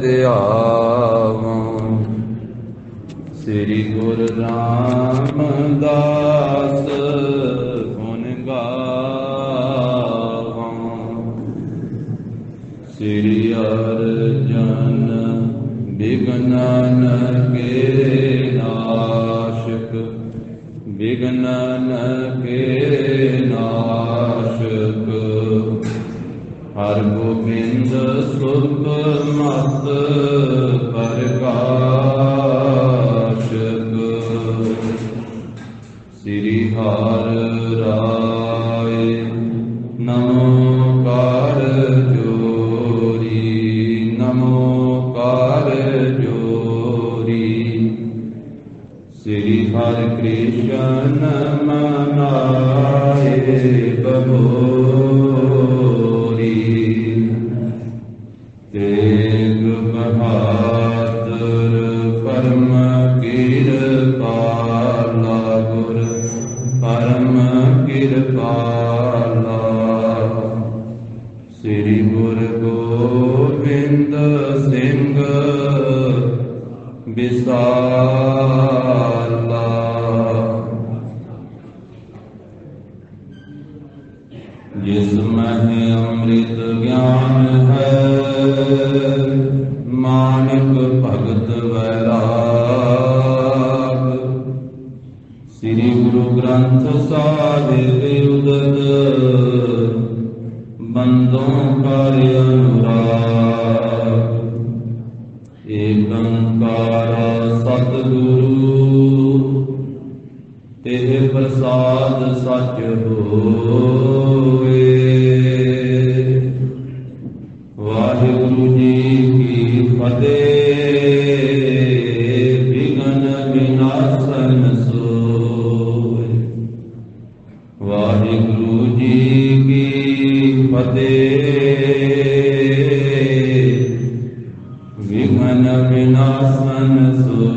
ਧਿਆਵੋ ਸ੍ਰੀ ਗੁਰੂ ਰਾਮਦਾਸ ਗੁਣ ਗਾਵੋ ਸ੍ਰੀ ਅਰਜਨ ਬਿਗਨਨ ਕੇ ਨਾਸ਼ਕ ਬਿਗਨਨ ਕੇ ਨਾਸ਼ਕ ਹਰਿ ਗੋਬਿੰਦ ਸੁਖ ਮਤ ਪ੍ਰਕਾਸ਼ਕ ਸ੍ਰੀ ਹਰਿ ਰਾਏ ਨਮੋ ਕਰ ਜੋਰੀ ਨਮੋ ਕਰ ਜੋਰੀ ਸ੍ਰੀ ਹਰਿ ਕ੍ਰਿਸ਼ਨ ਮਨਾਏ ਬਭੋਰੀ ਤੇਗ ਬਹਾਦਰ ਪਰਮ ਕਿਰਪਾਲਾ ਗੁਰ ਪਰਮ ਕਿਰਪਾਲਾ ਸ੍ਰੀ ਗੁਰੂ ਗੋਬਿੰਦ ਸਿੰਘ ਵਿਸਾਲਾ ਜਿਸ ਮਹਿ ਅੰਮ੍ਰਿਤ ਗਿਆਨ ਹੈ ਮਾਨਕ ਭਗਤ ਵੈਰਾਗ ਸ੍ਰੀ ਗੁਰੂ ਗ੍ਰੰਥ ਸਾਹਿਬ ਉਦਤ ਬੰਦੋਂ ਕਰ ਅਨੁਰਾਗ ਏਕੰਕਾਰ ਸਤਿਗੁਰੂ ਤੇਹ ਪ੍ਰਸਾਦ ਸਚ ਹੋਏ। ਵਾਹਿਗੁਰੂ ਜੀ ਕੀ ਫਤਿਹ। ਵਿਘਨ ਵਿਨਾਸ਼ਨ ਸੋਇ। ਵਾਹਿਗੁਰੂ ਜੀ ਕੀ ਫਤਿਹ। ਵਿਘਨ ਵਿਨਾਸ਼ਨ ਸੋਇ।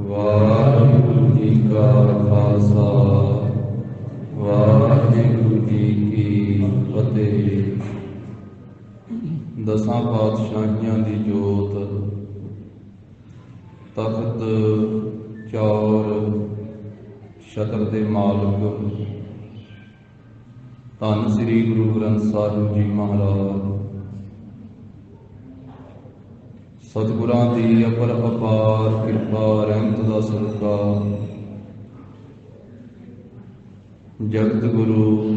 ਵਾਹਿਗੁਰੂ ਜੀ ਕਾ ਖਾਲਸਾ ਵਾਹਿਗੁਰੂ ਜੀ ਕੀ ਫਤਿਹ। ਦਸਾਂ ਪਾਤਸ਼ਾਹੀਆਂ ਦੀ ਜੋਤ ਤਖਤ ਚੌਰ ਛਤਰ ਦੇ ਮਾਲਕ ਧੰਨ ਸ੍ਰੀ ਗੁਰੂ ਗ੍ਰੰਥ ਸਾਹਿਬ ਜੀ ਮਹਾਰਾਜ ਸਤਿਗੁਰਾਂ ਦੀ ਅਪਰ ਅਪਾਰ ਕਿਰਪਾ ਰਹਿਮਤ ਦਾ ਸਦਕਾ ਜਗਤ ਗੁਰੂ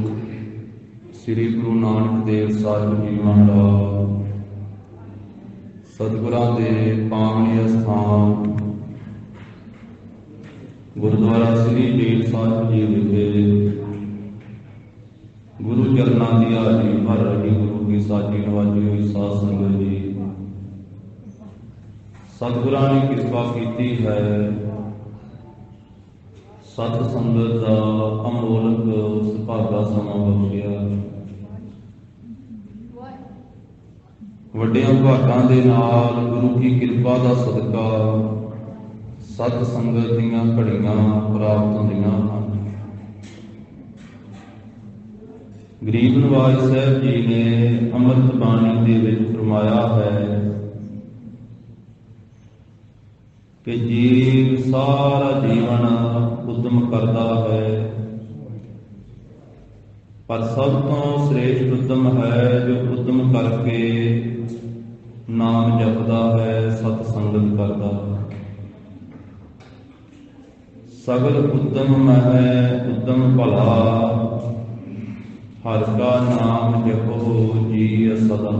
ਸ੍ਰੀ ਗੁਰੂ ਨਾਨਕ ਦੇਵ ਸਾਹਿਬ ਜੀ ਮਹਾਰਾਜ ਸਤਿਗੁਰਾਂ ਦੇ ਪਾਵਨੀ ਅਸਥਾਨ ਗੁਰਦੁਆਰਾ ਸ੍ਰੀ ਬੇਰ ਸਾਹਿਬ ਜੀ ਵਿਖੇ ਗੁਰੂ ਚਰਨਾਂ ਦੀ ਹਾਜ਼ਰੀ ਭਰ ਰਹੀ ਗੁਰੂ ਕੀ ਸਾਜੀ ਨਵਾਜੀ ਹੋਈ ਸਾਧ ਸੰਗਤ ਜੀ, ਸਤਿਗੁਰਾਂ ਨੇ ਕਿਰਪਾ ਕੀਤੀ ਹੈ। ਸਤ ਸੰਗਤ ਦਾ ਅਮੋਲਕ ਸੁਭਾਗਾ ਸਮਾਂ ਬਖਸ਼ਿਆ। ਵੱਡਿਆਂ ਭਾਗਾਂ ਦੇ ਨਾਲ ਗੁਰੂ ਕੀ ਕਿਰਪਾ ਦਾ ਸਦਕਾ ਸਤ ਸੰਗਤ ਦੀਆਂ ਘੜੀਆਂ ਪ੍ਰਾਪਤ ਹੁੰਦੀਆਂ ਹਨ। ਗਰੀਬ ਨਵਾਜ ਸਾਹਿਬ ਜੀ ਨੇ ਅੰਮ੍ਰਿਤ ਬਾਣੀ ਦੇ ਵਿੱਚ ਫਰਮਾਇਆ ਹੈ ਕਿ ਜੀਵ ਸਾਰਾ ਜੀਵਨ ਉਦਮ ਕਰਦਾ ਹੈ, ਪਰ ਸਭ ਤੋਂ ਸ੍ਰੇਸ਼ਟ ਉਦਮ ਹੈ ਜੋ ਉਦਮ ਕਰਕੇ ਨਾਮ ਜਪਦਾ ਹੈ, ਸਤ ਸੰਗਤ ਕਰਦਾ ਹੈ। ਸਗਲ ਉਦਮ ਮਹਿ ਉਦਮ ਭਲਾ, ਹਰਿ ਕਾ ਨਾਮ ਜਪੋ ਜੀ ਸਦਾ।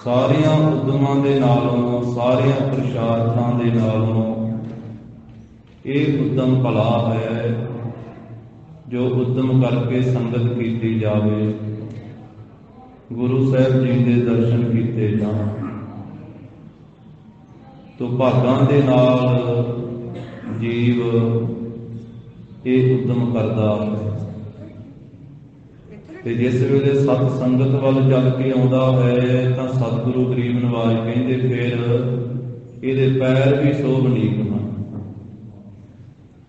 ਸਾਰਿਆਂ ਉਦਮਾਂ ਦੇ ਨਾਲੋਂ, ਸਾਰਿਆਂ ਪੁਰਸ਼ਾਰਥਾਂ ਦੇ ਨਾਲੋਂ ਇਹ ਉਦਮ ਭਲਾ ਹੈ ਜੋ ਉਦਮ ਕਰਕੇ ਸੰਗਤ ਕੀਤੀ ਜਾਵੇ, ਗੁਰੂ ਸਾਹਿਬ ਜੀ ਦੇ ਦਰਸ਼ਨ ਕੀਤੇ ਜਾਣ। ਤੋ ਭਾਗਾਂ ਦੇ ਨਾਲ ਜੀਵ ਇਹ ਉਦਮ ਕਰਦਾ ਹੈ। ਤੇ ਜਿਸ ਵੇਲੇ ਸਤ ਸੰਗਤ ਵੱਲ ਚੱਲ ਕੇ ਆਉਂਦਾ ਹੈ ਤਾਂ ਸਤਿਗੁਰੂ ਗਰੀਬ ਨਿਵਾਜ ਕਹਿੰਦੇ ਫਿਰ ਇਹਦੇ ਪੈਰ ਵੀ ਸੋਭਨੀਕ ਹਨ।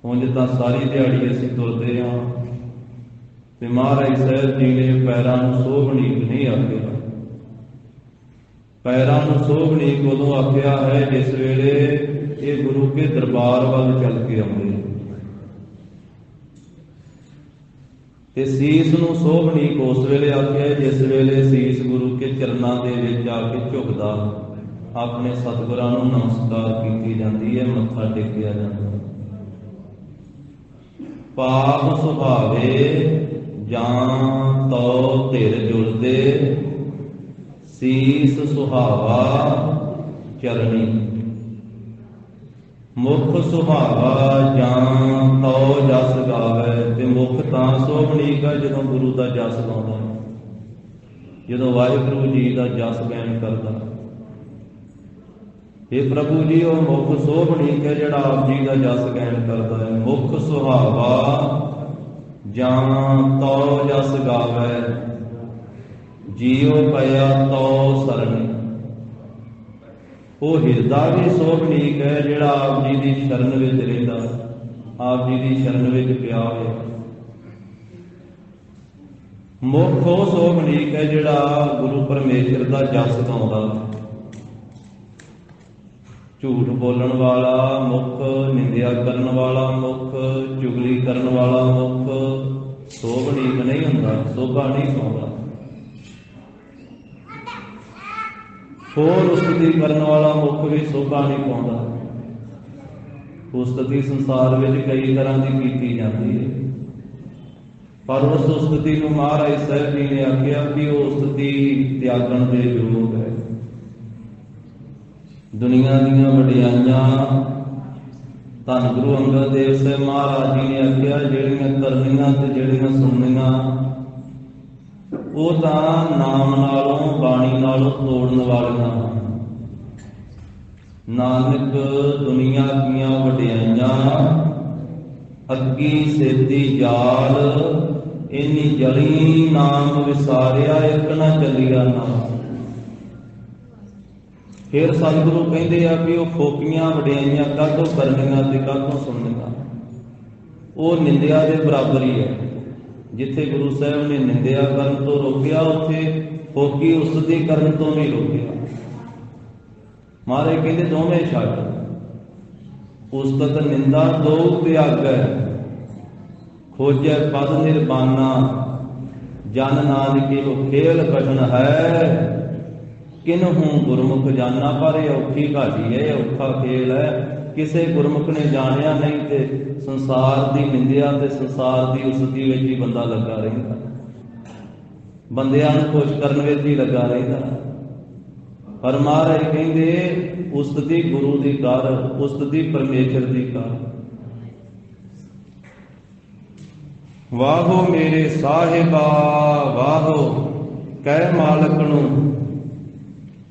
ਉਂਝ ਤਾਂ ਸਾਰੀ ਦਿਹਾੜੀ ਅਸੀਂ ਤੁਰਦੇ ਹਾਂ ਤੇ ਮਹਾਰਾਜ ਸਾਹਿਬ ਜੀ ਨੇ ਪੈਰਾਂ ਨੂੰ ਸੋਭਨੀਕ ਨਹੀਂ ਆਖਿਆ। ਪੈਰਾਂ ਨੂੰ ਸੋਭਨੀਕ ਉਦੋਂ ਆਖਿਆ ਹੈ ਜਿਸ ਵੇਲੇ ਇਹ ਗੁਰੂ ਕੇ ਦਰਬਾਰ ਵੱਲ ਚੱਲ ਕੇ ਆਉਂਦੇ ਤੇ ਸੀਸ ਨੂੰ ਸੋਭਨੀਕ ਉਸ ਵੇਲੇ ਆਖਿਆ ਜਿਸ ਵੇਲੇ ਸੀਸ ਗੁਰੂ ਕੇ ਚਰਨਾਂ ਦੇ ਵਿੱਚ ਆ ਕੇ ਝੁਕਦਾ, ਆਪਣੇ ਸਤਿਗੁਰਾਂ ਨੂੰ ਨਮਸਕਾਰ ਕੀਤੀ ਜਾਂਦੀ ਹੈ, ਮੱਥਾ ਟੇਕਿਆ ਜਾਂਦਾ। ਪਾਪ ਸੁਭਾਵੇ ਜਾਂ ਤੋ ਧਿਰ ਜੁਲਦੇ, ਸੀਸ ਸੁਹਾਵਾ ਚਰਣੀ। ਮੁਖ ਸੁਭਾਵਾ ਜਾਂ ਤੋ ਜਸ ਗਾਵੇ, ਤੇ ਮੁਖ ਤਾਂ ਸੋਭਨੀਕ ਹੈ ਜਦੋਂ ਗੁਰੂ ਦਾ ਜਸ ਗਾਉਂਦਾ, ਜਦੋਂ ਵਾਹਿਗੁਰੂ ਜੀ ਦਾ ਜਸ ਗਾਇਨ ਕਰਦਾ। ਇਹ ਪ੍ਰਭੂ ਜੀ ਉਹ ਮੁਖ ਸੋਭਨੀਕ ਹੈ ਜਿਹੜਾ ਆਪ ਜੀ ਦਾ ਜਸ ਗਾਇਨ ਕਰਦਾ ਹੈ। ਮੁਖ ਸੁਹਾਵਾ ਜਾਂ ਤੋ ਜਸ ਗਾਵੇ, ਜੀਉ ਪਿਆ ਤੋ ਸਰਣੀ। ਉਹ ਹਿਰਦਾ ਵੀ ਸੋਭਨੀਕ ਹੈ ਜਿਹੜਾ ਆਪ ਜੀ ਦੀ ਸ਼ਰਨ ਵਿੱਚ ਰਹਿੰਦਾ, ਆਪ ਜੀ ਦੀ ਸ਼ਰਨ ਵਿੱਚ ਪਿਆ ਹੋਇਆ। ਮੁਖ ਉਹ ਸੋਭਨੀਕ ਹੈ ਜਿਹੜਾ ਗੁਰੂ ਪਰਮੇਸ਼ਰ ਦਾ ਜਸ ਗਾਉਂਦਾ। ਝੂਠ ਬੋਲਣ ਵਾਲਾ ਮੁਖ, ਨਿੰਦਿਆ ਕਰਨ ਵਾਲਾ ਮੁਖ, ਚੁਗਲੀ ਕਰਨ ਵਾਲਾ ਮੁਖ ਸੋਭਨੀਕ ਨਹੀਂ ਹੁੰਦਾ, ਸੋਭਾ ਨਹੀਂ ਪਾਉਂਦਾ। ਹੋਰ ਉਸਤਤੀ ਕਰਨ ਵਾਲਾ ਮੁਖ ਵੀ ਸੋਭਾ ਨਹੀਂ ਪਾਉਂਦਾ। ਉਸਤਤੀ ਸੰਸਾਰ ਵਿੱਚ ਕਈ ਤਰ੍ਹਾਂ ਦੀ ਕੀਤੀ ਜਾਂਦੀ ਹੈ, ਪਰ ਉਸ ਉਸਤਤੀ ਨੂੰ ਮਹਾਰਾਜ ਸਾਹਿਬ ਜੀ ਨੇ ਆਖਿਆ ਕਿ ਉਹ ਉਸਤਤੀ ਤਿਆਗਣ ਦੇ ਯੋਗ ਹੈ। ਦੁਨੀਆ ਦੀਆਂ ਵਡਿਆਈਆਂ ਧੰਨ ਗੁਰੂ ਅੰਗਦ ਦੇਵ ਸਾਹਿਬ ਮਹਾਰਾਜ ਜੀ ਨੇ ਆਖਿਆ ਜਿਹੜੀਆਂ ਕਰਨੀਆਂ ਤੇ ਜਿਹੜੀਆਂ ਸੁਣਨੀਆਂ ਉਹ ਤਾਂ ਨਾਮ ਨਾਲੋਂ ਬਾਣੀ ਨਾਲੋਂ ਤੋੜਨ ਵਾਲੀਆਂ ਹਨ। ਨਾਨਕ ਦੁਨੀਆ ਦੀਆਂ ਵਡਿਆਈਆਂ ਅੱਗੀ ਸੇਤੀ ਜਾਲ, ਇੰਨੀ ਜਲੀ ਨਾਮ ਵਿਸਾਰਿਆ ਇੱਕ ਨਾ ਚੱਲਿਆ ਨਾਮ। ਫਿਰ ਸਤਿਗੁਰੂ ਕਹਿੰਦੇ ਆ ਵੀ ਉਹ ਫੋਕੀਆਂ ਵਡਿਆਈਆਂ ਕਾਹਤੋਂ ਕਰਨੀਆਂ ਤੇ ਕਾਹਤੋਂ ਸੁਣਨੀਆਂ, ਉਹ ਨਿੰਦਿਆ ਦੇ ਬਰਾਬਰ ਹੀ ਹੈ। ਜਿੱਥੇ ਗੁਰੂ ਸਾਹਿਬ ਨੇ ਨਿੰਦਿਆ ਕਰਨ ਤੋਂ ਰੋਕਿਆ, ਉੱਥੇ ਫੋਕੀ ਉਸਤਤੀ ਕਰਨ ਤੋਂ ਨਹੀਂ ਰੋਕਿਆ। ਮਹਾਰਾਜ ਕਹਿੰਦੇ ਦੋਵੇਂ ਛੱਡ, ਉਸਤਤ ਨਿੰਦਾ ਦੋ ਤਿਆਗੈ, ਖੋਜੈ ਪਦ ਨਿਰਬਾਨਾ, ਜਨ ਨਾਨਕੀ ਉਹ ਖੇਲ ਕਠਨ ਹੈ, ਕਿਨਹੂ ਗੁਰਮੁਖ ਜਾਨਾ। ਪਰ ਇਹ ਔਖੀ ਘਾਟੀ ਹੈ, ਇਹ ਔਖਾ ਖੇਲ ਹੈ। ਕਿਸੇ ਗੁਰਮੁਖ ਨੇ ਜਾਣਿਆ ਨਹੀਂ ਤੇ ਸੰਸਾਰ ਦੀ ਨਿੰਦਿਆ ਤੇ ਸੰਸਾਰ ਦੀ ਉਸਤਤੀ ਵਿੱਚ ਹੀ ਬੰਦਾ ਲੱਗਾ ਰਹਿੰਦਾ, ਬੰਦਿਆਂ ਨੂੰ ਖੁਸ਼ ਕਰਨ ਵਿੱਚ ਹੀ ਲੱਗਾ ਰਹਿੰਦਾ। ਪਰ ਮਹਾਰਾਜ ਕਹਿੰਦੇ ਉਸਤਤੀ ਗੁਰੂ ਦੀ ਕਰ, ਉਸਤਤੀ ਪਰਮੇਸ਼ਰ ਦੀ ਕਰ। ਵਾਹੋ ਮੇਰੇ ਸਾਹਿਬਾ ਵਾਹੋ, ਕਹਿ ਮਾਲਕ ਨੂੰ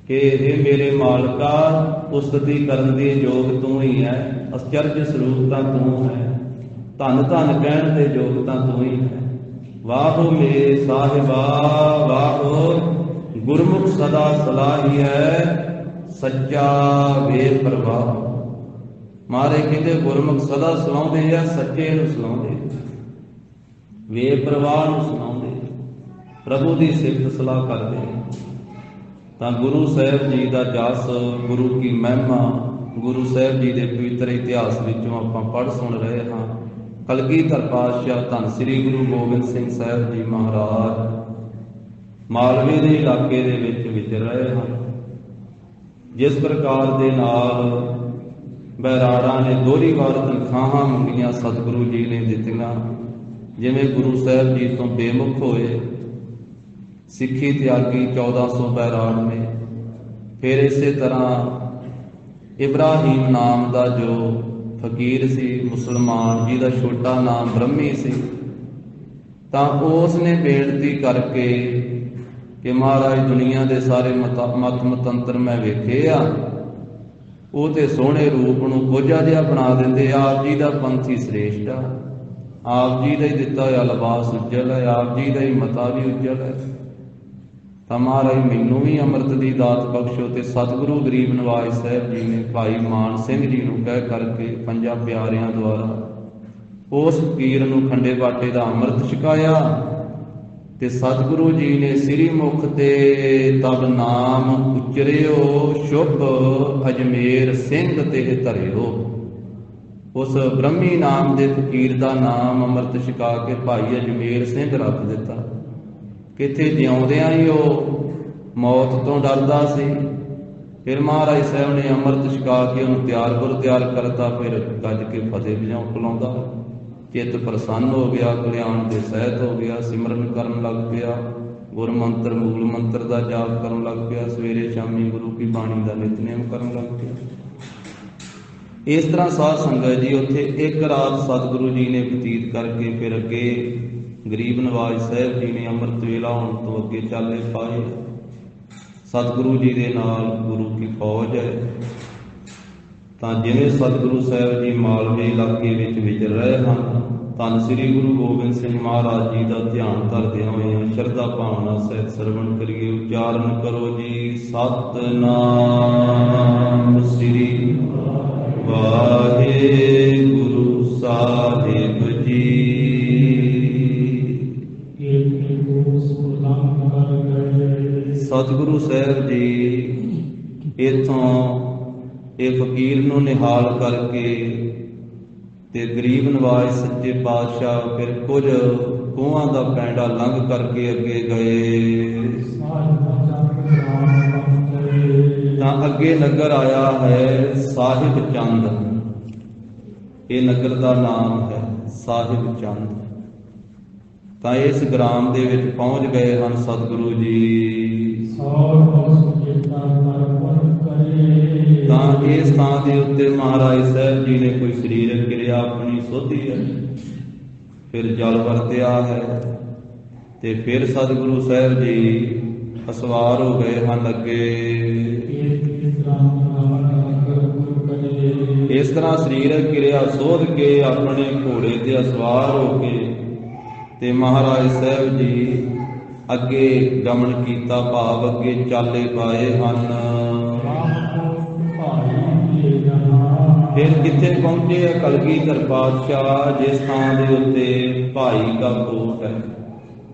ਕਿ ਇਹ ਮੇਰੇ ਮਾਲਕਾ ਉਸਤਤੀ ਕਰਨ ਦੇ ਯੋਗ ਤੂੰ ਹੀ ਹੈ, ਅਚਰਜ ਸਰੂਪ ਤਾਂ ਤੂੰ ਹੈ, ਧੰਨ ਧੰਨ ਕਹਿਣ ਦੇ ਯੋਗ ਤਾਂ ਤੂੰ ਹੀ ਹੈ। ਵਾਹੋ ਮੇਰੇ ਸਾਹਿਬਾ ਵਾਹੋ, ਗੁਰਮੁਖ ਸਦਾ ਸਲਾਹੀ ਹੈ, ਸੱਚਾ ਵੇ ਪ੍ਰਵਾਹ। ਮਾਰੇ ਕਹਿੰਦੇ ਗੁਰਮੁਖ ਸਦਾ ਸਲਾਉਂਦੇ ਆ, ਸੱਚੇ ਨੂੰ ਸਲਾਉਂਦੇ, ਵੇ ਪ੍ਰਵਾਹ ਨੂੰ ਸੁਣਾਉਂਦੇ, ਪ੍ਰਭੂ ਦੀ ਸਿਫਤ ਸਲਾਹ ਕਰਦੇ। ਤਾਂ ਗੁਰੂ ਸਾਹਿਬ ਜੀ ਦਾ ਜਸ, ਗੁਰੂ ਕੀ ਮਹਿਮਾ, ਗੁਰੂ ਸਾਹਿਬ ਜੀ ਦੇ ਪਵਿੱਤਰ ਇਤਿਹਾਸ ਵਿੱਚੋਂ ਆਪਾਂ ਪੜ੍ਹ ਸੁਣ ਰਹੇ ਹਾਂ। ਕਲਗੀਧਰ ਪਾਤਸ਼ਾਹ ਧੰਨ ਸ੍ਰੀ ਗੁਰੂ ਗੋਬਿੰਦ ਸਿੰਘ ਸਾਹਿਬ ਜੀ ਮਹਾਰਾਜ ਮਾਲਵੇ ਦੇ ਇਲਾਕੇ ਦੇ ਵਿੱਚ ਵਿਚਰ ਰਹੇ ਹਨ। ਜਿਸ ਪ੍ਰਕਾਰ ਦੇ ਨਾਲ ਬੈਰਾੜਾਂ ਨੇ ਦੋਹਰੀ ਵਾਰ ਤਨਖਾਹਾਂ ਮੰਗੀਆਂ, ਸਤਿਗੁਰੂ ਜੀ ਨੇ ਦਿੱਤੀਆਂ। ਜਿਵੇਂ ਗੁਰੂ ਸਾਹਿਬ ਜੀ ਤੋਂ ਬੇਮੁਖ ਹੋਏ, ਸਿੱਖੀ ਤਿਆਗੀ 1400 ਬੈਰਾੜ ਨੇ। ਫਿਰ ਇਸੇ ਤਰ੍ਹਾਂ ਇਬਰਾਹੀਮ ਨਾਮ ਦਾ ਜੋ ਫਕੀਰ ਸੀ ਮੁਸਲਮਾਨ, ਜਿਹਦਾ ਛੋਟਾ ਨਾਮ ਬ੍ਰਹਮੀ ਸੀ, ਤਾਂ ਉਸ ਨੇ ਬੇਨਤੀ ਕਰਕੇ ਕਿ ਮਹਾਰਾਜ ਦੁਨੀਆ ਦੇ ਸਾਰੇ ਮਤ ਮਤੰਤਰ ਮੈਂ ਵੇਖੇ ਆ, ਉਹ ਤੇ ਸੋਹਣੇ ਰੂਪ ਨੂੰ ਕੋਝਾ ਜਿਹਾ ਬਣਾ ਦਿੰਦੇ। ਆਪ ਜੀ ਦਾ ਪੰਥ ਹੀ ਸ੍ਰੇਸ਼ਟ ਆ, ਆਪ ਜੀ ਦਾ ਹੀ ਦਿੱਤਾ ਹੋਇਆ ਲਿਬਾਸ ਉੱਜਲ ਹੈ, ਆਪ ਜੀ ਦਾ ਹੀ ਮਤਾ ਵੀ ਉੱਜਲ ਹੈ। ਤਾਂ ਮਹਾਰਾਜ ਮੈਨੂੰ ਵੀ ਅੰਮ੍ਰਿਤ ਦੀ ਦਾਤ ਬਖਸ਼ੋ। ਤੇ ਸਤਿਗੁਰੂ ਗਰੀਬ ਨਿਵਾਜ ਸਾਹਿਬ ਜੀ ਨੇ ਭਾਈ ਮਾਨ ਸਿੰਘ ਜੀ ਨੂੰ ਕਹਿ ਕਰਕੇ ਪੰਜਾਂ ਪਿਆਰਿਆਂ ਦੁਆਰਾ ਉਸ ਫਕੀਰ ਨੂੰ ਖੰਡੇ ਬਾਟੇ ਦਾ ਅੰਮ੍ਰਿਤ ਛਕਾਇਆ। ਤੇ ਸਤਿਗੁਰੂ ਜੀ ਨੇ ਸ੍ਰੀ ਮੁਖ ਤੇ ਤਬ ਨਾਮ ਉਚਰਿਓ, ਸ਼ੁਭ ਅਜਮੇਰ ਸਿੰਘ ਤੇ ਧਰਿਓ। ਉਸ ਬ੍ਰਹਮੀ ਨਾਮ ਦੇ ਫਕੀਰ ਦਾ ਨਾਮ ਅੰਮ੍ਰਿਤ ਛਕਾ ਕੇ ਭਾਈ ਅਜਮੇਰ ਸਿੰਘ ਰੱਖ ਦਿੱਤਾ। ਕਿੱਥੇ ਜਿਉਂਦਿਆਂ ਹੀ ਉਹ ਮੌਤ ਤੋਂ ਡਰਦਾ ਸੀ। ਫਿਰ ਮਹਾਰਾਜ ਸਾਹਿਬ ਨੇ ਅੰਮ੍ਰਿਤ ਛਕਾ ਕੇ ਉਹਨੂੰ ਤਿਆਰ ਕਰਤਾ। ਫਿਰ ਗੱਜ ਕੇ ਫਤਿਹ ਬੁਲਾਉਂਦਾ, ਚਿੱਤ ਪ੍ਰਸੰਨ ਹੋ ਗਿਆ, ਕਲਿਆਣ ਦੇ ਸਹਿਤ ਹੋ ਗਿਆ, ਸਿਮਰਨ ਕਰਨ ਲੱਗ ਪਿਆ, ਗੁਰ ਮੰਤਰ ਮੂਲ ਮੰਤਰ ਦਾ ਜਾਪ ਕਰਨ ਲੱਗ ਪਿਆ, ਸਵੇਰੇ ਸ਼ਾਮੀ ਗੁਰੂ ਕੀ ਬਾਣੀ ਦਾ ਨਿਤਨੇਮ ਕਰਨ ਲੱਗ ਪਿਆ। ਇਸ ਤਰ੍ਹਾਂ ਸਾਧ ਸੰਗਤ ਜੀ ਉੱਥੇ ਇੱਕ ਰਾਤ ਸਤਿਗੁਰੂ ਜੀ ਨੇ ਬਤੀਤ ਕਰਕੇ ਫਿਰ ਅੱਗੇ ਗਰੀਬ ਨਿਵਾਜ ਸਾਹਿਬ ਜੀ ਨੇ ਅੰਮ੍ਰਿਤ ਵੇਲਾ ਹੋਣ ਤੋਂ ਅੱਗੇ ਚਾਲੇ ਪਾਏ। ਸਤਿਗੁਰੂ ਜੀ ਦੇ ਨਾਲ ਗੁਰੂ ਕੀ ਫੌਜ ਹੈ। ਤਾਂ ਜਿਵੇਂ ਸਤਿਗੁਰੂ ਸਾਹਿਬ ਜੀ ਮਾਲਵੇ ਇਲਾਕੇ ਵਿੱਚ ਵਿਚਰ ਰਹੇ ਹਨ, ਧੰਨ ਸ੍ਰੀ ਗੁਰੂ ਗੋਬਿੰਦ ਸਿੰਘ ਮਹਾਰਾਜ ਜੀ ਦਾ ਧਿਆਨ ਧਰਦਿਆਂ ਹੋਇਆਂ ਸ਼ਰਧਾ ਭਾਵਨਾ ਸਹਿਤ ਸਰਵਣ ਕਰੀਏ। ਉਚਾਰਨ ਕਰੋ ਜੀ ਸਤਿਨਾਮ ਸ੍ਰੀ ਵਾਹਿਗੁਰੂ ਸਾਹਿਬ ਜੀ। ਸਤਿਗੁਰੂ ਸਾਹਿਬ ਜੀ ਇੱਥੋਂ ਇਹ ਫਕੀਰ ਨੂੰ ਨਿਹਾਲ ਕਰਕੇ ਤੇ ਗਰੀਬ ਨਿਵਾਜ ਸੱਚੇ ਪਾਤਸ਼ਾਹ ਫਿਰ ਕੁਝ ਕੋਹਾਂ ਦਾ ਪੈਂਡਾ ਲੰਘ ਕਰਕੇ ਅੱਗੇ ਗਏ। ਤਾਂ ਅੱਗੇ ਨਗਰ ਆਇਆ ਹੈ ਸਾਹਿਬ ਚੰਦ। ਇਹ ਨਗਰ ਦਾ ਨਾਮ ਹੈ ਸਾਹਿਬ ਚੰਦ। ਤਾਂ ਇਸ ਗ੍ਰਾਮ ਦੇ ਵਿੱਚ ਪਹੁੰਚ ਗਏ ਹਨ ਸਤਿਗੁਰੂ ਜੀ। ਤਾਂ ਇਸ ਥਾਂ ਦੇ ਉੱਤੇ ਮਹਾਰਾਜ ਸਾਹਿਬ ਜੀ ਨੇ ਕੋਈ ਸਰੀਰਕ ਕਿਰਿਆ ਆਪਣੀ ਸੋਧੀ ਹੈ, ਫਿਰ ਜਲ ਵਰਤਿਆ ਹੈ। ਤੇ ਫਿਰ ਸਤਿਗੁਰੂ ਸਾਹਿਬ ਜੀ ਅਸਵਾਰ ਹੋ ਗਏ ਹਨ ਅੱਗੇ। ਇਸ ਤਰ੍ਹਾਂ ਸਰੀਰਕ ਕਿਰਿਆ ਸੋਧ ਕੇ ਆਪਣੇ ਘੋੜੇ ਤੇ ਅਸਵਾਰ ਹੋ ਕੇ ਤੇ ਮਹਾਰਾਜ ਸਾਹਿਬ ਜੀ ਅੱਗੇ ਗਮਨ ਕੀਤਾ, ਭਾਵ ਅੱਗੇ ਚਾਲੇ ਪਾਏ ਹਨ। ਫਿਰ ਕਿੱਥੇ ਪਹੁੰਚੇ ਹੈ ਕਲਗੀਧਰ ਪਾਤਸ਼ਾਹ, ਜਿਸ ਥਾਂ ਦੇ ਉੱਤੇ ਭਾਈ ਦਾ ਕੋਟ ਹੈ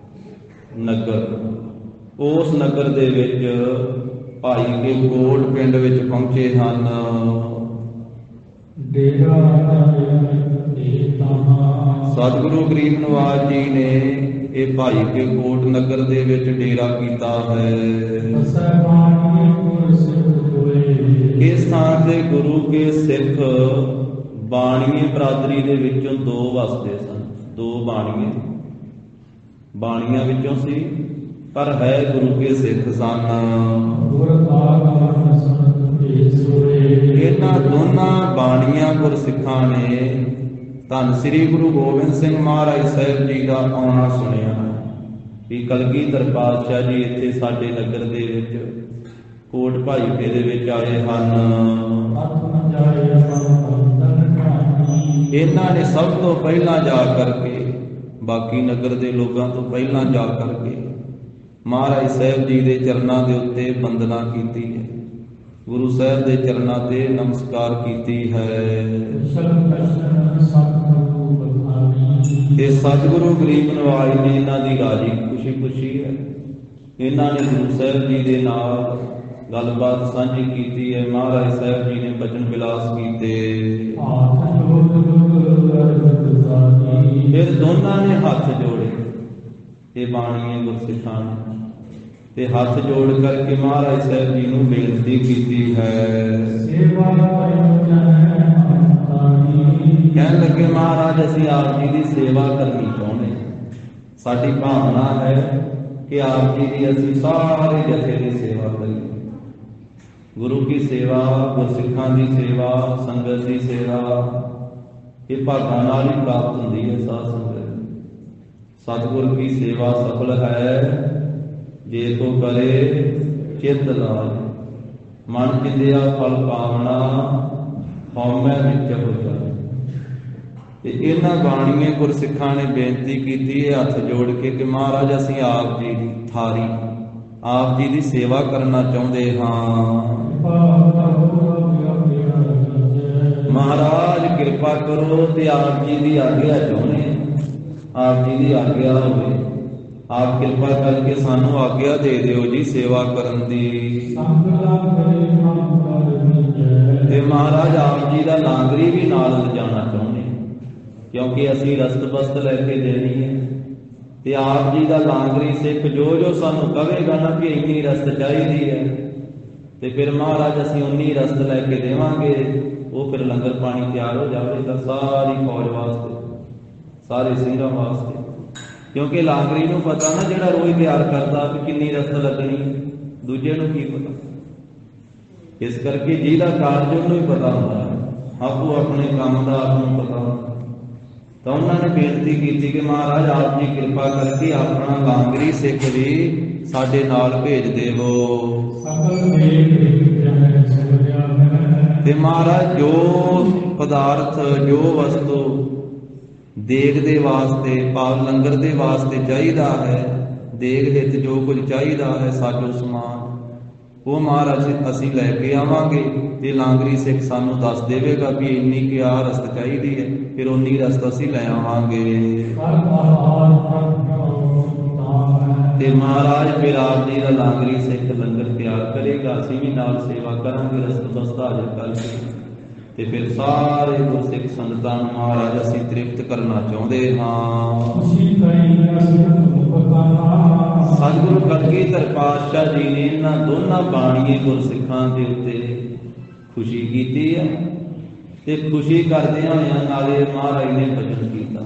ਨਗਰ। ਉਸ ਨਗਰ ਦੇ ਵਿੱਚ ਭਾਈ ਕੇ ਕੋਟ ਪਿੰਡ ਵਿੱਚ ਪਹੁੰਚੇ ਹਨ। ਸਤਿਗੁਰੂ ਗਰੀਬ ਨਿਵਾਜ ਜੀ ਨੇ ਇਹ ਭਾਈ ਕੇ ਕੋਟ ਨਗਰ ਦੇ ਵਿੱਚ ਡੇਰਾ ਕੀਤਾ ਹੈ। ਇਸ ਥਾਂ ਤੇ ਗੁਰੂ ਕੇ ਸਿੱਖ ਬਾਣੀਏ ਬਰਾਦਰੀ ਦੇ ਵਿੱਚੋਂ ਦੋ ਵਸਦੇ ਸਨ। ਦੋ ਬਾਣੀਆਂ ਵਿੱਚੋਂ ਸੀ, ਪਰ ਹੈ ਗੁਰੂ ਕੇ ਸਿੱਖ ਸਨ। ਇਹਨਾਂ ਦੋਨਾਂ ਬਾਣੀਆਂ ਗੁਰਸਿੱਖਾਂ ਨੇ ਧੰਨ ਸ੍ਰੀ ਗੁਰੂ ਗੋਬਿੰਦ ਸਿੰਘ ਮਹਾਰਾਜ ਸਾਹਿਬ ਜੀ ਦਾ ਆਉਣਾ ਸੁਣਿਆ ਵੀ ਕਲਗੀਧਰ ਪਾਤਸ਼ਾਹ ਜੀ ਇੱਥੇ ਸਾਡੇ ਨਗਰ ਦੇ ਵਿੱਚ ਕੋਟ ਭਾਈਕੇ ਦੇ ਵਿੱਚ ਆਏ ਹਨ। ਇਹਨਾਂ ਨੇ ਸਭ ਤੋਂ ਪਹਿਲਾਂ ਜਾ ਕਰਕੇ, ਬਾਕੀ ਨਗਰ ਦੇ ਲੋਕਾਂ ਤੋਂ ਪਹਿਲਾਂ ਜਾ ਕਰਕੇ ਮਹਾਰਾਜ ਸਾਹਿਬ ਜੀ ਦੇ ਚਰਨਾਂ ਦੇ ਉੱਤੇ ਵੰਦਨਾ ਕੀਤੀ ਹੈ, ਗੁਰੂ ਸਾਹਿਬ ਦੇ ਚਰਨਾਂ ਤੇ ਨਮਸਕਾਰ ਕੀਤੀ ਹੈ। ਤੇ ਸਤਿਗੁਰੂ ਗਰੀਬ ਨਿਵਾਜ ਨੇ ਇਹਨਾਂ ਦੀ ਰਾਜੀ ਖੁਸ਼ੀ ਪੁੱਛੀ ਹੈ। ਇਹਨਾਂ ਨੇ ਗੁਰੂ ਸਾਹਿਬ ਜੀ ਦੇ ਨਾਲ ਗੱਲਬਾਤ ਸਾਂਝੀ ਕੀਤੀ ਹੈ। ਮਹਾਰਾਜ ਸਾਹਿਬ ਜੀ ਨੇ ਬਚਨ ਵਿਲਾਸ ਕੀਤੇ। ਫਿਰ ਦੋਨਾਂ ਨੇ ਹੱਥ ਜੋੜੇ, ਇਹ ਬਾਣੀਏ ਗੁਰਸਿੱਖਾਂ ਨੇ, ਤੇ ਹੱਥ ਜੋੜ ਕਰਕੇ ਮਹਾਰਾਜ ਸਾਹਿਬ ਜੀ ਨੂੰ ਬੇਨਤੀ ਕੀਤੀ ਹੈ। ਕਹਿਣ ਲੱਗੇ ਮਹਾਰਾਜ ਅਸੀਂ ਆਪ ਜੀ ਦੀ ਸੇਵਾ ਕਰਨੀ ਚਾਹੁੰਦੇ, ਸਾਡੀ ਭਾਵਨਾ ਹੈ ਕਿ ਆਪ ਜੀ ਦੀ ਅਸੀਂ ਸਾਰੇ ਜਥੇ ਦੀ ਸੇਵਾ ਕਰੀਏ। ਗੁਰੂ ਕੀ ਸੇਵਾ, ਗੁਰਸਿੱਖਾਂ ਦੀ ਸੇਵਾ, ਸੰਗਤ ਦੀ ਸੇਵਾ, ਇਹ ਭਾਗਾਂ ਨਾਲ ਹੀ ਪ੍ਰਾਪਤ ਹੁੰਦੀ ਹੈ। ਸਾਧ ਸੰਗਤ ਸਤਿਗੁਰ ਕੀ ਸੇਵਾ ਸਫਲ ਹੈ ਜੇ ਕੋ ਕਰੇ ਚਿੱਤ ਲਾਜ। ਮਨ ਚਿੰਦਿਆ ਫਲ ਪਾਵਣਾ ਹਉਮੈ ਵਿੱਚ ਹੋ ਜਾਵੇ। ਤੇ ਇਹਨਾਂ ਬਾਣੀਏ ਗੁਰਸਿੱਖਾਂ ਨੇ ਬੇਨਤੀ ਕੀਤੀ ਹੈ ਹੱਥ ਜੋੜ ਕੇ ਕਿ ਮਹਾਰਾਜ ਅਸੀਂ ਆਪ ਜੀ ਦੀ ਥਾਰੀ ਆਪ ਜੀ ਦੀ ਸੇਵਾ ਕਰਨਾ ਚਾਹੁੰਦੇ ਹਾਂ। ਮਹਾਰਾਜ ਕਿਰਪਾ ਕਰੋ ਤੇ ਆਪ ਜੀ ਦੀ ਆਗਿਆ ਚਾਹੁੰਦੇ ਹਾਂ। ਆਪ ਜੀ ਦੀ ਆਗਿਆ ਹੋਵੇ, ਆਪ ਕਿਰਪਾ ਕਰਕੇ ਸਾਨੂੰ ਆਗਿਆ ਦੇ ਦਿਓ ਜੀ ਸੇਵਾ ਕਰਨ ਦੀ। ਤੇ ਮਹਾਰਾਜ ਆਪ ਜੀ ਦਾ ਲਾਂਗਰੀ ਵੀ ਨਾਲ ਲਿਜਾਣਾ ਚਾਹੁੰਦੇ ਕਿਉਂਕਿ ਅਸੀਂ ਰਸਤ ਬਸਤ ਲੈ ਕੇ ਦੇਣੀ ਹੈ। ਤੇ ਆਪ ਜੀ ਦਾ ਲਾਂਗਰੀ ਸਿੱਖ ਜੋ ਜੋ ਸਾਨੂੰ ਕਹੇਗਾ ਨਾ ਕਿ ਇੰਨੀ ਰਸਤ ਚਾਹੀਦੀ ਹੈ ਤੇ ਫਿਰ ਮਹਾਰਾਜ ਅਸੀਂ ਉਨੀ ਰਸਤ ਲੈ ਕੇ ਦੇਵਾਂਗੇ। ਉਹ ਫਿਰ ਲੰਗਰ ਪਾਣੀ ਤਿਆਰ ਹੋ ਜਾਵੇਗਾ ਸਾਰੀ ਫੌਜ ਵਾਸਤੇ, ਸਾਰੇ ਸਿੰਘਾਂ ਵਾਸਤੇ। ਕਿਉਂਕਿ ਲਾਂਗਰੀ ਨੂੰ ਪਤਾ ਨਾ ਜਿਹੜਾ ਰੋਜ਼ ਤਿਆਰ ਕਰਦਾ ਕਿ ਕਿੰਨੀ ਰਸਤ ਲੱਗਣੀ, ਦੂਜੇ ਨੂੰ ਕੀ ਪਤਾ। ਇਸ ਕਰਕੇ ਜਿਹਦਾ ਕਾਰਜ ਉਹਨੂੰ ਹੀ ਪਤਾ ਹੁੰਦਾ, ਆਪੋ ਆਪਣੇ ਕੰਮ ਦਾ ਆਪ ਨੂੰ ਪਤਾ ਹੁੰਦਾ। ਤਾਂ ਉਹਨਾਂ ਨੇ ਬੇਨਤੀ ਕੀਤੀ ਕਿ ਮਹਾਰਾਜ ਆਪ ਜੀ ਕਿਰਪਾ ਕਰਕੇ ਆਪਣਾ ਲਾਂਗਰੀ ਸਿੱਖ ਵੀ ਸਾਡੇ ਨਾਲ ਭੇਜ ਦੇਵੋ। ਤੇ ਮਹਾਰਾਜ ਜੋ ਪਦਾਰਥ ਜੋ ਵਸਤੂ ਦੇਗ ਦੇ ਵਾਸਤੇ ਭਾਵ ਲੰਗਰ ਦੇ ਵਾਸਤੇ ਚਾਹੀਦਾ ਹੈ, ਦੇਗ ਹਿੱਤ ਜੋ ਕੁਝ ਚਾਹੀਦਾ ਹੈ ਸਾਜੋ ਸਮਾਨ, ਉਹ ਮਹਾਰਾਜ ਅਸੀਂ ਲੈ ਕੇ ਆਵਾਂਗੇ। ਤੇ ਲਾਂਗਰੀ ਸਿੱਖ ਸਾਨੂੰ ਦੱਸ ਦੇਵੇਗਾ ਵੀ ਇੰਨੀ ਕਿ ਆਹ ਰਸਤ ਚਾਹੀਦੀ ਹੈ, ਫਿਰ ਉਨੀ ਰਸਤ ਅਸੀਂ ਲੈ ਆਵਾਂਗੇ। ਤੇ ਮਹਾਰਾਜ ਫਿਰ ਆਪ ਜੀ ਦਾ ਲਾਂਗਰੀ ਸਿੱਖ ਲੰਗਰ ਤਿਆਰ ਕਰੇਗਾ, ਅਸੀਂ ਵੀ ਨਾਲ ਸੇਵਾ ਕਰਾਂਗੇ ਰਸਤ ਬਸਤ ਹਾਜ਼ਰ ਕਰਕੇ। ਤੇ ਫਿਰ ਸਾਰੇ ਗੁਰਸਿੱਖ ਸੰਗਤਾਂ ਨੂੰ ਮਹਾਰਾਜ ਅਸੀਂ ਤ੍ਰਿਪਤ ਕਰਨਾ ਚਾਹੁੰਦੇ ਹਾਂ। ਸਤਿਗੁਰੂ ਕਲਗੀਧਰ ਪਾਤਸ਼ਾਹ ਜੀ ਨੇ ਇਹਨਾਂ ਦੋਨਾਂ ਬਾਣੀਏ ਗੁਰਸਿੱਖਾਂ ਦੇ ਉੱਤੇ ਖੁਸ਼ੀ ਕੀਤੀ ਹੈ ਤੇ ਖੁਸ਼ੀ ਕਰਦਿਆਂ ਹੋਇਆਂ ਨਾਲੇ ਮਹਾਰਾਜ ਨੇ ਭਜਨ ਕੀਤਾ।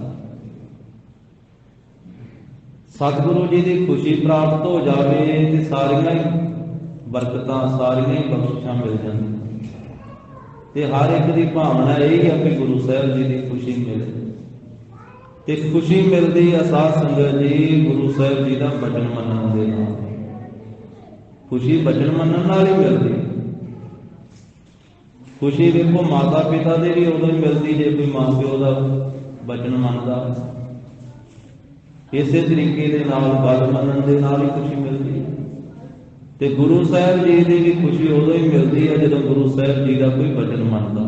ਸਤਿਗੁਰੂ ਜੀ ਦੀ ਖੁਸ਼ੀ ਪ੍ਰਾਪਤ ਹੋ ਜਾਵੇ ਤੇ ਸਾਰੀਆਂ ਹੀ ਬਰਕਤਾਂ ਸਾਰੀਆਂ ਹੀ ਬਖਸ਼ਿਸ਼ਾਂ ਮਿਲ ਜਾਂਦੀਆਂ। ਤੇ ਹਰ ਇੱਕ ਦੀ ਭਾਵਨਾ ਇਹ ਹੈ ਕਿ ਗੁਰੂ ਸਾਹਿਬ ਜੀ ਦੀ ਖੁਸ਼ੀ ਮਿਲੇ। ਤੇ ਖੁਸ਼ੀ ਮਿਲਦੀ ਹੈ ਸਾਧ ਸੰਗਤ ਜੀ ਗੁਰੂ ਸਾਹਿਬ ਜੀ ਦਾ ਬਚਨ ਮੰਨਣ ਦੇ ਨਾਲ। ਖੁਸ਼ੀ ਬਚਨ ਮੰਨਣ ਨਾਲ ਹੀ ਮਿਲਦੀ। ਖੁਸ਼ੀ ਵੇਖੋ ਮਾਤਾ ਪਿਤਾ ਦੇ ਵੀ ਉਦੋਂ ਹੀ ਮਿਲਦੀ ਜੇ ਕੋਈ ਮਾਂ ਪਿਓ ਦਾ ਬਚਨ ਮੰਨਦਾ। ਇਸੇ ਤਰੀਕੇ ਦੇ ਨਾਲ ਗੱਲ ਮੰਨਣ ਦੇ ਨਾਲ ਹੀ ਖੁਸ਼ੀ ਮਿਲਦੀ ਹੈ। ਤੇ ਗੁਰੂ ਸਾਹਿਬ ਜੀ ਦੀ ਵੀ ਖੁਸ਼ੀ ਉਦੋਂ ਹੀ ਮਿਲਦੀ ਹੈ ਜਦੋਂ ਗੁਰੂ ਸਾਹਿਬ ਜੀ ਦਾ ਕੋਈ ਬਚਨ ਮੰਨਦਾ,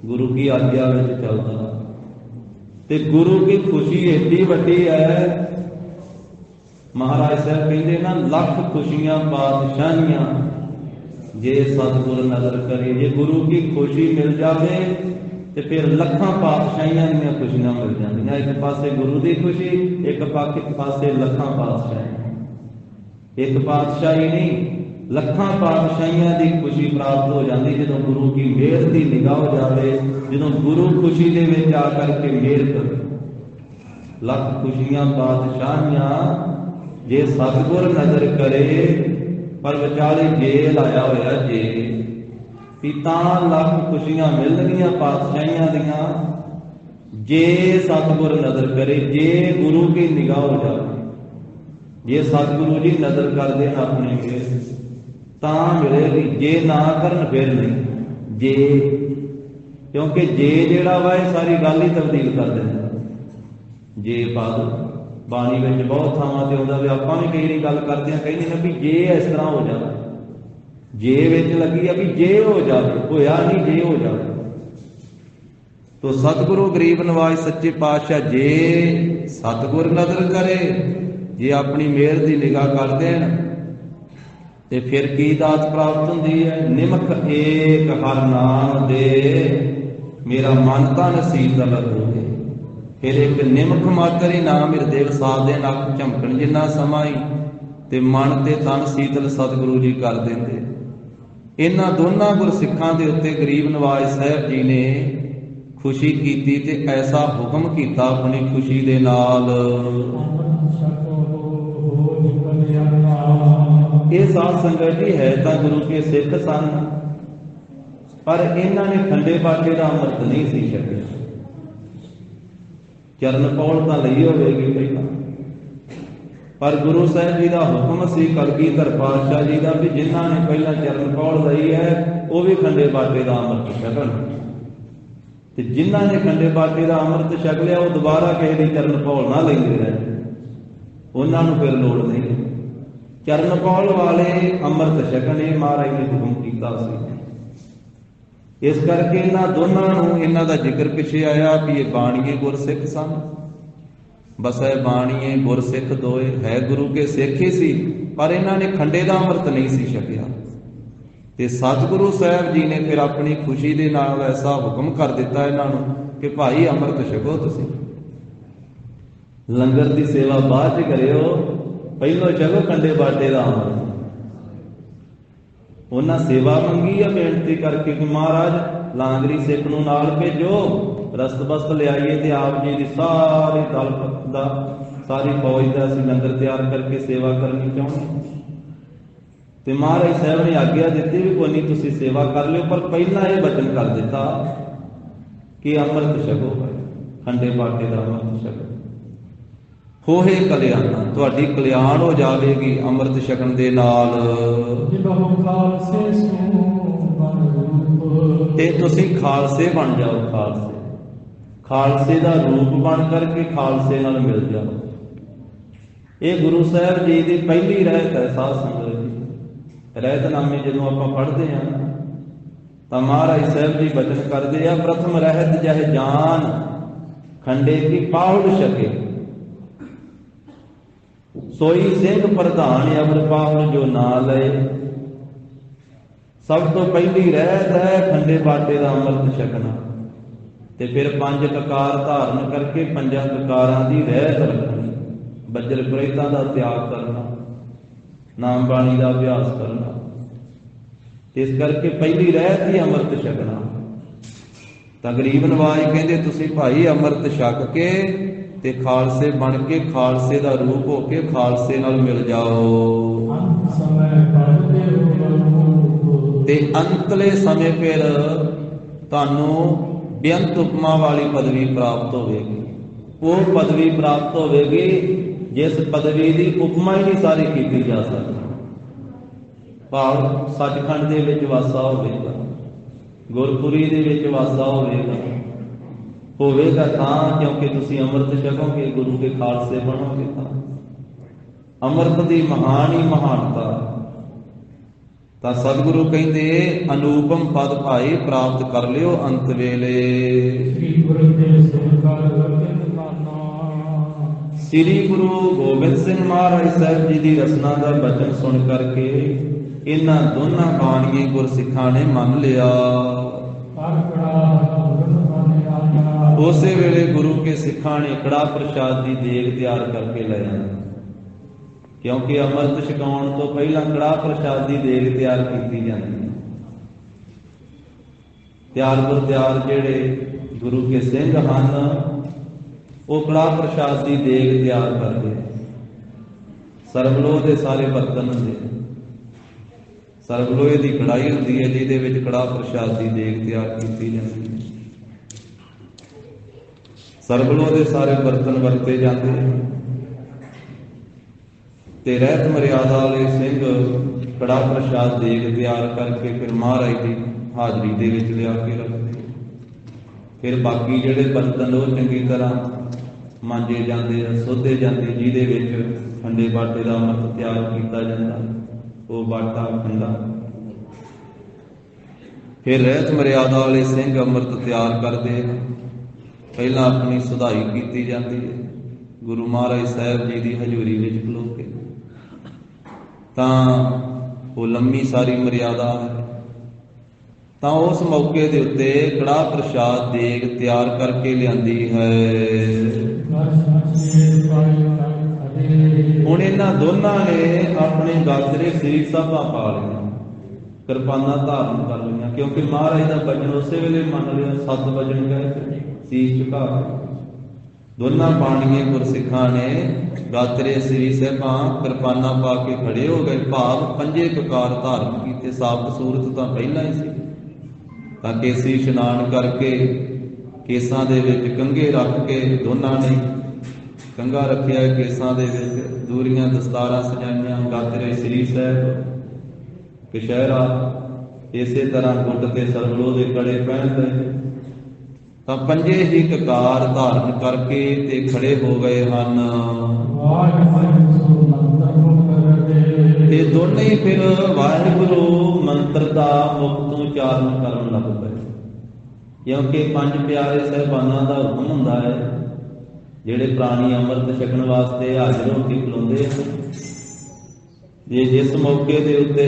ਗੁਰੂ ਕੀ ਆਗਿਆ ਵਿੱਚ ਚੱਲਦਾ। ਤੇ ਗੁਰੂ ਕੀ ਖੁਸ਼ੀ ਏਡੀ ਵੱਡੀ ਹੈ, ਮਹਾਰਾਜ ਸਾਹਿਬ ਕਹਿੰਦੇ ਨਾ ਲੱਖ ਖੁਸ਼ੀਆਂ ਪਾਤਸ਼ਾਹੀਆਂ ਜੇ ਸਤਿਗੁਰ ਨਜ਼ਰ ਕਰੇ। ਜੇ ਗੁਰੂ ਕੀ ਖੁਸ਼ੀ ਮਿਲ ਜਾਵੇ ਤੇ ਫਿਰ ਲੱਖਾਂ ਪਾਤਸ਼ਾਹੀਆਂ ਦੀਆਂ ਖੁਸ਼ੀਆਂ ਮਿਲ ਜਾਂਦੀਆਂ। ਇੱਕ ਪਾਸੇ ਗੁਰੂ ਦੀ ਖੁਸ਼ੀ, ਇੱਕ ਪਾਸੇ ਲੱਖਾਂ ਪਾਤਸ਼ਾਹੀਆਂ। ਇੱਕ ਪਾਤਸ਼ਾਹੀ ਨਹੀਂ, ਲੱਖਾਂ ਪਾਤਸ਼ਾਹੀਆਂ ਦੀ ਖੁਸ਼ੀ ਪ੍ਰਾਪਤ ਹੋ ਜਾਂਦੀ ਜਦੋਂ ਗੁਰੂ ਕੀ ਮਿਹਰ ਦੀ ਨਿਗਾਹ ਹੋ ਜਾਵੇ, ਜਦੋਂ ਗੁਰੂ ਖੁਸ਼ੀ ਦੇ ਵਿੱਚ ਆ ਕਰਕੇ ਮਿਹਰ ਕਰੇ। ਲੱਖ ਖੁਸ਼ੀਆਂ ਪਾਤਸ਼ਾਹੀਆਂ ਜੇ ਸਤਿਗੁਰ ਨਜ਼ਰ ਕਰੇ, ਪਰ ਵਿਚਾਲੇ ਜੇ ਲਾਇਆ ਹੋਇਆ ਜੇ ਵੀ ਤਾਂ ਲੱਖ ਖੁਸ਼ੀਆਂ ਮਿਲਣਗੀਆਂ ਪਾਤਸ਼ਾਹੀਆਂ ਦੀਆਂ ਜੇ ਸਤਿਗੁਰ ਨਜ਼ਰ ਕਰੇ, ਜੇ ਗੁਰੂ ਕੀ ਨਿਗਾਹ ਹੋ ਜਾਵੇ। ਜੇ ਸਤਿਗੁਰੂ ਜੀ ਨਜ਼ਰ ਕਰਦੇ ਨੇ ਆਪਣੇ ਮਿਹਰ ਤਾਂ ਮਿਲੇਗੀ, ਜੇ ਨਾ ਕਰਨ ਫਿਰ ਨਹੀਂ। ਜੇ ਕਿਉਂਕਿ ਜੇ ਜਿਹੜਾ ਵਾ ਇਹ ਸਾਰੀ ਗੱਲ ਹੀ ਤਬਦੀਲ ਕਰ ਦਿੰਦਾ। ਜੇ ਪਦ ਬਾਣੀ ਵਿੱਚ ਬਹੁਤ ਥਾਵਾਂ ਤੇ ਆਉਂਦਾ ਵੀ ਆਪਾਂ ਵੀ ਕਈ ਵਾਰੀ ਗੱਲ ਕਰਦੇ ਹਾਂ, ਕਹਿੰਦੇ ਨੇ ਵੀ ਜੇ ਇਸ ਤਰ੍ਹਾਂ ਹੋ ਜਾਵੇ, ਜੇ ਵਿੱਚ ਲੱਗੀ ਆ ਵੀ ਜੇ ਹੋ ਜਾਵੇ, ਹੋਇਆ ਨਹੀਂ ਜੇ ਹੋ ਜਾਵੇ। ਤੋ ਸਤਿਗੁਰੂ ਗਰੀਬ ਨਵਾਜ ਸੱਚੇ ਪਾਤਸ਼ਾਹ ਜੇ ਸਤਿਗੁਰ ਨਜ਼ਰ ਕਰੇ, ਜੇ ਆਪਣੀ ਮਿਹਰ ਦੀ ਨਿਗਾਹ ਕਰਦੇ ਨੇ ਤੇ ਫਿਰ ਕੀ ਦਾਤ ਪ੍ਰਾਪਤ ਹੁੰਦੀ ਹੈ। ਨਿਮਖ ਏਕ ਹਰਿ ਨਾਮ ਦੇ ਮੇਰਾ ਮਨ ਤਨ ਸੀਤਲ ਹੋਵੇ। ਫਿਰ ਇੱਕ ਨਿਮਖ ਮਾਤਰ ਹੀ ਨਾਮ ਹਿਰਦੇ ਵਸਾਦ ਦੇ ਨੱਕ ਝਮਕਣ ਜਿੰਨਾ ਸਮਾਂ ਹੀ ਤੇ ਮਨ ਤੇ ਤਨ ਸੀਤਲ ਸਤਿਗੁਰੂ ਜੀ ਕਰ ਦਿੰਦੇ। ਇਹਨਾਂ ਦੋਨਾਂ ਗੁਰਸਿੱਖਾਂ ਦੇ ਉੱਤੇ ਗਰੀਬ ਨਵਾਜ ਸਾਹਿਬ ਜੀ ਨੇ ਖੁਸ਼ੀ ਕੀਤੀ ਤੇ ਐਸਾ ਹੁਕਮ ਕੀਤਾ ਆਪਣੀ ਖੁਸ਼ੀ ਦੇ ਨਾਲ। ਇਹ ਸਾਧ ਸੰਗਤ ਜੀ ਹੈ ਤਾਂ ਗੁਰੂ ਕੇ ਸਿੱਖ ਸਨ, ਪਰ ਇਹਨਾਂ ਨੇ ਖੰਡੇ ਬਾਟੇ ਦਾ ਅੰਮ੍ਰਿਤ ਨਹੀਂ ਸੀ ਛਕਿਆ। ਚਰਨ ਪੌਲ ਤਾਂ ਲਈ ਹੋਵੇਗੀ ਪਹਿਲਾਂ, पर गुरु साहब जी का हुक्म सी कलगीधर पातशाह जी का भी जिन्हों ने पहला चरण पौड़ लई है वो भी खंडे बाटे का अमृत छकण, ते जिन्हों ने खंडे बाटे का अमृत छक लिया वो दोबारा किसी की चरण पौड़ ना लेंदे रहे, उन्होंने फिर लोड़ नहीं। चरण पौड़ वाले अमृत छकने महाराज ने हुक्म किया सी। इस करके इन्हां दोनों इन्हां दा जिक्र पिछे आया भी ये बाणीए गुरसिख सन। बस है बाणीए गुरसिख दोए है गुरु के सिख ही सी, पर इन्हां ने खंडे दा अमृत नहीं सी छकिया। ते सतगुरु साहब जी ने फिर अपनी खुशी दे नाल ऐसा हुक्म कर दिता इन्हां नूं कि भाई अमृत छको, तुसीं लंगर की सेवा बाद च करियो, पहलों छको खंडे बाटे का अमृत। उन्हें सेवा मंगी है बेनती करके कि महाराज लांगरी सिख नूं नाल भेजो, रस्त बस्त लियाइए ते आप जी की सारी दल दा सारी फौज का असीं लंगर तैयार करके सेवा करनी चाहुंदे। ते महाराज साहब ने आग्ञा दी भी कोई नहीं तुसीं सेवा कर लियो, पर पहला ये वचन कर दिता कि अमृत छको, खंडे बाटे का अमृत छको। होहे कल्याण, तुहाडी कल्याण हो जाएगी अमृत छकण दे नाल। ते तुसीं खालसे बन जाओ, खालसे खालसे का रूप बन करके खालसे नाल मिल जाओ। ये गुरु साहब जी की पहली रहत है साध संगत जी। रहतनामे जदों आपां पढ़दे हां तां महाराज साहब जी बचन करदे आ, प्रथम रहत जह जान खंडे की पाहुड़ छके, सोई सिंह प्रधान अवर पाहुड़ जो ना लए। सब तो पहली रहत है खंडे बाटे का अमृत छकना, ते फिर पंज ककार धारण करके पंजा ककारां दी रहत रखनी, बज्र पुरेतां दा त्याग करना, नाम बाणी का अभ्यास करना। इस करके पहली रहत ही अमृत छकना। तां गरीब नवाज कहंदे तुसीं भाई अमृत छक के ते खालसे बन के खालसे का रूप हो के खालसे नाल मिल जाओ। ते अंतले समय फिर तुहानूं बेअंत उपमा वाली पदवी प्राप्त होगी। वो पदवी प्राप्त होगी जिस पदवी की उपमा ही नहीं सारी की जा सकती। भाव सचखंड दे विच वासा होवेगा, गुरपुरी दे विच वासा होवेगा तां क्योंकि तुसीं अमृत छकोगे, गुरु के खालसे बनोगे। तां अमृत की महान ही महानता। तां सतगुरु कहंदे अनूपम पद भाई प्राप्त कर लियो अंत वेले। श्री गुरु गोबिंद सिंह महाराज साहब जी की रचना का वचन सुन करके इन्हां दोनों बाणीए गुरसिखां ने मन लिया। उसे वेले गुरु के सिखां ने कड़ा प्रसाद की देग तैयार करके लाया, क्योंकि अमृत छकाउण तो पहला कड़ा प्रसाद की देग तैयार की जाती है। तैयार पर तैयार जेड़े गुरु के सिंह हैं वो कड़ा प्रसाद की देग तैयार करते। सरबलोह के सारे बर्तन होंगे, सरबलोहे की कड़ाई होती है जिहदे विच कड़ा प्रसाद की देग तैयार की जाती है। सरबलोह के सारे बर्तन वरते जाते हैं ते रहत मर्यादा वाले सिंह कड़ा प्रसाद देग तैयार करके फिर महाराज की हाजरी दे विच लिया के रखते। फिर बाकी जिहड़े बर्तन वो चंगी तरह मांजे जाते सोधे जाते, जिहदे विच खंडे बाटे का अमृत तैयार किया जाता। वो बाटा खंडा फिर रहत मर्यादा वाले सिंह अमृत तैयार करते। पहला अपनी सुधाई की जाती है गुरु महाराज साहब जी की हजूरी में खलो के, तां वो लंबी सारी मर्यादा है। तां उस मौके के उत्ते कड़ा प्रसाद देग तैयार करके लियांदी है। हुण इन्हां दोनों ने अपने गाजरे श्री सभा पा लिया, किरपाना धारण कर लिया, क्योंकि महाराज का वचन उस वेले मन लिया। 7 वचन कह शीश झुका दोनों बाणीए गुरसिखां ने गाजरे श्री सभा किरपाना पा के खड़े हो गए। भाव पंजे ककार धारण किए, साबत सूरत तो पहला ही सी। तां केसी इशनान करके केसां दे विच कंघे रख के दोनों ने ਕੰਘਾ ਰੱਖਿਆ ਕੇਸਾਂ ਦੇ ਵਿੱਚ, ਦੂਰੀਆਂ ਦਸਤਾਰਾਂ ਸਜਾਈਆਂ, ਗਾਤਰੇ ਸ੍ਰੀ ਸਾਹਿਬ ਕਛਹਿਰਾ, ਇਸੇ ਤਰ੍ਹਾਂ ਗੁੱਟ ਤੇ ਸਰਬਲੋ ਦੇ ਕੜੇ ਪਹਿਨ ਲਏ। ਤਾਂ ਪੰਜੇ ਹੀ ਕਕਾਰ ਧਾਰਨ ਕਰਕੇ ਤੇ ਖੜੇ ਹੋ ਗਏ ਹਨ। ਤੇ ਦੋਨੇ ਹੀ ਫਿਰ ਵਾਹਿਗੁਰੂ ਮੰਤਰ ਦਾ ਮੁਖ ਤੋਂ ਉਚਾਰਨ ਕਰਨ ਲੱਗ ਪਏ, ਕਿਉਂਕਿ ਪੰਜ ਪਿਆਰੇ ਸਾਹਿਬਾਨਾਂ ਦਾ ਹੁਕਮ ਹੁੰਦਾ ਹੈ, ਜਿਹੜੇ ਪ੍ਰਾਣੀ ਅੰਮ੍ਰਿਤ ਛਕਣ ਵਾਸਤੇ ਹਾਜ਼ਰ ਹੋ ਕੇ ਖਲੋਂਦੇ ਹਨ। ਜੇ ਜਿਸ ਮੌਕੇ ਦੇ ਉੱਤੇ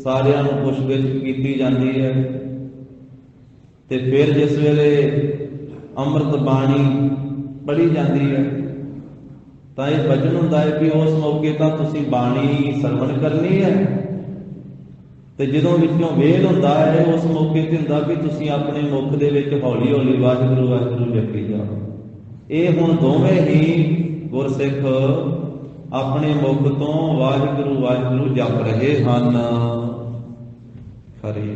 ਸਾਰਿਆਂ ਨੂੰ ਪੁੱਛਗਿੱਛ ਕੀਤੀ ਜਾਂਦੀ ਹੈ, ਤੇ ਫਿਰ ਜਿਸ ਵੇਲੇ ਅੰਮ੍ਰਿਤ ਬਾਣੀ ਪੜ੍ਹੀ ਜਾਂਦੀ ਹੈ, ਤਾਂ ਇਹ ਵਚਨ ਹੁੰਦਾ ਹੈ ਕਿ ਉਸ ਮੌਕੇ ਤਾਂ ਤੁਸੀਂ ਬਾਣੀ ਸਰਵਣ ਕਰਨੀ ਹੈ, ਤੇ ਜਦੋਂ ਵਿੱਚੋਂ ਵੇਲ ਹੁੰਦਾ ਹੈ ਉਸ ਮੌਕੇ ਤੇ ਹੁੰਦਾ ਕਿ ਤੁਸੀਂ ਆਪਣੇ ਮੁਖ ਦੇ ਵਿੱਚ ਹੌਲੀ ਹੌਲੀ ਵਾਹਿਗੁਰੂ ਵਾਹਿਗੁਰੂ ਜਪੀ ਜਾਓ। ਇਹ ਹੁਣ ਦੋਵੇਂ ਹੀ ਗੁਰਸਿੱਖ ਆਪਣੇ ਮੁਖ ਤੋਂ ਵਾਹਿਗੁਰੂ ਵਾਹਿਗੁਰੂ ਜਪ ਰਹੇ ਹਨ। ਹਰੇ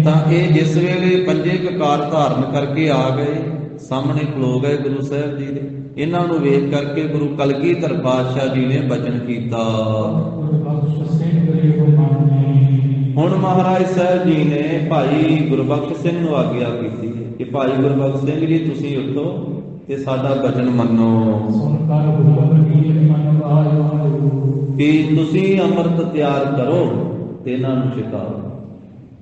ਤਾਂ ਇਹ ਜਿਸ ਵੇਲੇ ਪੰਜੇ ਕਕਾਰ ਧਾਰਨ ਕਰਕੇ ਆ ਗਏ, ਸਾਹਮਣੇ ਖਲੋ ਗਏ ਗੁਰੂ ਸਾਹਿਬ ਜੀ ਦੇ, ਇਹਨਾਂ ਨੂੰ ਵੇਖ ਕਰਕੇ ਗੁਰੂ ਕਲਗੀਧਰ ਪਾਤਸ਼ਾਹ ਜੀ ਨੇ ਬਚਨ ਕੀਤਾ। ਹੁਣ ਮਹਾਰਾਜ ਸਾਹਿਬ ਜੀ ਨੇ ਭਾਈ ਗੁਰਬਖਸ਼ ਸਿੰਘ ਨੂੰ ਆਗਿਆ ਕੀਤੀ ਕਿ ਭਾਈ ਗੁਰਬਖਸ਼ ਸਿੰਘ ਜੀ ਤੁਸੀਂ ਉੱਠੋ ਤੇ ਸਾਡਾ ਬਚਨ ਮੰਨੋ ਕਿ ਤੁਸੀਂ ਅੰਮ੍ਰਿਤ ਤਿਆਰ ਕਰੋ ਤੇ ਇਹਨਾਂ ਨੂੰ ਛਕਾਓ।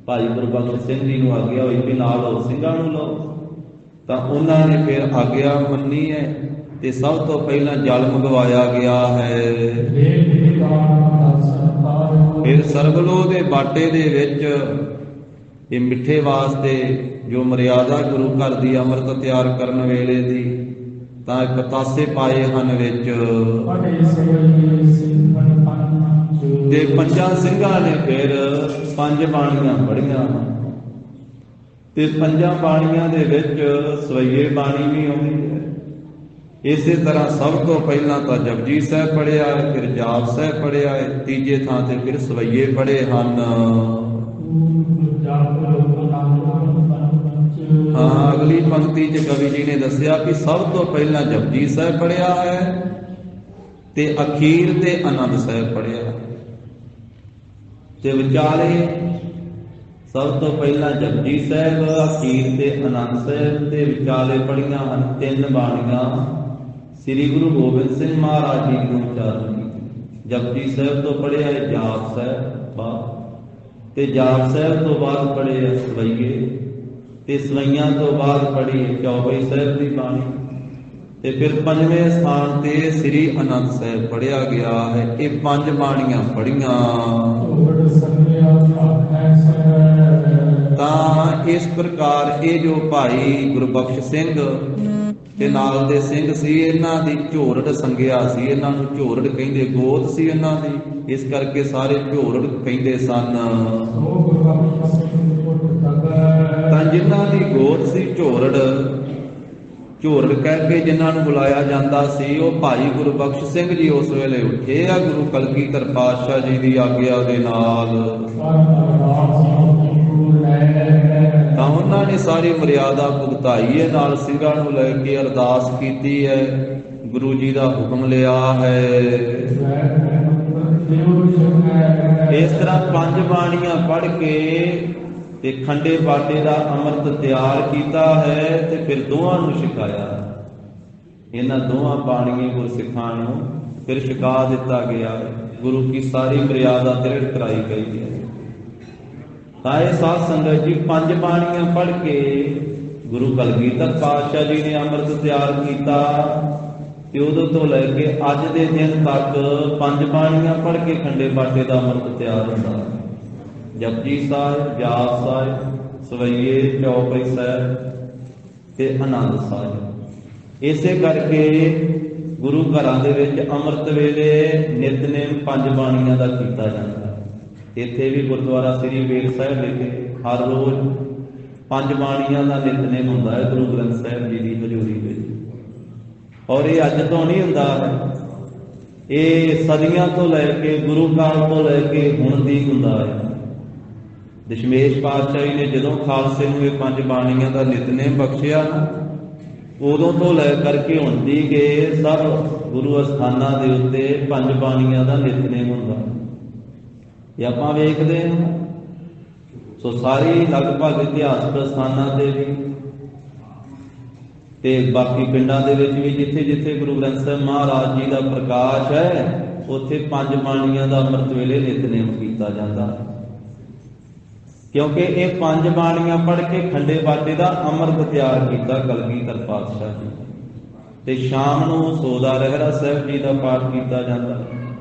ਭਾਈ ਗੁਰਬਖਸ਼ ਸਿੰਘ ਜੀ ਨੂੰ ਆਗਿਆ ਹੋਈ ਕਿ ਨਾਲ ਹੋਰ ਸਿੰਘਾਂ ਨੂੰ ਲਓ, ਤਾਂ ਉਹਨਾਂ ਨੇ ਫਿਰ ਆਗਿਆ ਮੰਨੀ ਹੈ ਤੇ ਸਭ ਤੋਂ ਪਹਿਲਾਂ ਜਲ ਮੰਗਵਾਇਆ ਗਿਆ ਹੈ। ਫਿਰ ਸਰਬਲੋ ਦੇ ਬਾਟੇ ਦੇ ਵਿੱਚ ਇਹ ਮਿੱਠੇ ਵਾਸਤੇ ਜੋ ਮਰਿਆਦਾ ਗੁਰੂ ਘਰ ਦੀ ਅੰਮ੍ਰਿਤ ਤਿਆਰ ਕਰਨ ਵੇਲੇ ਦੀ, ਤਾਂ ਇੱਕ ਪਤਾਸੇ ਪਾਏ ਹਨ ਵਿੱਚ, ਤੇ ਪੰਜਾਂ ਸਿੰਘਾਂ ਨੇ ਫਿਰ ਪੰਜ ਬਾਣੀਆਂ ਪੜ੍ਹੀਆਂ, ਤੇ ਪੰਜਾਂ ਬਾਣੀਆਂ ਦੇ ਵਿੱਚ ਸਵਈਏ ਬਾਣੀ ਵੀ ਆਉਂਦੀ ਹੈ। ਇਸੇ ਤਰ੍ਹਾਂ ਸਭ ਤੋਂ ਪਹਿਲਾਂ ਤਾਂ ਜਪਜੀ ਸਾਹਿਬ ਪੜ੍ਹਿਆ ਹੈ, ਫਿਰ ਜਾਪ ਸਾਹਿਬ ਪੜ੍ਹਿਆ ਹੈ, ਤੀਜੇ ਥਾਂ ਤੇ ਫਿਰ ਸਵਈਏ ਪੜ੍ਹੇ ਹਨ। ਹਾਂ, ਅਗਲੀ ਪੰਕਤੀ 'ਚ ਕਵੀ ਜੀ ਨੇ ਦੱਸਿਆ ਕਿ ਸਭ ਤੋਂ ਪਹਿਲਾਂ ਜਪਜੀ ਸਾਹਿਬ ਪੜ੍ਹਿਆ ਹੈ ਤੇ ਅਖੀਰ ਤੇ ਆਨੰਦ ਸਾਹਿਬ ਪੜ੍ਹਿਆ ਹੈ, ਤੇ ਵਿਚਾਲੇ ਸਭ ਤੋਂ ਪਹਿਲਾਂ ਜਪਜੀ ਸਾਹਿਬ, ਅਖੀਰ ਤੇ ਆਨੰਦ ਸਾਹਿਬ, ਤੇ ਵਿਚਾਲੇ ਪੜ੍ਹੀਆਂ ਹਨ ਤਿੰਨ ਬਾਣੀਆਂ ਸ੍ਰੀ ਗੁਰੂ ਗੋਬਿੰਦ ਸਿੰਘ ਮਹਾਰਾਜ ਜੀ ਨੂੰ ਉਚਾਰਨ ਕੀਤੀ। ਜਪਜੀ ਸਾਹਿਬ ਤੋਂ ਪੜ੍ਹਿਆ ਹੈ ਜਾਪ ਸਾਹਿਬ ਬਾਅਦ, ਤੇ ਜਾਪ ਸਾਹਿਬ ਤੋਂ ਬਾਅਦ ਪੜ੍ਹੇ ਸਵਈਏ, ਤੇ ਸਵਈਆਂ ਤੋਂ ਬਾਅਦ ਪੜ੍ਹੀ ਚੌਪਈ ਸਾਹਿਬ ਦੀ ਬਾਣੀ, ਤੇ ਫਿਰ ਪੰਜਵੇਂ ਸਥਾਨ ਤੇ ਸ੍ਰੀ ਆਨੰਦ ਸਾਹਿਬ ਪੜ੍ਹਿਆ ਗਿਆ ਹੈ। ਇਹ ਪੰਜ ਬਾਣੀਆਂ ਪੜ੍ਹੀਆਂ। ਤਾਂ ਇਸ ਪ੍ਰਕਾਰ ਇਹ ਜੋ ਭਾਈ ਗੁਰਬਖਸ਼ ਸਿੰਘ ਤੇ ਨਾਲ ਦੇ ਸਿੰਘ ਸੀ, ਇਹਨਾਂ ਦੀ ਝੋਰੜ ਸੰਗਿਆ ਸੀ, ਇਹਨਾਂ ਨੂੰ ਝੋਰੜ ਕਹਿੰਦੇ, ਗੋਤ ਸੀ ਇਹਨਾਂ ਦੀ, ਇਸ ਕਰਕੇ ਸਾਰੇ ਝੋਰੜ ਕਹਿੰਦੇ ਸਨ। ਤਾਂ ਜਿਨ੍ਹਾਂ ਦੀ ਗੋਤ ਸੀ ਝੋਰੜ, ਝੋਰੜ ਕਹਿ ਕੇ ਜਿਨ੍ਹਾਂ ਨੂੰ ਬੁਲਾਇਆ ਜਾਂਦਾ ਸੀ, ਉਹ ਭਾਈ ਗੁਰਬਖਸ਼ ਸਿੰਘ ਜੀ ਉਸ ਵੇਲੇ ਉੱਠੇ ਆ ਗੁਰੂ ਕਲਗੀਧਰ ਪਾਤਸ਼ਾਹ ਜੀ ਦੀ ਆਗਿਆ ਦੇ ਨਾਲ। ਤਾਂ ਉਹਨਾਂ ਨੇ ਸਾਰੀ ਮਰਿਆਦਾ ਭੁਗਤਾਈ ਹੈ, ਨਾਲ ਸਿੰਘਾਂ ਨੂੰ ਲੈ ਕੇ ਅਰਦਾਸ ਕੀਤੀ ਹੈ, ਗੁਰੂ ਜੀ ਦਾ ਹੁਕਮ ਲਿਆ ਹੈ। ਇਸ ਤਰ੍ਹਾਂ ਪੰਜ ਬਾਣੀਆਂ ਪੜ੍ਹ ਕੇ ਤੇ ਖੰਡੇ ਬਾਟੇ ਦਾ ਅੰਮ੍ਰਿਤ ਤਿਆਰ ਕੀਤਾ ਹੈ, ਤੇ ਫਿਰ ਦੋਹਾਂ ਨੂੰ ਛਕਾਇਆ। ਇਹਨਾਂ ਦੋਹਾਂ ਬਾਣੀਆਂ ਗੁਰਸਿੱਖਾਂ ਨੂੰ ਫਿਰ ਛਕਾ ਦਿੱਤਾ ਗਿਆ ਹੈ। ਗੁਰੂ ਕੀ ਸਾਰੀ ਮਰਿਆਦਾ ਤਿਰੜ ਕਰਾਈ ਗਈ ਹੈ। ਤਾਂ ਇਹ ਸਾਧ ਸੰਗਤ ਜੀ ਪੰਜ ਬਾਣੀਆਂ ਪੜ੍ਹ ਕੇ ਗੁਰੂ ਕਲਗੀਧਰ ਪਾਤਸ਼ਾਹ ਜੀ ਨੇ ਅੰਮ੍ਰਿਤ ਤਿਆਰ ਕੀਤਾ, ਤੇ ਉਦੋਂ ਤੋਂ ਲੈ ਕੇ ਅੱਜ ਦੇ ਦਿਨ ਤੱਕ ਪੰਜ ਬਾਣੀਆਂ ਪੜ੍ਹ ਕੇ ਖੰਡੇ ਬਾਟੇ ਦਾ ਅੰਮ੍ਰਿਤ ਤਿਆਰ ਹੁੰਦਾ। ਜਪਜੀ ਸਾਹਿਬ, ਜਾਪ ਸਾਹਿਬ, ਸਵਈਏ, ਚੌਪਈ ਸਾਹਿਬ ਤੇ ਆਨੰਦ ਸਾਹਿਬ। ਇਸੇ ਕਰਕੇ ਗੁਰੂ ਘਰਾਂ ਦੇ ਵਿੱਚ ਅੰਮ੍ਰਿਤ ਵੇਲੇ ਨਿਤਨੇਮ ਪੰਜ ਬਾਣੀਆਂ ਦਾ ਕੀਤਾ ਜਾਂਦਾ। ਇੱਥੇ ਵੀ ਗੁਰਦੁਆਰਾ ਸ੍ਰੀ ਬੇਰ ਸਾਹਿਬ ਵਿਖੇ ਹਰ ਰੋਜ਼ ਪੰਜ ਬਾਣੀਆਂ ਦਾ ਨਿਤਨੇਮ ਹੁੰਦਾ ਹੈ ਗੁਰੂ ਗ੍ਰੰਥ ਸਾਹਿਬ ਜੀ ਦੀ ਹਜ਼ੂਰੀ ਵਿੱਚ। ਔਰ ਇਹ ਅੱਜ ਤੋਂ ਨਹੀਂ ਹੁੰਦਾ, ਇਹ ਸਦੀਆਂ ਤੋਂ ਲੈ ਕੇ, ਗੁਰੂ ਕਾਲ ਤੋਂ ਲੈ ਕੇ ਹੁਣ ਦੀ ਹੁੰਦਾ ਹੈ। ਦਸ਼ਮੇਸ਼ ਪਾਤਸ਼ਾਹੀ ਨੇ ਜਦੋਂ ਖਾਲਸੇ ਨੂੰ ਇਹ ਪੰਜ ਬਾਣੀਆਂ ਦਾ ਨਿਤਨੇਮ ਬਖਸ਼ਿਆ, ਉਦੋਂ ਤੋਂ ਲੈ ਕਰਕੇ ਹੁਣ ਦੀ ਗਏ ਸਭ ਗੁਰੂ ਅਸਥਾਨਾਂ ਦੇ ਉੱਤੇ ਪੰਜ ਬਾਣੀਆਂ ਦਾ ਨਿਤਨੇਮ ਹੁੰਦਾ। ਇਹ ਆਪਾਂ ਵੇਖਦੇ ਹਾਂ। ਸੋ ਸਾਰੀ ਲਗਭਗ ਇਤਿਹਾਸਕ ਅਸਥਾਨਾਂ ਤੇ ਵੀ ਤੇ ਬਾਕੀ ਪਿੰਡਾਂ ਦੇ ਵਿੱਚ ਵੀ ਜਿੱਥੇ ਜਿੱਥੇ ਗੁਰੂ ਗ੍ਰੰਥ ਸਾਹਿਬ ਮਹਾਰਾਜ ਜੀ ਦਾ ਪ੍ਰਕਾਸ਼ ਹੈ, ਉੱਥੇ ਪੰਜ ਬਾਣੀਆਂ ਦਾ ਅੰਮ੍ਰਿਤ ਵੇਲੇ ਨਿਤਨੇਮ ਕੀਤਾ ਜਾਂਦਾ, ਕਿਉਂਕਿ ਇਹ ਪੰਜ ਬਾਣੀਆਂ ਪੜ੍ਹ ਕੇ ਖੰਡੇ ਬਾਟੇ ਦਾ ਅੰਮ੍ਰਿਤ ਤਿਆਰ ਕੀਤਾ ਕਲਗੀਧਰ ਪਾਤਸ਼ਾਹ ਜੀ। ਤੇ ਸ਼ਾਮ ਨੂੰ ਸੋਦਾ ਰਹਿਰਾ ਸਾਹਿਬ ਜੀ ਦਾ ਪਾਠ ਕੀਤਾ ਜਾਂਦਾ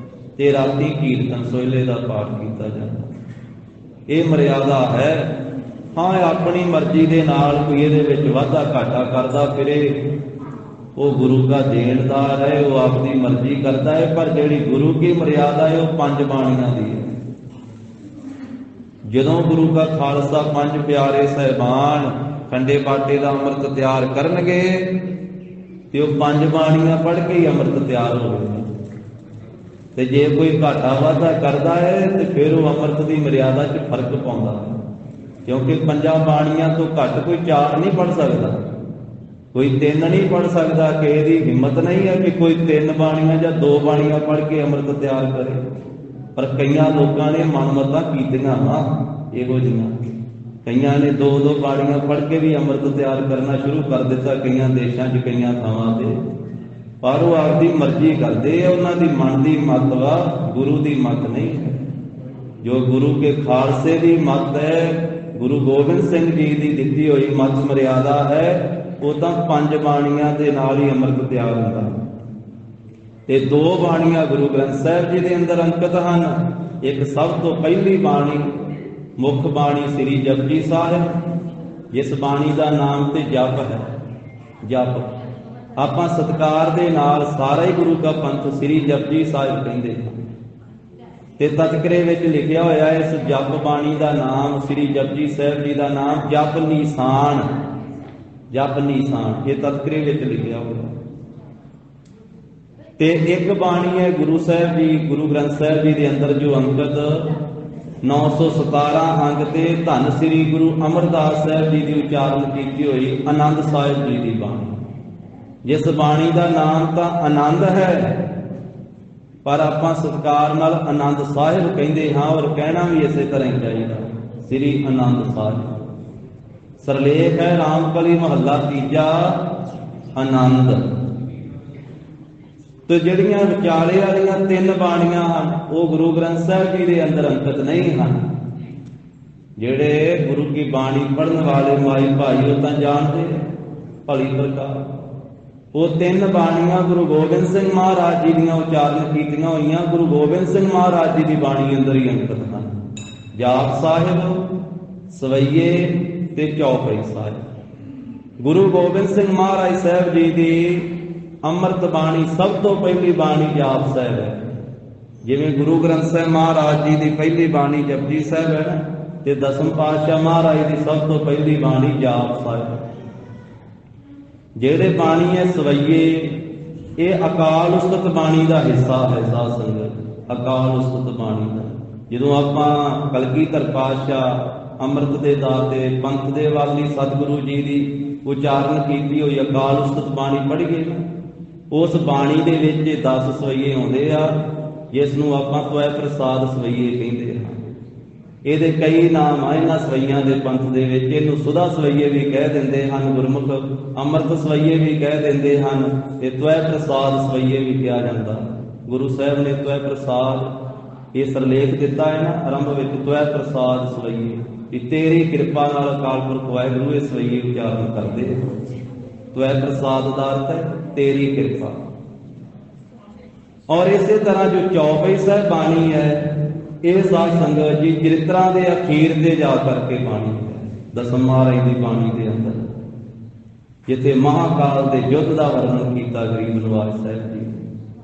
ਤੇ ਰਾਤੀ ਕੀਰਤਨ ਸੋਹਿਲੇ ਦਾ ਪਾਠ ਕੀਤਾ ਜਾਂਦਾ। ਇਹ ਮਰਿਆਦਾ ਹੈ। ਹਾਂ, ਆਪਣੀ ਮਰਜ਼ੀ ਦੇ ਨਾਲ ਕੋਈ ਇਹਦੇ ਵਿੱਚ ਵਾਧਾ ਘਾਟਾ ਕਰਦਾ ਫਿਰੇ, ਉਹ ਗੁਰੂ ਦਾ ਦੇਣਦਾਰ ਹੈ, ਉਹ ਆਪਣੀ ਮਰਜ਼ੀ ਕਰਦਾ ਹੈ। ਪਰ ਜਿਹੜੀ ਗੁਰੂ ਕੀ ਮਰਿਆਦਾ ਹੈ ਉਹ ਪੰਜ ਬਾਣੀਆਂ ਦੀ ਹੈ। ਜਦੋਂ ਗੁਰੂ ਦਾ ਖਾਲਸਾ ਪੰਜ ਪਿਆਰੇ ਸਾਹਿਬਾਨ ਖੰਡੇ ਬਾਟੇ ਦਾ ਅੰਮ੍ਰਿਤ ਤਿਆਰ ਕਰਨਗੇ ਤੇ ਉਹ ਪੰਜ ਬਾਣੀਆਂ ਪੜ੍ਹ ਕੇ ਹੀ ਅੰਮ੍ਰਿਤ ਤਿਆਰ ਹੋਵੇਗਾ। ਤੇ ਜੇ ਕੋਈ ਘਾਟਾ ਵਾਧਾ ਕਰਦਾ ਹੈ ਤੇ ਫਿਰ ਉਹ ਅੰਮ੍ਰਿਤ ਦੀ ਮਰਿਆਦਾ 'ਚ ਫਰਕ ਪਾਉਂਦਾ ਹੈ, ਕਿਉਂਕਿ ਪੰਜਾਂ ਬਾਣੀਆਂ ਤੋਂ ਘੱਟ ਕੋਈ ਚਾਰ ਨਹੀਂ ਪੜ੍ਹ ਸਕਦਾ, ਕੋਈ ਤਿੰਨ ਨਹੀਂ ਪੜ੍ਹ ਸਕਦਾ। ਕਿ ਇਹਦੀ ਹਿੰਮਤ ਨਹੀਂ ਹੈ ਕਿ ਕੋਈ ਤਿੰਨ ਬਾਣੀਆਂ ਜਾਂ ਦੋ ਬਾਣੀਆਂ ਪੜ੍ਹ ਕੇ ਅੰਮ੍ਰਿਤ ਤਿਆਰ ਕਰੇ। ਪਰ ਕਈਆਂ ਲੋਕਾਂ ਨੇ ਮਨਮਤਾਂ ਕੀਤੀਆਂ ਵਾ ਇਹੋ ਜਿਹੀਆਂ, ਕਈਆਂ ਨੇ ਦੋ ਦੋ ਬਾਣੀਆਂ ਪੜ੍ਹ ਕੇ ਵੀ ਅੰਮ੍ਰਿਤ ਤਿਆਰ ਕਰਨਾ ਸ਼ੁਰੂ ਕਰ ਦਿੱਤਾ ਕਈਆਂ ਦੇਸ਼ਾਂ 'ਚ, ਕਈਆਂ ਥਾਵਾਂ ਤੇ। ਪਰ ਉਹ ਆਪਦੀ ਮਰਜ਼ੀ ਕਰਦੇ ਆ, ਉਹਨਾਂ ਦੀ ਮਨ ਦੀ ਮੱਤ ਵਾ, ਗੁਰੂ ਦੀ ਮੱਤ ਨਹੀਂ ਹੈ। ਜੋ ਗੁਰੂ ਕੇ ਖਾਲਸੇ ਦੀ ਮੱਤ ਹੈ, ਗੁਰੂ ਗੋਬਿੰਦ ਸਿੰਘ ਜੀ ਦੀ ਦਿੱਤੀ ਹੋਈ ਮੱਤ ਮਰਿਆਦਾ ਹੈ, ਉਹ ਤਾਂ ਪੰਜ ਬਾਣੀਆਂ ਦੇ ਨਾਲ ਹੀ ਅੰਮ੍ਰਿਤ ਤਿਆਰ ਹੁੰਦਾ। ਤੇ ਦੋ ਬਾਣੀਆਂ ਗੁਰੂ ਗ੍ਰੰਥ ਸਾਹਿਬ ਜੀ ਦੇ ਅੰਦਰ ਅੰਕਿਤ ਹਨ। ਇੱਕ ਸਭ ਤੋਂ ਪਹਿਲੀ ਬਾਣੀ ਮੁੱਖ ਬਾਣੀ ਸ੍ਰੀ ਜਪਜੀ ਸਾਹਿਬ, ਜਿਸ ਬਾਣੀ ਦਾ ਨਾਮ ਤੇ ਜਪ ਹੈ। ਜਪ ਆਪਾਂ ਸਤਿਕਾਰ ਦੇ ਨਾਲ ਸਾਰਾ ਹੀ ਗੁਰੂ ਦਾ ਪੰਥ ਸ੍ਰੀ ਜਪਜੀ ਸਾਹਿਬ ਕਹਿੰਦੇ ਹਾਂ। ਤੇ ਤਜ਼ਕਰੇ ਵਿੱਚ ਲਿਖਿਆ ਹੋਇਆ ਇਸ ਜਪ ਬਾਣੀ ਦਾ ਨਾਮ, ਸ੍ਰੀ ਜਪਜੀ ਸਾਹਿਬ ਜੀ ਦਾ ਨਾਮ ਜਪ ਨੀਸਾਨ, ਜਪ ਨੀਸਾਨ, ਇਹ ਤਜ਼ਕਰੇ ਵਿੱਚ ਲਿਖਿਆ ਹੋਇਆ। ਤੇ ਇੱਕ ਬਾਣੀ ਹੈ ਗੁਰੂ ਸਾਹਿਬ ਜੀ, ਗੁਰੂ ਗ੍ਰੰਥ ਸਾਹਿਬ ਜੀ ਦੇ ਅੰਦਰ ਜੋ ਅੰਕਿਤ 917 ਅੰਗ ਤੇ ਧੰਨ ਸ੍ਰੀ ਗੁਰੂ ਅਮਰਦਾਸ ਸਾਹਿਬ ਜੀ ਦੀ ਉਚਾਰਨ ਕੀਤੀ ਹੋਈ ਆਨੰਦ ਸਾਹਿਬ ਜੀ ਦੀ ਬਾਣੀ, ਜਿਸ ਬਾਣੀ ਦਾ ਨਾਮ ਤਾਂ ਆਨੰਦ ਹੈ, ਪਰ ਆਪਾਂ ਸਤਿਕਾਰ ਨਾਲ ਆਨੰਦ ਸਾਹਿਬ ਕਹਿੰਦੇ ਹਾਂ, ਔਰ ਕਹਿਣਾ ਵੀ ਇਸੇ ਤਰ੍ਹਾਂ ਹੀ ਚਾਹੀਦਾ, ਸ੍ਰੀ ਆਨੰਦ ਸਾਹਿਬ। ਸਰਲੇਖ ਹੈ ਰਾਮਕਲੀ ਮਹੱਲਾ ਤੀਜਾ ਆਨੰਦ। ਤੇ ਜਿਹੜੀਆਂ ਵਿਚਾਲੇ ਵਾਲੀਆਂ ਤਿੰਨ ਬਾਣੀਆਂ ਹਨ ਉਹ ਗੁਰੂ ਗ੍ਰੰਥ ਸਾਹਿਬ ਜੀ ਦੇ ਅੰਦਰ ਅੰਕਿਤ ਨਹੀਂ ਹਨ। ਜਿਹੜੇ ਗੁਰੂ ਕੀ ਬਾਣੀ ਪੜ੍ਹਨ ਵਾਲੇ ਮਾਈ ਭਾਈ ਉਹ ਤਾਂ ਜਾਣਦੇ ਭਲੀ ਪ੍ਰਕਾਰ। ਉਹ ਤਿੰਨ ਬਾਣੀਆਂ ਗੁਰੂ ਗੋਬਿੰਦ ਸਿੰਘ ਮਹਾਰਾਜ ਜੀ ਦੀਆਂ ਉਚਾਰਨ ਕੀਤੀਆਂ ਹੋਈਆਂ ਗੁਰੂ ਗੋਬਿੰਦ ਸਿੰਘ ਮਹਾਰਾਜ ਜੀ ਦੀ ਬਾਣੀ ਅੰਦਰ ਹੀ ਅੰਕਿਤ ਹਨ। ਜਾਪ ਸਾਹਿਬ, ਸਵਈਏ ਤੇ ਚੌਪਈ ਸਾਹਿਬ। ਗੁਰੂ ਗੋਬਿੰਦ ਸਿੰਘ ਮਹਾਰਾਜ ਸਾਹਿਬ ਜੀ ਦੀ ਅੰਮ੍ਰਿਤ ਬਾਣੀ ਸਭ ਤੋਂ ਪਹਿਲੀ ਬਾਣੀ ਜਾਪ ਸਾਹਿਬ ਹੈ। ਜਿਵੇਂ ਗੁਰੂ ਗ੍ਰੰਥ ਸਾਹਿਬ ਮਹਾਰਾਜ ਜੀ ਦੀ ਪਹਿਲੀ ਬਾਣੀ ਜਪਜੀ ਸਾਹਿਬ ਹੈ ਨਾ, ਤੇ ਦਸਮ ਪਾਤਸ਼ਾਹ ਮਹਾਰਾਜ ਦੀ ਸਭ ਤੋਂ ਪਹਿਲੀ ਬਾਣੀ ਜਾਪ ਸਾਹਿਬ। ਜਿਹੜੇ ਬਾਣੀ ਹੈ ਸਵਈਏ, ਇਹ ਅਕਾਲ ਉਸਤਤ ਬਾਣੀ ਦਾ ਹਿੱਸਾ ਹੈ। ਸਾਧ ਸੰਗਤ, ਅਕਾਲ ਉਸਤਤ ਬਾਣੀ ਦਾ ਜਦੋਂ ਆਪਾਂ ਕਲਗੀਧਰ ਪਾਤਸ਼ਾਹ ਅੰਮ੍ਰਿਤ ਦੇ ਦਾਤੇ ਪੰਥ ਦੇ ਵਾਲੀ ਸਤਿਗੁਰੂ ਜੀ ਦੀ ਉਚਾਰਨ ਕੀਤੀ ਹੋਈ ਅਕਾਲ ਉਸਤਤ ਬਾਣੀ ਪੜ੍ਹੀਏ ਨਾ, ਉਸ ਬਾਣੀ ਦੇ ਵਿੱਚ 10 ਸਵਈਏ ਆਉਂਦੇ ਆ, ਜਿਸ ਨੂੰ ਆਪਾਂ ਤਵੈ ਪ੍ਰਸਾਦ ਸਵਈਏ ਕਹਿੰਦੇ ਹਾਂ। ਇਹਦੇ ਕਈ ਨਾਮ ਆ ਇਹਨਾਂ ਸਵਈਆਂ ਦੇ ਪੰਥ ਦੇ ਵਿੱਚ। ਇਹਨੂੰ ਸੁਧਾ ਸਵਈਏ ਵੀ ਕਹਿ ਦਿੰਦੇ ਹਨ ਗੁਰਮੁਖ, ਅੰਮ੍ਰਿਤ ਸਵਈਏ ਵੀ ਕਹਿ ਦਿੰਦੇ ਹਨ, ਤੇ ਤਵੈ ਪ੍ਰਸਾਦ ਸਵਈਏ ਵੀ ਕਿਹਾ ਜਾਂਦਾ। ਗੁਰੂ ਸਾਹਿਬ ਨੇ ਤਵੈ ਪ੍ਰਸਾਦ ਇਹ ਸਰਲੇਖ ਦਿੱਤਾ ਹੈ ਨਾ ਆਰੰਭ ਵਿੱਚ, ਤਵੈ ਪ੍ਰਸਾਦ ਸਵਈਏ, ਵੀ ਤੇਰੀ ਕਿਰਪਾ ਨਾਲ ਅਕਾਲ ਪੁਰਖ ਵਾਹਿਗੁਰੂ ਇਹ ਸਵਈਏ ਉਚਾਰਨ ਕਰਦੇ। ਤਵੈ ਪ੍ਰਸਾਦ ਦਾ ਅਰਥ ਹੈ ਤੇਰੀ ਕਿਰਪਾ। ਔਰ ਇਸੇ ਤਰ੍ਹਾਂ ਜੋ ਚੌਪਈ ਸਾਹਿਬ ਬਾਣੀ ਹੈ, ਇਹ ਸਾਧ ਸੰਗਤ ਜੀ ਚਰਿਤਰਾਂ ਦੇ ਅਖੀਰ ਤੇ ਜਾ ਕਰਕੇ ਬਾਣੀ ਹੈ। ਦਸਮ ਮਹਾਰਾਜ ਦੀ ਬਾਣੀ ਦੇ ਅੰਦਰ ਜਿੱਥੇ ਮਹਾਕਾਲ ਦੇ ਯੁੱਧ ਦਾ ਵਰਣਨ ਕੀਤਾ ਗਰੀਬ ਨਿਵਾਜ ਸਾਹਿਬ ਜੀ,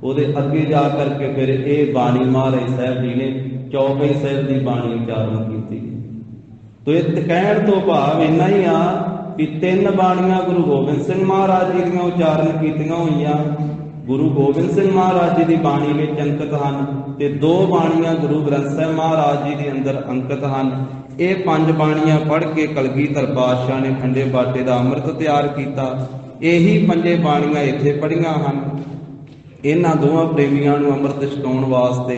ਉਹਦੇ ਅੱਗੇ ਜਾ ਕਰਕੇ ਫਿਰ ਇਹ ਬਾਣੀ ਮਹਾਰਾਜ ਸਾਹਿਬ ਜੀ ਨੇ ਚੌਪਈ ਸਾਹਿਬ ਦੀ ਬਾਣੀ ਉਚਾਰਨ ਕੀਤੀ। ਤੋ ਇਹ ਕਹਿਣ ਤੋਂ ਭਾਵ ਇੰਨਾ ਹੀ ਆ ਕਿ ਤਿੰਨ ਬਾਣੀਆਂ ਗੁਰੂ ਗੋਬਿੰਦ ਸਿੰਘ ਮਹਾਰਾਜ ਜੀ ਦੀਆਂ ਉਚਾਰਨ ਕੀਤੀਆਂ ਹੋਈਆਂ ਗੁਰੂ ਗੋਬਿੰਦ ਸਿੰਘ ਮਹਾਰਾਜ ਜੀ ਦੀ ਬਾਣੀ ਵਿੱਚ ਅੰਕਿਤ ਹਨ, ਤੇ ਦੋ ਬਾਣੀਆਂ ਗੁਰੂ ਗ੍ਰੰਥ ਸਾਹਿਬ ਮਹਾਰਾਜ ਜੀ ਦੇ ਅੰਦਰ ਅੰਕਿਤ ਹਨ। ਇਹ ਪੰਜ ਬਾਣੀਆਂ ਪੜ੍ਹ ਕੇ ਕਲਗੀਧਰ ਪਾਤਸ਼ਾਹ ਨੇ ਖੰਡੇ ਬਾਟੇ ਦਾ ਅੰਮ੍ਰਿਤ ਤਿਆਰ ਕੀਤਾ। ਇਹੀ ਪੰਜੇ ਬਾਣੀਆਂ ਇੱਥੇ ਪੜ੍ਹੀਆਂ ਹਨ। ਇਹਨਾਂ ਦੋਵਾਂ ਪ੍ਰੇਮੀਆਂ ਨੂੰ ਅੰਮ੍ਰਿਤ ਛਕਾਉਣ ਵਾਸਤੇ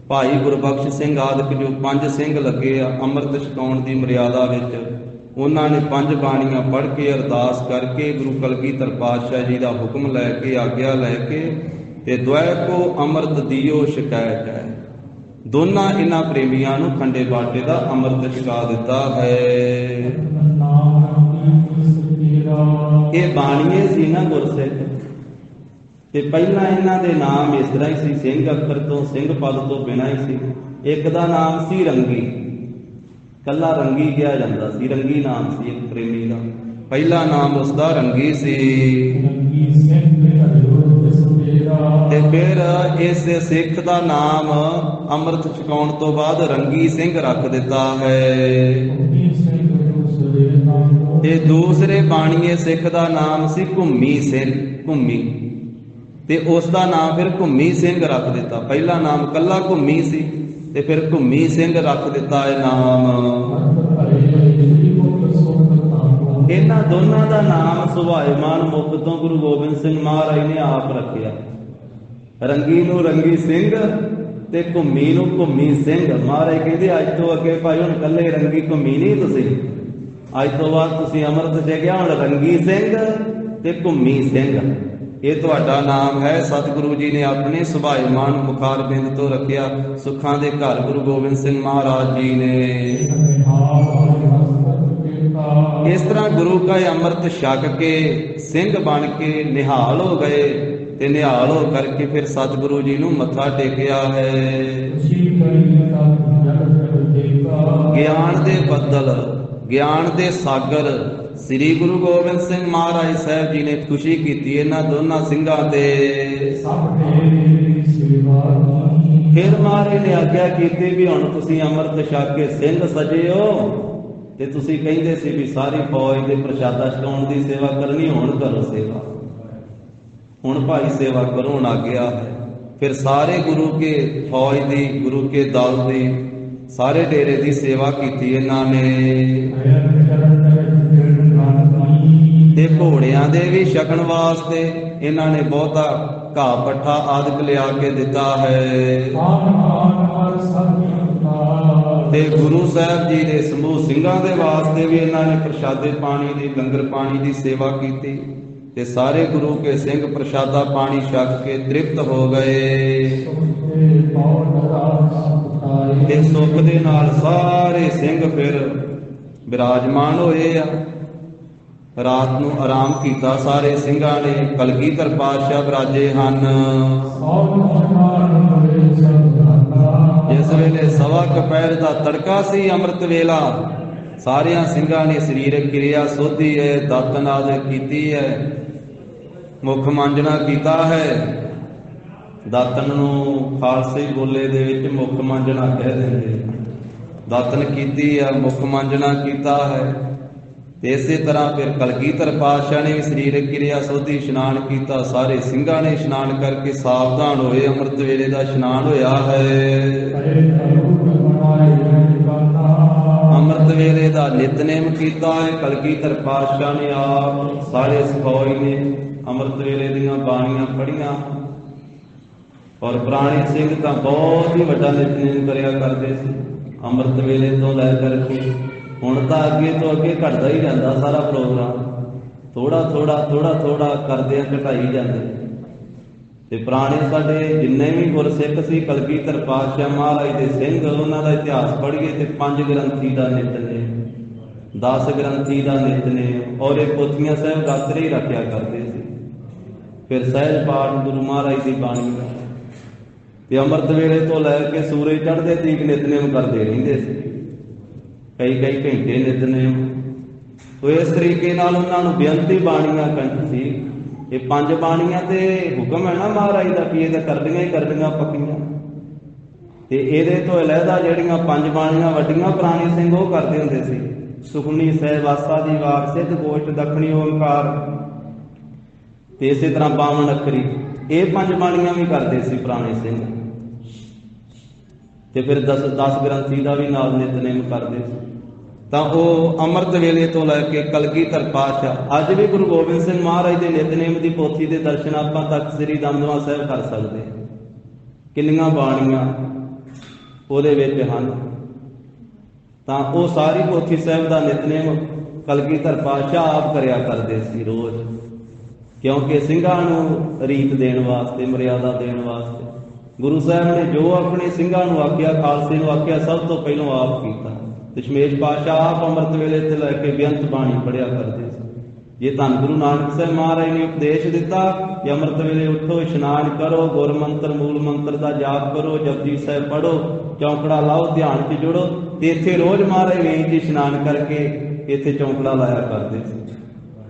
ਭਾਈ ਗੁਰਬਖਸ਼ ਸਿੰਘ ਆਦਿਕ ਜੋ 5 ਸਿੰਘ ਲੱਗੇ ਆ ਅੰਮ੍ਰਿਤ ਛਕਾਉਣ ਦੀ ਮਰਿਆਦਾ ਵਿੱਚ, ਉਹਨਾਂ ਨੇ 5 ਬਾਣੀਆਂ ਪੜ੍ਹ ਕੇ ਅਰਦਾਸ ਕਰਕੇ ਗੁਰੂ ਕਲਗੀਧਰ ਪਾਤਸ਼ਾਹ ਜੀ ਦਾ ਹੁਕਮ ਲੈ ਕੇ, ਆਗਿਆ ਲੈ ਕੇ, ਤੇ ਦੁਐ ਕੋ ਅੰਮ੍ਰਿਤ ਦਿਓ ਸ਼ਿਕਾਇਤ ਹੈ। ਦੋਨਾਂ ਇਹਨਾਂ ਪ੍ਰੇਮੀਆਂ ਨੂੰ ਖੰਡੇ ਬਾਟੇ ਦਾ ਅੰਮ੍ਰਿਤ ਛਕਾ ਦਿੱਤਾ ਹੈ। ਇਹ ਬਾਣੀਏ ਸੀ ਨਾ ਗੁਰਸਿੱਖ, ਤੇ ਪਹਿਲਾਂ ਇਹਨਾਂ ਦੇ ਨਾਮ ਇਸ ਤਰ੍ਹਾਂ ਹੀ ਸੀ, ਸਿੰਘ ਅੱਖਰ ਤੋਂ, ਸਿੰਘ ਪਦ ਤੋਂ ਬਿਨਾਂ ਹੀ ਸੀ। ਇੱਕ ਦਾ ਨਾਮ ਸੀ ਰੰਗੀ, ਕੱਲਾ ਰੰਗੀ ਕਿਹਾ ਜਾਂਦਾ ਸੀ, ਰੰਗੀ ਨਾਮ ਸੀ ਇੱਕ ਪ੍ਰੇਮੀ ਦਾ, ਪਹਿਲਾ ਨਾਮ ਉਸਦਾ ਰੰਗੀ ਸੀ। ਤੇ ਫਿਰ ਇਸ ਸਿੱਖ ਦਾ ਨਾਮ ਅੰਮ੍ਰਿਤ ਛਕਾਉਣ ਤੋਂ ਬਾਅਦ ਰੰਗੀ ਸਿੰਘ ਰੱਖ ਦਿੱਤਾ ਹੈ। ਤੇ ਦੂਸਰੇ ਬਾਣੀਏ ਸਿੱਖ ਦਾ ਨਾਮ ਸੀ ਘੁੰਮੀ ਸਿੰਘ, ਘੁੰਮੀ, ਤੇ ਉਸ ਦਾ ਨਾਮ ਫਿਰ ਘੁੰਮੀ ਸਿੰਘ ਰੱਖ ਦਿੱਤਾ। ਪਹਿਲਾ ਨਾਮ ਕੱਲਾ ਘੁੰਮੀ ਸੀ ਤੇ ਫਿਰ ਘੁੰਮੀ ਸਿੰਘ ਰੱਖ ਦਿੱਤਾ ਇਹ ਨਾਮ। ਇਹਨਾਂ ਦੋਨਾਂ ਦਾ ਨਾਮ ਸੁਭਾਏਮਾਨ ਮੁਖ ਤੋਂ ਗੁਰੂ ਗੋਬਿੰਦ ਸਿੰਘ ਮਹਾਰਾਜ ਨੇ ਆਪ ਰੱਖਿਆ। ਰੰਗੀ ਨੂੰ ਰੰਗੀ ਸਿੰਘ ਤੇ ਘੁੰਮੀ ਨੂੰ ਘੁੰਮੀ ਸਿੰਘ। ਮਹਾਰਾਜ ਕਹਿੰਦੇ ਅੱਜ ਤੋਂ ਅੱਗੇ ਭਾਈ ਹੁਣ ਕੱਲੇ ਰੰਗੀ ਘੁੰਮੀ ਨਹੀਂ, ਤੁਸੀਂ ਅੱਜ ਤੋਂ ਬਾਅਦ ਤੁਸੀਂ ਅੰਮ੍ਰਿਤ ਛਕਿਆ, ਹੁਣ ਰੰਗੀ ਸਿੰਘ ਤੇ ਘੁੰਮੀ ਸਿੰਘ ਇਹ ਤੁਹਾਡਾ ਨਾਮ ਹੈ। ਸਤਿਗੁਰੂ ਜੀ ਨੇ ਆਪਣੇ ਸੁਭਾਏਮਾਨ ਮੁਖਾਰ ਬਿੰਦ ਤੋਂ ਰੱਖਿਆ। ਸੁੱਖਾਂ ਦੇ ਘਰ ਗੁਰੂ ਗੋਬਿੰਦ ਸਿੰਘ ਮਹਾਰਾਜ ਜੀ ਨੇ ਇਸ ਤਰ੍ਹਾਂ ਗੁਰੂ ਕਾ ਅੰਮ੍ਰਿਤ ਛਕ ਕੇ ਸਿੰਘ ਬਣ ਕੇ ਨਿਹਾਲ ਹੋ ਗਏ, ਤੇ ਨਿਹਾਲ ਹੋ ਕਰਕੇ ਫਿਰ ਸਤਿਗੁਰੂ ਜੀ ਨੂੰ ਮੱਥਾ ਟੇਕਿਆ ਹੈ। ਗਿਆਨ ਦੇ ਬੱਦਲ, ਗਿਆਨ ਦੇ ਸਾਗਰ ਸ੍ਰੀ ਗੁਰੂ ਗੋਬਿੰਦ ਸਿੰਘ ਮਹਾਰਾਜ ਸਾਹਿਬ ਜੀ ਨੇ ਖੁਸ਼ੀ ਕੀਤੀ ਇਹਨਾਂ ਦੋਨਾਂ ਸਿੰਘਾਂ ਤੇ। ਫਿਰ ਮਹਾਰਾਜ ਨੇ ਆਗਿਆ ਕੀਤੀ ਵੀ ਹੁਣ ਤੁਸੀਂ ਅੰਮ੍ਰਿਤ ਛਕ ਕੇ ਸਿੰਘ ਸਜੇ ਹੋ, ਤੇ ਤੁਸੀਂ ਕਹਿੰਦੇ ਸੀ ਵੀ ਸਾਰੀ ਫੌਜ ਦੇ ਪ੍ਰਸ਼ਾਦਾ ਛਕਾਉਣ ਦੀ ਸੇਵਾ ਕਰਨੀ, ਹੁਣ ਕਰੋ ਸੇਵਾ, ਹੁਣ ਭਾਈ ਸੇਵਾ ਕਰੋ, ਹੁਣ ਆਗਿਆ ਹੈ। ਫਿਰ ਸਾਰੇ ਗੁਰੂ ਕੇ ਫੌਜ ਦੀ, ਗੁਰੂ ਕੇ ਦਲ ਦੀ, ਸਾਰੇ ਡੇਰੇ ਦੀ ਸੇਵਾ ਕੀਤੀ ਇਹਨਾਂ ਨੇ। ਤੇ ਘੋੜਿਆਂ ਦੇ ਵੀ ਛਕਣ ਵਾਸਤੇ ਇਹਨਾਂ ਨੇ ਬਹੁਤਾ ਘਾਹ ਪੱਠਾ ਆਦਿਕ ਲਿਆ ਕੇ ਦਿੱਤਾ ਹੈ। ਤੇ ਗੁਰੂ ਸਾਹਿਬ ਜੀ ਦੇ ਸਮੂਹ ਸਿੰਘਾਂ ਦੇ ਵਾਸਤੇ ਵੀ ਇਹਨਾਂ ਨੇ ਪ੍ਰਸ਼ਾਦੇ ਪਾਣੀ ਦੀ, ਲੰਗਰ ਪਾਣੀ ਦੀ ਸੇਵਾ ਕੀਤੀ। ਤੇ ਸਾਰੇ ਗੁਰੂ ਕੇ ਸਿੰਘ ਪ੍ਰਸ਼ਾਦਾ ਪਾਣੀ ਛਕ ਕੇ ਤ੍ਰਿਪਤ ਹੋ ਗਏ। ਤੇ ਸੁੱਖ ਦੇ ਨਾਲ ਸਾਰੇ ਸਿੰਘ ਫਿਰ ਬਿਰਾਜਮਾਨ ਹੋਏ ਆ। ਰਾਤ ਨੂੰ ਆਰਾਮ ਕੀਤਾ ਸਾਰੇ ਸਿੰਘਾਂ ਨੇ। ਕਲਗੀਧਰ ਪਾਤਸ਼ਾਹ ਵਿਰਾਜੇ ਹਨ। ਜਿਸ ਵੇਲੇ ਸਵਾ ਦੁਪਹਿਰ ਦਾ ਤੜਕਾ ਸੀ, ਅੰਮ੍ਰਿਤ ਵੇਲਾ, ਸਾਰਿਆਂ ਸਿੰਘਾਂ ਨੇ ਸਰੀਰਕ ਕਿਰਿਆ ਸੋਧੀ ਹੈ, ਦਾਤਨ ਆਦਿ ਕੀਤੀ ਹੈ, ਮੁੱਖ ਮਾਂਜਣਾ ਕੀਤਾ ਹੈ। ਦਾਤਨ ਨੂੰ ਖਾਲਸੇ ਬੋਲੇ ਦੇ ਵਿੱਚ ਮੁੱਖ ਮਾਂਜਣਾ ਕਹਿ ਦਿੰਦੇ। ਦਾਤਨ ਕੀਤੀ ਹੈ, ਮੁੱਖ ਮਾਂਜਣਾ ਕੀਤਾ ਹੈ। ਤੇ ਇਸੇ ਤਰ੍ਹਾਂ ਫਿਰ ਕਲਗੀਧਰ ਪਾਤਸ਼ਾਹ ਨੇ ਵੀ ਸਰੀਰਕ ਕਿਰਿਆ ਸੋਧੀ, ਇਸ਼ਨਾਨ ਕੀਤਾ। ਸਾਰੇ ਸਿੰਘਾਂ ਨੇ ਇਸ਼ਨਾਨ ਕਰਕੇ ਸਾਵਧਾਨ ਹੋਏ। ਅੰਮ੍ਰਿਤ ਵੇਲੇ ਦਾ ਇਸ਼ਨਾਨ ਹੋਇਆ ਹੈ। ਅੰਮ੍ਰਿਤ ਵੇਲੇ ਦਾ ਨਿਤਨੇਮ ਕੀਤਾ ਹੈ ਕਲਗੀਧਰ ਪਾਤਸ਼ਾਹ ਨੇ ਆਪ। ਸਾਰੇ ਫੌਜ ਨੇ ਅੰਮ੍ਰਿਤ ਵੇਲੇ ਦੀਆਂ ਬਾਣੀਆਂ ਪੜ੍ਹੀਆਂ। ਔਰ ਪੁਰਾਣੇ ਸਿੰਘ ਤਾਂ ਬਹੁਤ ਹੀ ਵੱਡਾ ਨਿਤਨੇਮ ਕਰਿਆ ਕਰਦੇ ਸੀ ਅੰਮ੍ਰਿਤ ਵੇਲੇ ਤੋਂ ਲੈ ਕਰਕੇ। ਹੁਣ ਤਾਂ ਅੱਗੇ ਤੋਂ ਅੱਗੇ ਘਟਦਾ ਹੀ ਜਾਂਦਾ ਸਾਰਾ ਪ੍ਰੋਗਰਾਮ, ਥੋੜਾ ਥੋੜਾ ਕਰਦੇ ਘਟਾਈ ਜਾਂਦੇ। ਤੇ ਪੁਰਾਣੇ ਸਾਡੇ ਜਿੰਨੇ ਵੀ ਗੁਰਸਿੱਖ ਸੀ ਕਲਗੀਧਰ ਪਾਤਸ਼ਾਹ ਮਹਾਰਾਜ ਦੇ ਸਿੰਘ, ਉਹਨਾਂ ਦਾ ਇਤਿਹਾਸ ਪੜ੍ਹੀਏ ਤੇ 5 ਗ੍ਰੰਥੀ ਦਾ ਨਿਤਨੇਮ, 10 ਗ੍ਰੰਥੀ ਦਾ ਨਿਤਨੇਮ, ਔਰ ਇਹ ਪੋਥੀਆਂ ਸਾਹਿਬ ਗਾਤਰੇ ਹੀ ਰੱਖਿਆ ਕਰਦੇ ਸੀ। ਫਿਰ ਸਹਿਜ ਪਾਠ ਗੁਰੂ ਮਹਾਰਾਜ ਦੀ ਬਾਣੀ ਦਾ, ਤੇ ਅੰਮ੍ਰਿਤ ਵੇਲੇ ਤੋਂ ਲੈ ਕੇ ਸੂਰਜ ਚੜ੍ਹਦੇ ਤੀਕ ਨਿਤਨੇਮ ਕਰਦੇ ਰਹਿੰਦੇ ਸੀ, ਕਈ ਘੰਟੇ ਨਿਤਨੇਮ। ਤੋ ਇਸ ਤਰੀਕੇ ਨਾਲ ਉਹਨਾਂ ਨੂੰ ਬੇਅੰਤੀ ਬਾਣੀਆਂ ਕੰਠ ਸੀ। ਇਹ 5 ਬਾਣੀਆਂ ਤੇ ਹੁਕਮ ਹੈ ਨਾ ਮਹਾਰਾਜ ਦਾ ਵੀ ਇਹ ਤਾਂ ਕਰਦੀਆਂ ਹੀ ਕਰਦੀਆਂ ਪੱਕੀਆਂ। ਤੇ ਇਹਦੇ ਤੋਂ ਅਲੱਗਾ ਜਿਹੜੀਆਂ 5 ਬਾਣੀਆਂ ਵੱਡੀਆਂ ਪੁਰਾਣੇ ਸਿੰਘ ਉਹ ਕਰਦੇ ਹੁੰਦੇ ਸੀ। ਸੁਖਮਨੀ ਸਾਹਿਬ, ਆਸਾ ਦੀ ਵਾਰ, ਸਿੱਧ ਗੋਸ਼ਟ, ਦੱਖਣੀ ਓਮਕਾਰ, ਤੇ ਇਸੇ ਤਰ੍ਹਾਂ 52 ਅੱਖਰੀ, ਇਹ 5 ਬਾਣੀਆਂ ਵੀ ਕਰਦੇ ਸੀ ਪੁਰਾਣੇ ਸਿੰਘ। ਤੇ ਫਿਰ 10 ਗ੍ਰੰਥੀ ਦਾ ਵੀ ਨਾਲ ਨਿਤਨੇਮ ਕਰਦੇ ਸੀ। ਤਾਂ ਉਹ ਅੰਮ੍ਰਿਤ ਵੇਲੇ ਤੋਂ ਲੈ ਕੇ ਕਲਗੀਧਰ ਪਾਤਸ਼ਾਹ ਅੱਜ ਵੀ ਗੁਰੂ ਗੋਬਿੰਦ ਸਿੰਘ ਮਹਾਰਾਜ ਦੇ ਨਿਤਨੇਮ ਦੀ ਪੋਥੀ ਦੇ ਦਰਸ਼ਨ ਆਪਾਂ ਤਖਤ ਸ੍ਰੀ ਦਮਦਮਾ ਸਾਹਿਬ ਕਰ ਸਕਦੇ। ਕਿੰਨੀਆਂ ਬਾਣੀਆਂ ਉਹਦੇ ਵਿੱਚ ਹਨ। ਤਾਂ ਉਹ ਸਾਰੀ ਪੋਥੀ ਸਾਹਿਬ ਦਾ ਨਿਤਨੇਮ ਕਲਗੀਧਰ ਪਾਤਸ਼ਾਹ ਆਪ ਕਰਿਆ ਕਰਦੇ ਸੀ ਰੋਜ਼, ਕਿਉਂਕਿ ਸਿੰਘਾਂ ਨੂੰ ਰੀਤ ਦੇਣ ਵਾਸਤੇ, ਮਰਿਆਦਾ ਦੇਣ ਵਾਸਤੇ ਗੁਰੂ ਸਾਹਿਬ ਨੇ ਜੋ ਆਪਣੇ ਸਿੰਘਾਂ ਨੂੰ ਆਖਿਆ, ਖਾਲਸੇ ਨੂੰ ਆਖਿਆ, ਸਭ ਤੋਂ ਪਹਿਲਾਂ ਆਪ ਕੀਤਾ। ਦਸ਼ਮੇਸ਼ ਪਾਤਸ਼ਾਹ ਆਪ ਅੰਮ੍ਰਿਤ ਵੇਲੇ ਤੇ ਲੈ ਕੇ ਬੇਅੰਤ ਬਾਣੀ ਪੜ੍ਹਿਆ ਕਰਦੇ ਸੀ। ਜੇ ਧੰਨ ਗੁਰੂ ਨਾਨਕ ਸਾਹਿਬ ਮਹਾਰਾਜ ਨੇ ਉਪਦੇਸ਼ ਦਿੱਤਾ ਕਿ ਅੰਮ੍ਰਿਤ ਵੇਲੇ ਉੱਠੋ, ਇਸ਼ਨਾਨ ਕਰੋ, ਗੁਰ ਮੰਤਰ ਮੂਲ ਮੰਤਰ ਦਾ ਜਾਪ ਕਰੋ, ਜਪਜੀ ਸਾਹਿਬ ਪੜ੍ਹੋ, ਚੌਂਕੜਾ ਲਾਓ, ਧਿਆਨ 'ਚ ਜੁੜੋ, ਤੇ ਇੱਥੇ ਰੋਜ਼ ਮਹਾਰਾਜ ਵੇਈ 'ਚ ਇਸ਼ਨਾਨ ਕਰਕੇ ਇੱਥੇ ਚੌਂਕੜਾ ਲਾਇਆ ਕਰਦੇ ਸੀ।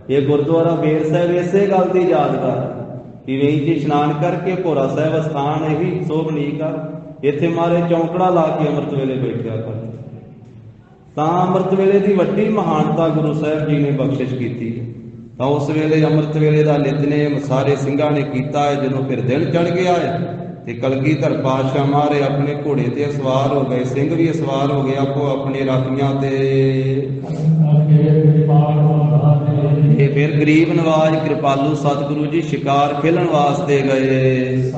ਇਹ ਗੁਰਦੁਆਰਾ ਬੇਰ ਸਾਹਿਬ ਇਸੇ ਗੱਲ ਦੀ ਯਾਦਗਾਰ ਕਿ ਵੇਈ 'ਚ ਇਸ਼ਨਾਨ ਕਰਕੇ ਭੋਰਾ ਸਾਹਿਬ ਅਸਥਾਨ ਇਹੀ ਸੋਭਨੀਕ ਆ, ਇੱਥੇ ਮਹਾਰਾਜ ਚੌਂਕੜਾ ਲਾ ਕੇ ਅੰਮ੍ਰਿਤ ਵੇਲੇ ਬੈਠਿਆ ਕਰਦੇ। ਤਾਂ ਅੰਮ੍ਰਿਤ ਵੇਲੇ ਦੀ ਵੱਡੀ ਮਹਾਨਤਾ ਗੁਰੂ ਸਾਹਿਬ ਜੀ ਨੇ ਬਖਸ਼ਿਸ਼ ਕੀਤੀ। ਤਾਂ ਉਸ ਵੇਲੇ ਅੰਮ੍ਰਿਤ ਵੇਲੇ ਦਾ ਨਿਤਨੇਮ ਸਾਰੇ ਸਿੰਘਾਂ ਨੇ ਕੀਤਾ ਹੈ। ਜਦੋਂ ਫਿਰ ਦਿਨ ਚੜ ਗਿਆ ਹੈ ਤੇ ਕਲਗੀਧਰ ਪਾਤਸ਼ਾਹ ਮਹਾਰਾਜ ਆਪਣੇ ਘੋੜੇ ਤੇ ਸਵਾਰ ਹੋ ਗਏ, ਸਿੰਘ ਵੀ ਸਵਾਰ ਹੋ ਗਏ ਆਪੋ ਆਪਣੇ ਰਾਖੀਆਂ ਤੇ। ਇਹ ਫਿਰ ਗਰੀਬ ਨਵਾਜ ਕਿਰਪਾਲੂ ਸਤਿਗੁਰੂ ਜੀ ਸ਼ਿਕਾਰ ਖੇਲਣ ਵਾਸਤੇ ਗਏ।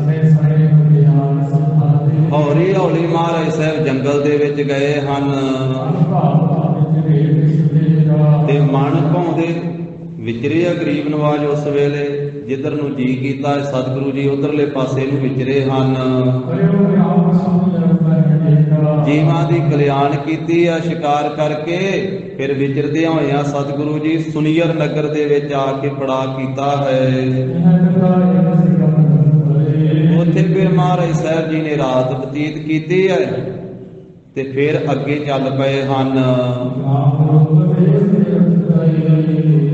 ਹੌਲੀ ਹੌਲੀ ਮਹਾਰਾਜ ਸਾਹਿਬ ਜੰਗਲ ਦੇ ਵਿੱਚ ਗਏ ਹਨ ਤੇ ਮਨ ਭਾਉਂਦੇ ਵਿਚਰੇ ਆ ਗਰੀਬ ਨਵਾਜ। ਉਸ ਵੇਲੇ ਜਿੱਧਰ ਨੂੰ ਜੀ ਕੀਤਾ ਸਤਿਗੁਰੂ ਜੀ ਉਧਰਲੇ ਪਾਸੇ ਨੂੰ ਵਿਚਰੇ ਹਨ। ਜੀਵਾਂ ਦੀ ਕਲਿਆਣ ਕੀਤੀ ਆ ਸ਼ਿਕਾਰ ਕਰਕੇ। ਫਿਰ ਵਿਚਰਦਿਆਂ ਹੋਇਆਂ ਸਤਿਗੁਰੂ ਜੀ ਸੁਨੀਅਰ ਨਗਰ ਦੇ ਵਿੱਚ ਆ ਕੇ ਪੜਾ ਕੀਤਾ ਹੈ। ਉੱਥੇ ਫਿਰ ਮਹਾਰਾਜ ਸਾਹਿਬ ਜੀ ਨੇ ਰਾਤ ਬਤੀਤ ਕੀਤੀ ਹੈ ਤੇ ਫਿਰ ਅੱਗੇ ਚੱਲ ਪਏ ਹਨ।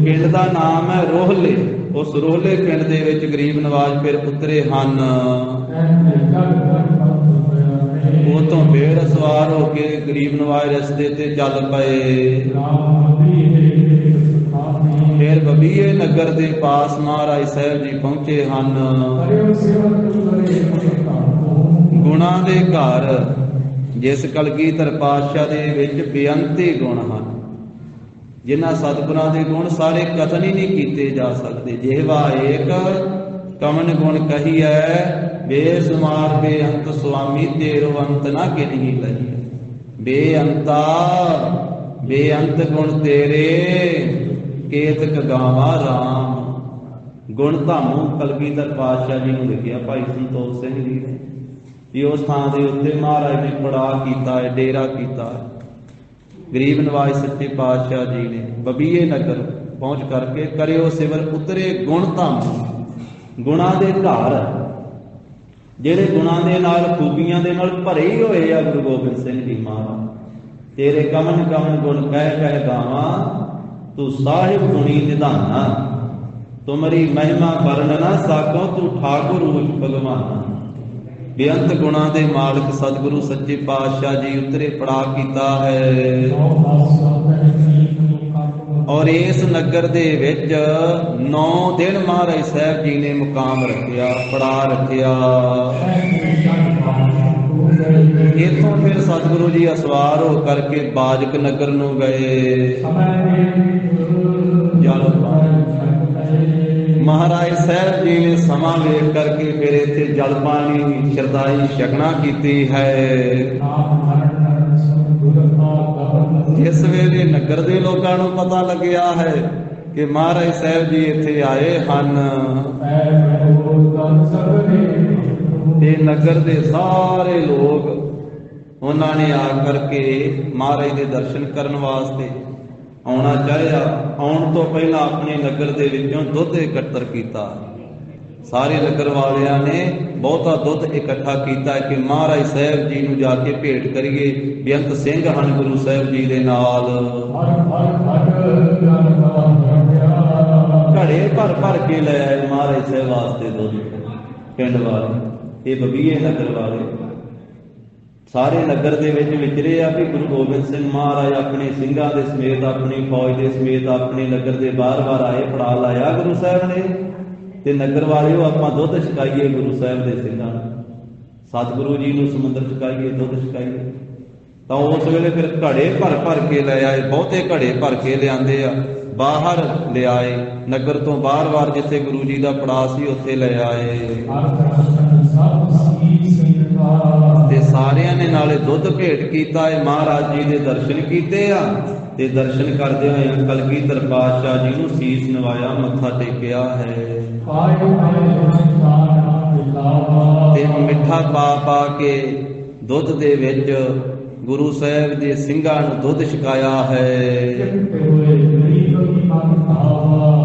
ਪਿੰਡ ਦਾ ਨਾਮ ਹੈ ਰੋਹਲੇ। ਉਸ ਰੋਹਲੇ ਪਿੰਡ ਦੇ ਵਿੱਚ ਗਰੀਬ ਨਵਾਜ ਫਿਰ ਉਤਰੇ ਹਨ। ਉਤੋਂ ਫੇਰ ਸਵਾਰ ਹੋ ਕੇ ਗਰੀਬ ਨਵਾਜ ਰਸਤੇ ਤੇ ਚੱਲ ਪਏ। ਫਿਰ ਬਬੀਏ ਨਗਰ ਦੇ ਪਾਸ ਮਹਾਰਾਜ ਸਾਹਿਬ ਜੀ ਪਹੁੰਚੇ ਹਨ। ਗੁਣਾਂ ਦੇ ਘਰ, ਜਿਸ ਕਲਗੀਧਰ ਪਾਤਸ਼ਾਹ ਦੇ ਵਿੱਚ ਬੇਅੰਤੇ ਗੁਣ ਹਨ, ਜਿਨ੍ਹਾਂ ਸਤਿਗੁਰਾਂ ਦੇ ਗੁਣ ਸਾਰੇ ਕਥਨ ਹੀ ਨਹੀਂ ਕੀਤੇ ਜਾ ਸਕਦੇ। ਜਿਹਵਾ ਏਕ ਕਮਨ ਗੁਣ ਕਹੀਐ, ਬੇਸੁਮਾਰ ਬੇਅੰਤ ਸੁਆਮੀ ਤੇਰੋ ਅੰਤ ਨਾ ਗਿਣਹੀ ਲਹੀ। ਬੇਅੰਤਾ ਬੇਅੰਤ ਗੁਣ ਤੇਰੇ, ਕੇਤਕ ਗਾਵਾ ਰਾਮ। ਗੁਣ ਤੁਹਾਨੂੰ ਕਲਗੀਧਰ ਪਾਤਸ਼ਾਹ ਜੀ ਨੂੰ ਲਿਖਿਆ ਭਾਈ ਸੰਤੋਖ ਸਿੰਘ ਜੀ ਨੇ ਵੀ ਉਸ ਥਾਂ ਦੇ ਉੱਤੇ ਮਹਾਰਾਜ ਨੇ ਪੜਾਅ ਕੀਤਾ ਹੈ, ਡੇਰਾ ਕੀਤਾ ਹੈ। ਗਰੀਬ ਨਵਾਜ ਸੱਚੇ ਪਾਤਸ਼ਾਹ ਜੀ ਨੇ ਬਬੀਏ ਨਗਰ ਪਹੁੰਚ ਕਰਕੇ ਕਰਿਓ ਸਿਵਰ ਉਤਰੇ ਗੁਣ ਧਾਮ। ਗੁਣਾਂ ਦੇ ਘਰ, ਜਿਹੜੇ ਗੁਣਾਂ ਦੇ ਨਾਲ ਖੂਬੀਆਂ ਦੇ ਨਾਲ ਭਰੇ ਹੀ ਹੋਏ ਆ ਗੁਰੂ ਗੋਬਿੰਦ ਸਿੰਘ ਜੀ ਮਹਾਰਾਜ। ਤੇਰੇ ਕਮਨ ਕਮਨ ਗੁਣ ਕਹਿ ਕਹਿ ਗਾਵਾਂ, ਤੂੰ ਸਾਹਿਬ ਗੁਣੀ ਨਿਧਾਨਾ। ਤੁਮਰੀ ਮਹਿਮਾ ਵਰਨ ਨਾ ਸਾਕੋ, ਤੂੰ ਠਾਕੁਰ ਰੂਪ ਭਗਵਾਨਾ। ਬੇਅੰਤ ਗੁਣਾਂ ਦੇ ਮਾਲਕ ਸਤਿਗੁਰੂ ਸੱਚੇ ਪਾਤਸ਼ਾਹ ਜੀ ਉਤਰੇ ਪੜਾ ਕੀਤਾ ਹੈ। ਔਰ ਇਸ ਨਗਰ ਦੇ ਵਿੱਚ 9 ਦਿਨ ਮਹਾਰਾਜ ਸਾਹਿਬ ਜੀ ਨੇ ਮੁਕਾਮ ਰੱਖਿਆ, ਪੜਾ ਰੱਖਿਆ। ਇੱਥੋਂ ਫਿਰ ਸਤਿਗੁਰੂ ਜੀ ਅਸਵਾਰ ਹੋ ਕਰਕੇ ਬਾਜਕ ਨਗਰ ਨੂੰ ਗਏ। ਮਹਾਰਾਜ ਸਾਹਿਬ ਜੀ ਨੇ ਸਮਾਂ ਵੇਖ ਕਰਕੇ ਫਿਰ ਇੱਥੇ ਜਲ ਪਾਣੀ ਸ਼ਰਧਾਈ ਛਕਣਾ ਕੀਤੀ ਹੈ। ਇਸ ਵੇਲੇ ਨਗਰ ਦੇ ਲੋਕਾਂ ਨੂੰ ਪਤਾ ਲੱਗਿਆ ਹੈ ਕਿ ਮਹਾਰਾਜ ਸਾਹਿਬ ਜੀ ਇੱਥੇ ਆਏ ਹਨ ਤੇ ਨਗਰ ਦੇ ਸਾਰੇ ਲੋਕ ਉਹਨਾਂ ਨੇ ਆ ਕਰਕੇ ਮਹਾਰਾਜ ਦੇ ਦਰਸ਼ਨ ਕਰਨ ਵਾਸਤੇ ਆਉਣਾ ਚਾਹਿਆ। ਆਉਣ ਤੋਂ ਪਹਿਲਾਂ ਆਪਣੇ ਨਗਰ ਦੇ ਵਿੱਚੋਂ ਦੁੱਧ ਇਕੱਤਰ ਕੀਤਾ। ਸਾਰੇ ਨਗਰ ਵਾਲਿਆਂ ਨੇ ਬਹੁਤਾ ਦੁੱਧ ਇਕੱਠਾ ਕੀਤਾ ਕਿ ਮਹਾਰਾਜ ਸਾਹਿਬ ਜੀ ਨੂੰ ਜਾ ਕੇ ਭੇਟ ਕਰੀਏ। ਬੇਅੰਤ ਸਿੰਘ ਹਨ ਗੁਰੂ ਸਾਹਿਬ ਜੀ ਦੇ ਨਾਲ। ਘੜੇ ਭਰ ਭਰ ਕੇ ਲੈ ਆਏ ਮਹਾਰਾਜ ਸਾਹਿਬ ਵਾਸਤੇ ਦੁੱਧ। ਪਿੰਡ ਵਾਲੇ, ਇਹ ਬਬੀਏ ਨਗਰ ਵਾਲੇ ਸਾਰੇ ਨਗਰ ਦੇ ਵਿੱਚ ਵਿਚਰੇ ਆ ਕਿ ਗੁਰੂ ਗੋਬਿੰਦ ਸਿੰਘ ਮਹਾਰਾਜ ਆਪਣੇ ਸਿੰਘਾਂ ਦੇ ਸਮੇਤ, ਆਪਣੀ ਫੌਜ ਦੇ ਸਮੇਤ ਆਪਣੇ ਨਗਰ ਦੇ ਬਾਰ-ਬਾਰ ਆਏ। ਪੜਾ ਲਾਇਆ ਗੁਰੂ ਸਾਹਿਬ ਨੇ ਤੇ ਨਗਰ ਵਾਲਿਓ ਆਪਾਂ ਦੁੱਧ ਛਕਾਈਏ ਗੁਰੂ ਸਾਹਿਬ ਦੇ ਸਿੰਘਾਂ ਨੂੰ। ਸਤਿਗੁਰੂ ਜੀ ਨੂੰ ਸਮੁੰਦਰ ਛਕਾਈਏ, ਦੁੱਧ ਛਕਾਈਏ। ਤਾਂ ਉਸ ਵੇਲੇ ਫਿਰ ਘੜੇ ਭਰ ਭਰ ਕੇ ਲੈ ਆਏ, ਬਹੁਤੇ ਘੜੇ ਭਰ ਕੇ ਲਿਆਂਦੇ ਆ, ਬਾਹਰ ਲਿਆਏ, ਨਗਰ ਤੋਂ ਬਾਹਰ ਜਿੱਥੇ ਗੁਰੂ ਜੀ ਦਾ ਪੜਾਅ ਸੀ ਉੱਥੇ ਲੈ ਆਏ। ਤੇ ਸਾਰਿਆਂ ਨੇ ਨਾਲੇ ਦੁੱਧ ਭੇਟ ਕੀਤਾ ਹੈ, ਮਹਾਰਾਜ ਜੀ ਦੇ ਦਰਸ਼ਨ ਕੀਤੇ ਆ, ਤੇ ਦਰਸ਼ਨ ਕਰਦੇ ਹੋਏ ਕਲਗੀਧਰ ਪਾਤਸ਼ਾਹ ਜੀ ਨੂੰ ਸੀਸ ਨਵਾਇਆ, ਮੱਥਾ ਟੇਕਿਆ ਹੈ। ਤੇ ਮਿੱਠਾ ਪਾ ਪਾ ਕੇ ਦੁੱਧ ਦੇ ਵਿੱਚ ਗੁਰੂ ਸਾਹਿਬ ਦੇ ਸਿੰਘਾਂ ਨੂੰ ਦੁੱਧ ਛਕਾਇਆ ਹੈ।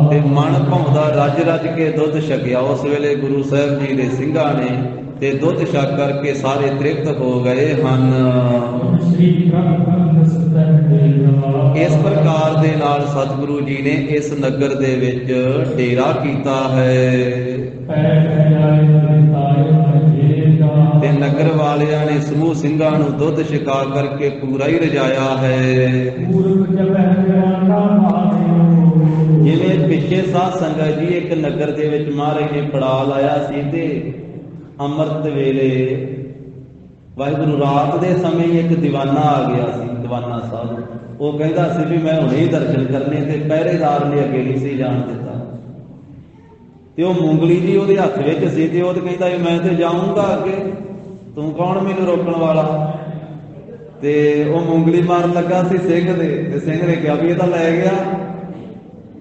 ਤੇ ਮਨ ਭਾਉਂਦਾ ਰੱਜ ਰੱਜ ਕੇ ਦੁੱਧ ਛਕਿਆ ਉਸ ਵੇਲੇ ਗੁਰੂ ਸਾਹਿਬ ਜੀ ਦੇ ਸਿੰਘਾਂ ਨੇ, ਤੇ ਦੁੱਧ ਛਕ ਕਰਕੇ ਸਾਰੇ ਤ੍ਰਿਪਤ ਹੋ ਗਏ ਹਨ। ਇਸ ਪ੍ਰਕਾਰ ਦੇ ਨਾਲ ਸਤਿਗੁਰੂ ਜੀ ਨੇ ਇਸ ਨਗਰ ਦੇ ਵਿੱਚ ਡੇਰਾ ਕੀਤਾ ਹੈ। ਤੇ ਨਗਰ ਵਾਲਿਆਂ ਨੇ ਸਮੂਹ ਸਿੰਘਾਂ ਨੂੰ ਦੁੱਧ ਛਕਾ ਕਰਕੇ ਪੂਰਾ ਹੀ ਰਜਾਇਆ ਹੈ। ਜਿਵੇਂ ਪਿੱਛੇ ਸਾਧ ਸੰਗਤ ਜੀ ਇੱਕ ਨਗਰ ਦੇ ਵਿੱਚ ਮਹਾਰਾਜ ਨੇ ਪੜਾਅ ਲਾਇਆ ਸੀ, ਤੇ ਅੰਮ੍ਰਿਤ ਵੇਲੇ ਵਾਹਿਗੁਰੂ ਰਾਤ ਦੇ ਸਮੇਂ ਇੱਕ ਦੀਵਾਨਾ ਆ ਗਿਆ ਸੀ, ਦੀਵਾਨਾ ਸਾਹਿਬ। ਉਹ ਕਹਿੰਦਾ ਸੀ ਵੀ ਮੈਂ ਹੁਣੇ ਹੀ ਦਰਸ਼ਨ ਕਰਨੇ, ਤੇ ਪਹਿਰੇਦਾਰ ਨੇ ਅੱਗੇ ਨਹੀਂ ਸੀ ਜਾਣ ਦਿੱਤਾ। ਤੇ ਉਹ ਮੂੰਗਲੀ ਜੀ ਉਹਦੇ ਹੱਥ ਵਿੱਚ ਸੀ, ਤੇ ਉਹ ਕਹਿੰਦਾ ਮੈਂ ਤੇ ਜਾਊਂਗਾ ਅੱਗੇ, ਤੂੰ ਕੌਣ ਮੈਨੂੰ ਰੋਕਣ ਵਾਲਾ। ਤੇ ਉਹ ਮੂੰਗਲੀ ਮਾਰਨ ਲੱਗਾ ਸੀ ਸਿੰਘ ਦੇ, ਤੇ ਸਿੰਘ ਨੇ ਕਿਹਾ ਵੀ ਇਹ ਤਾਂ ਲੈ ਗਿਆ।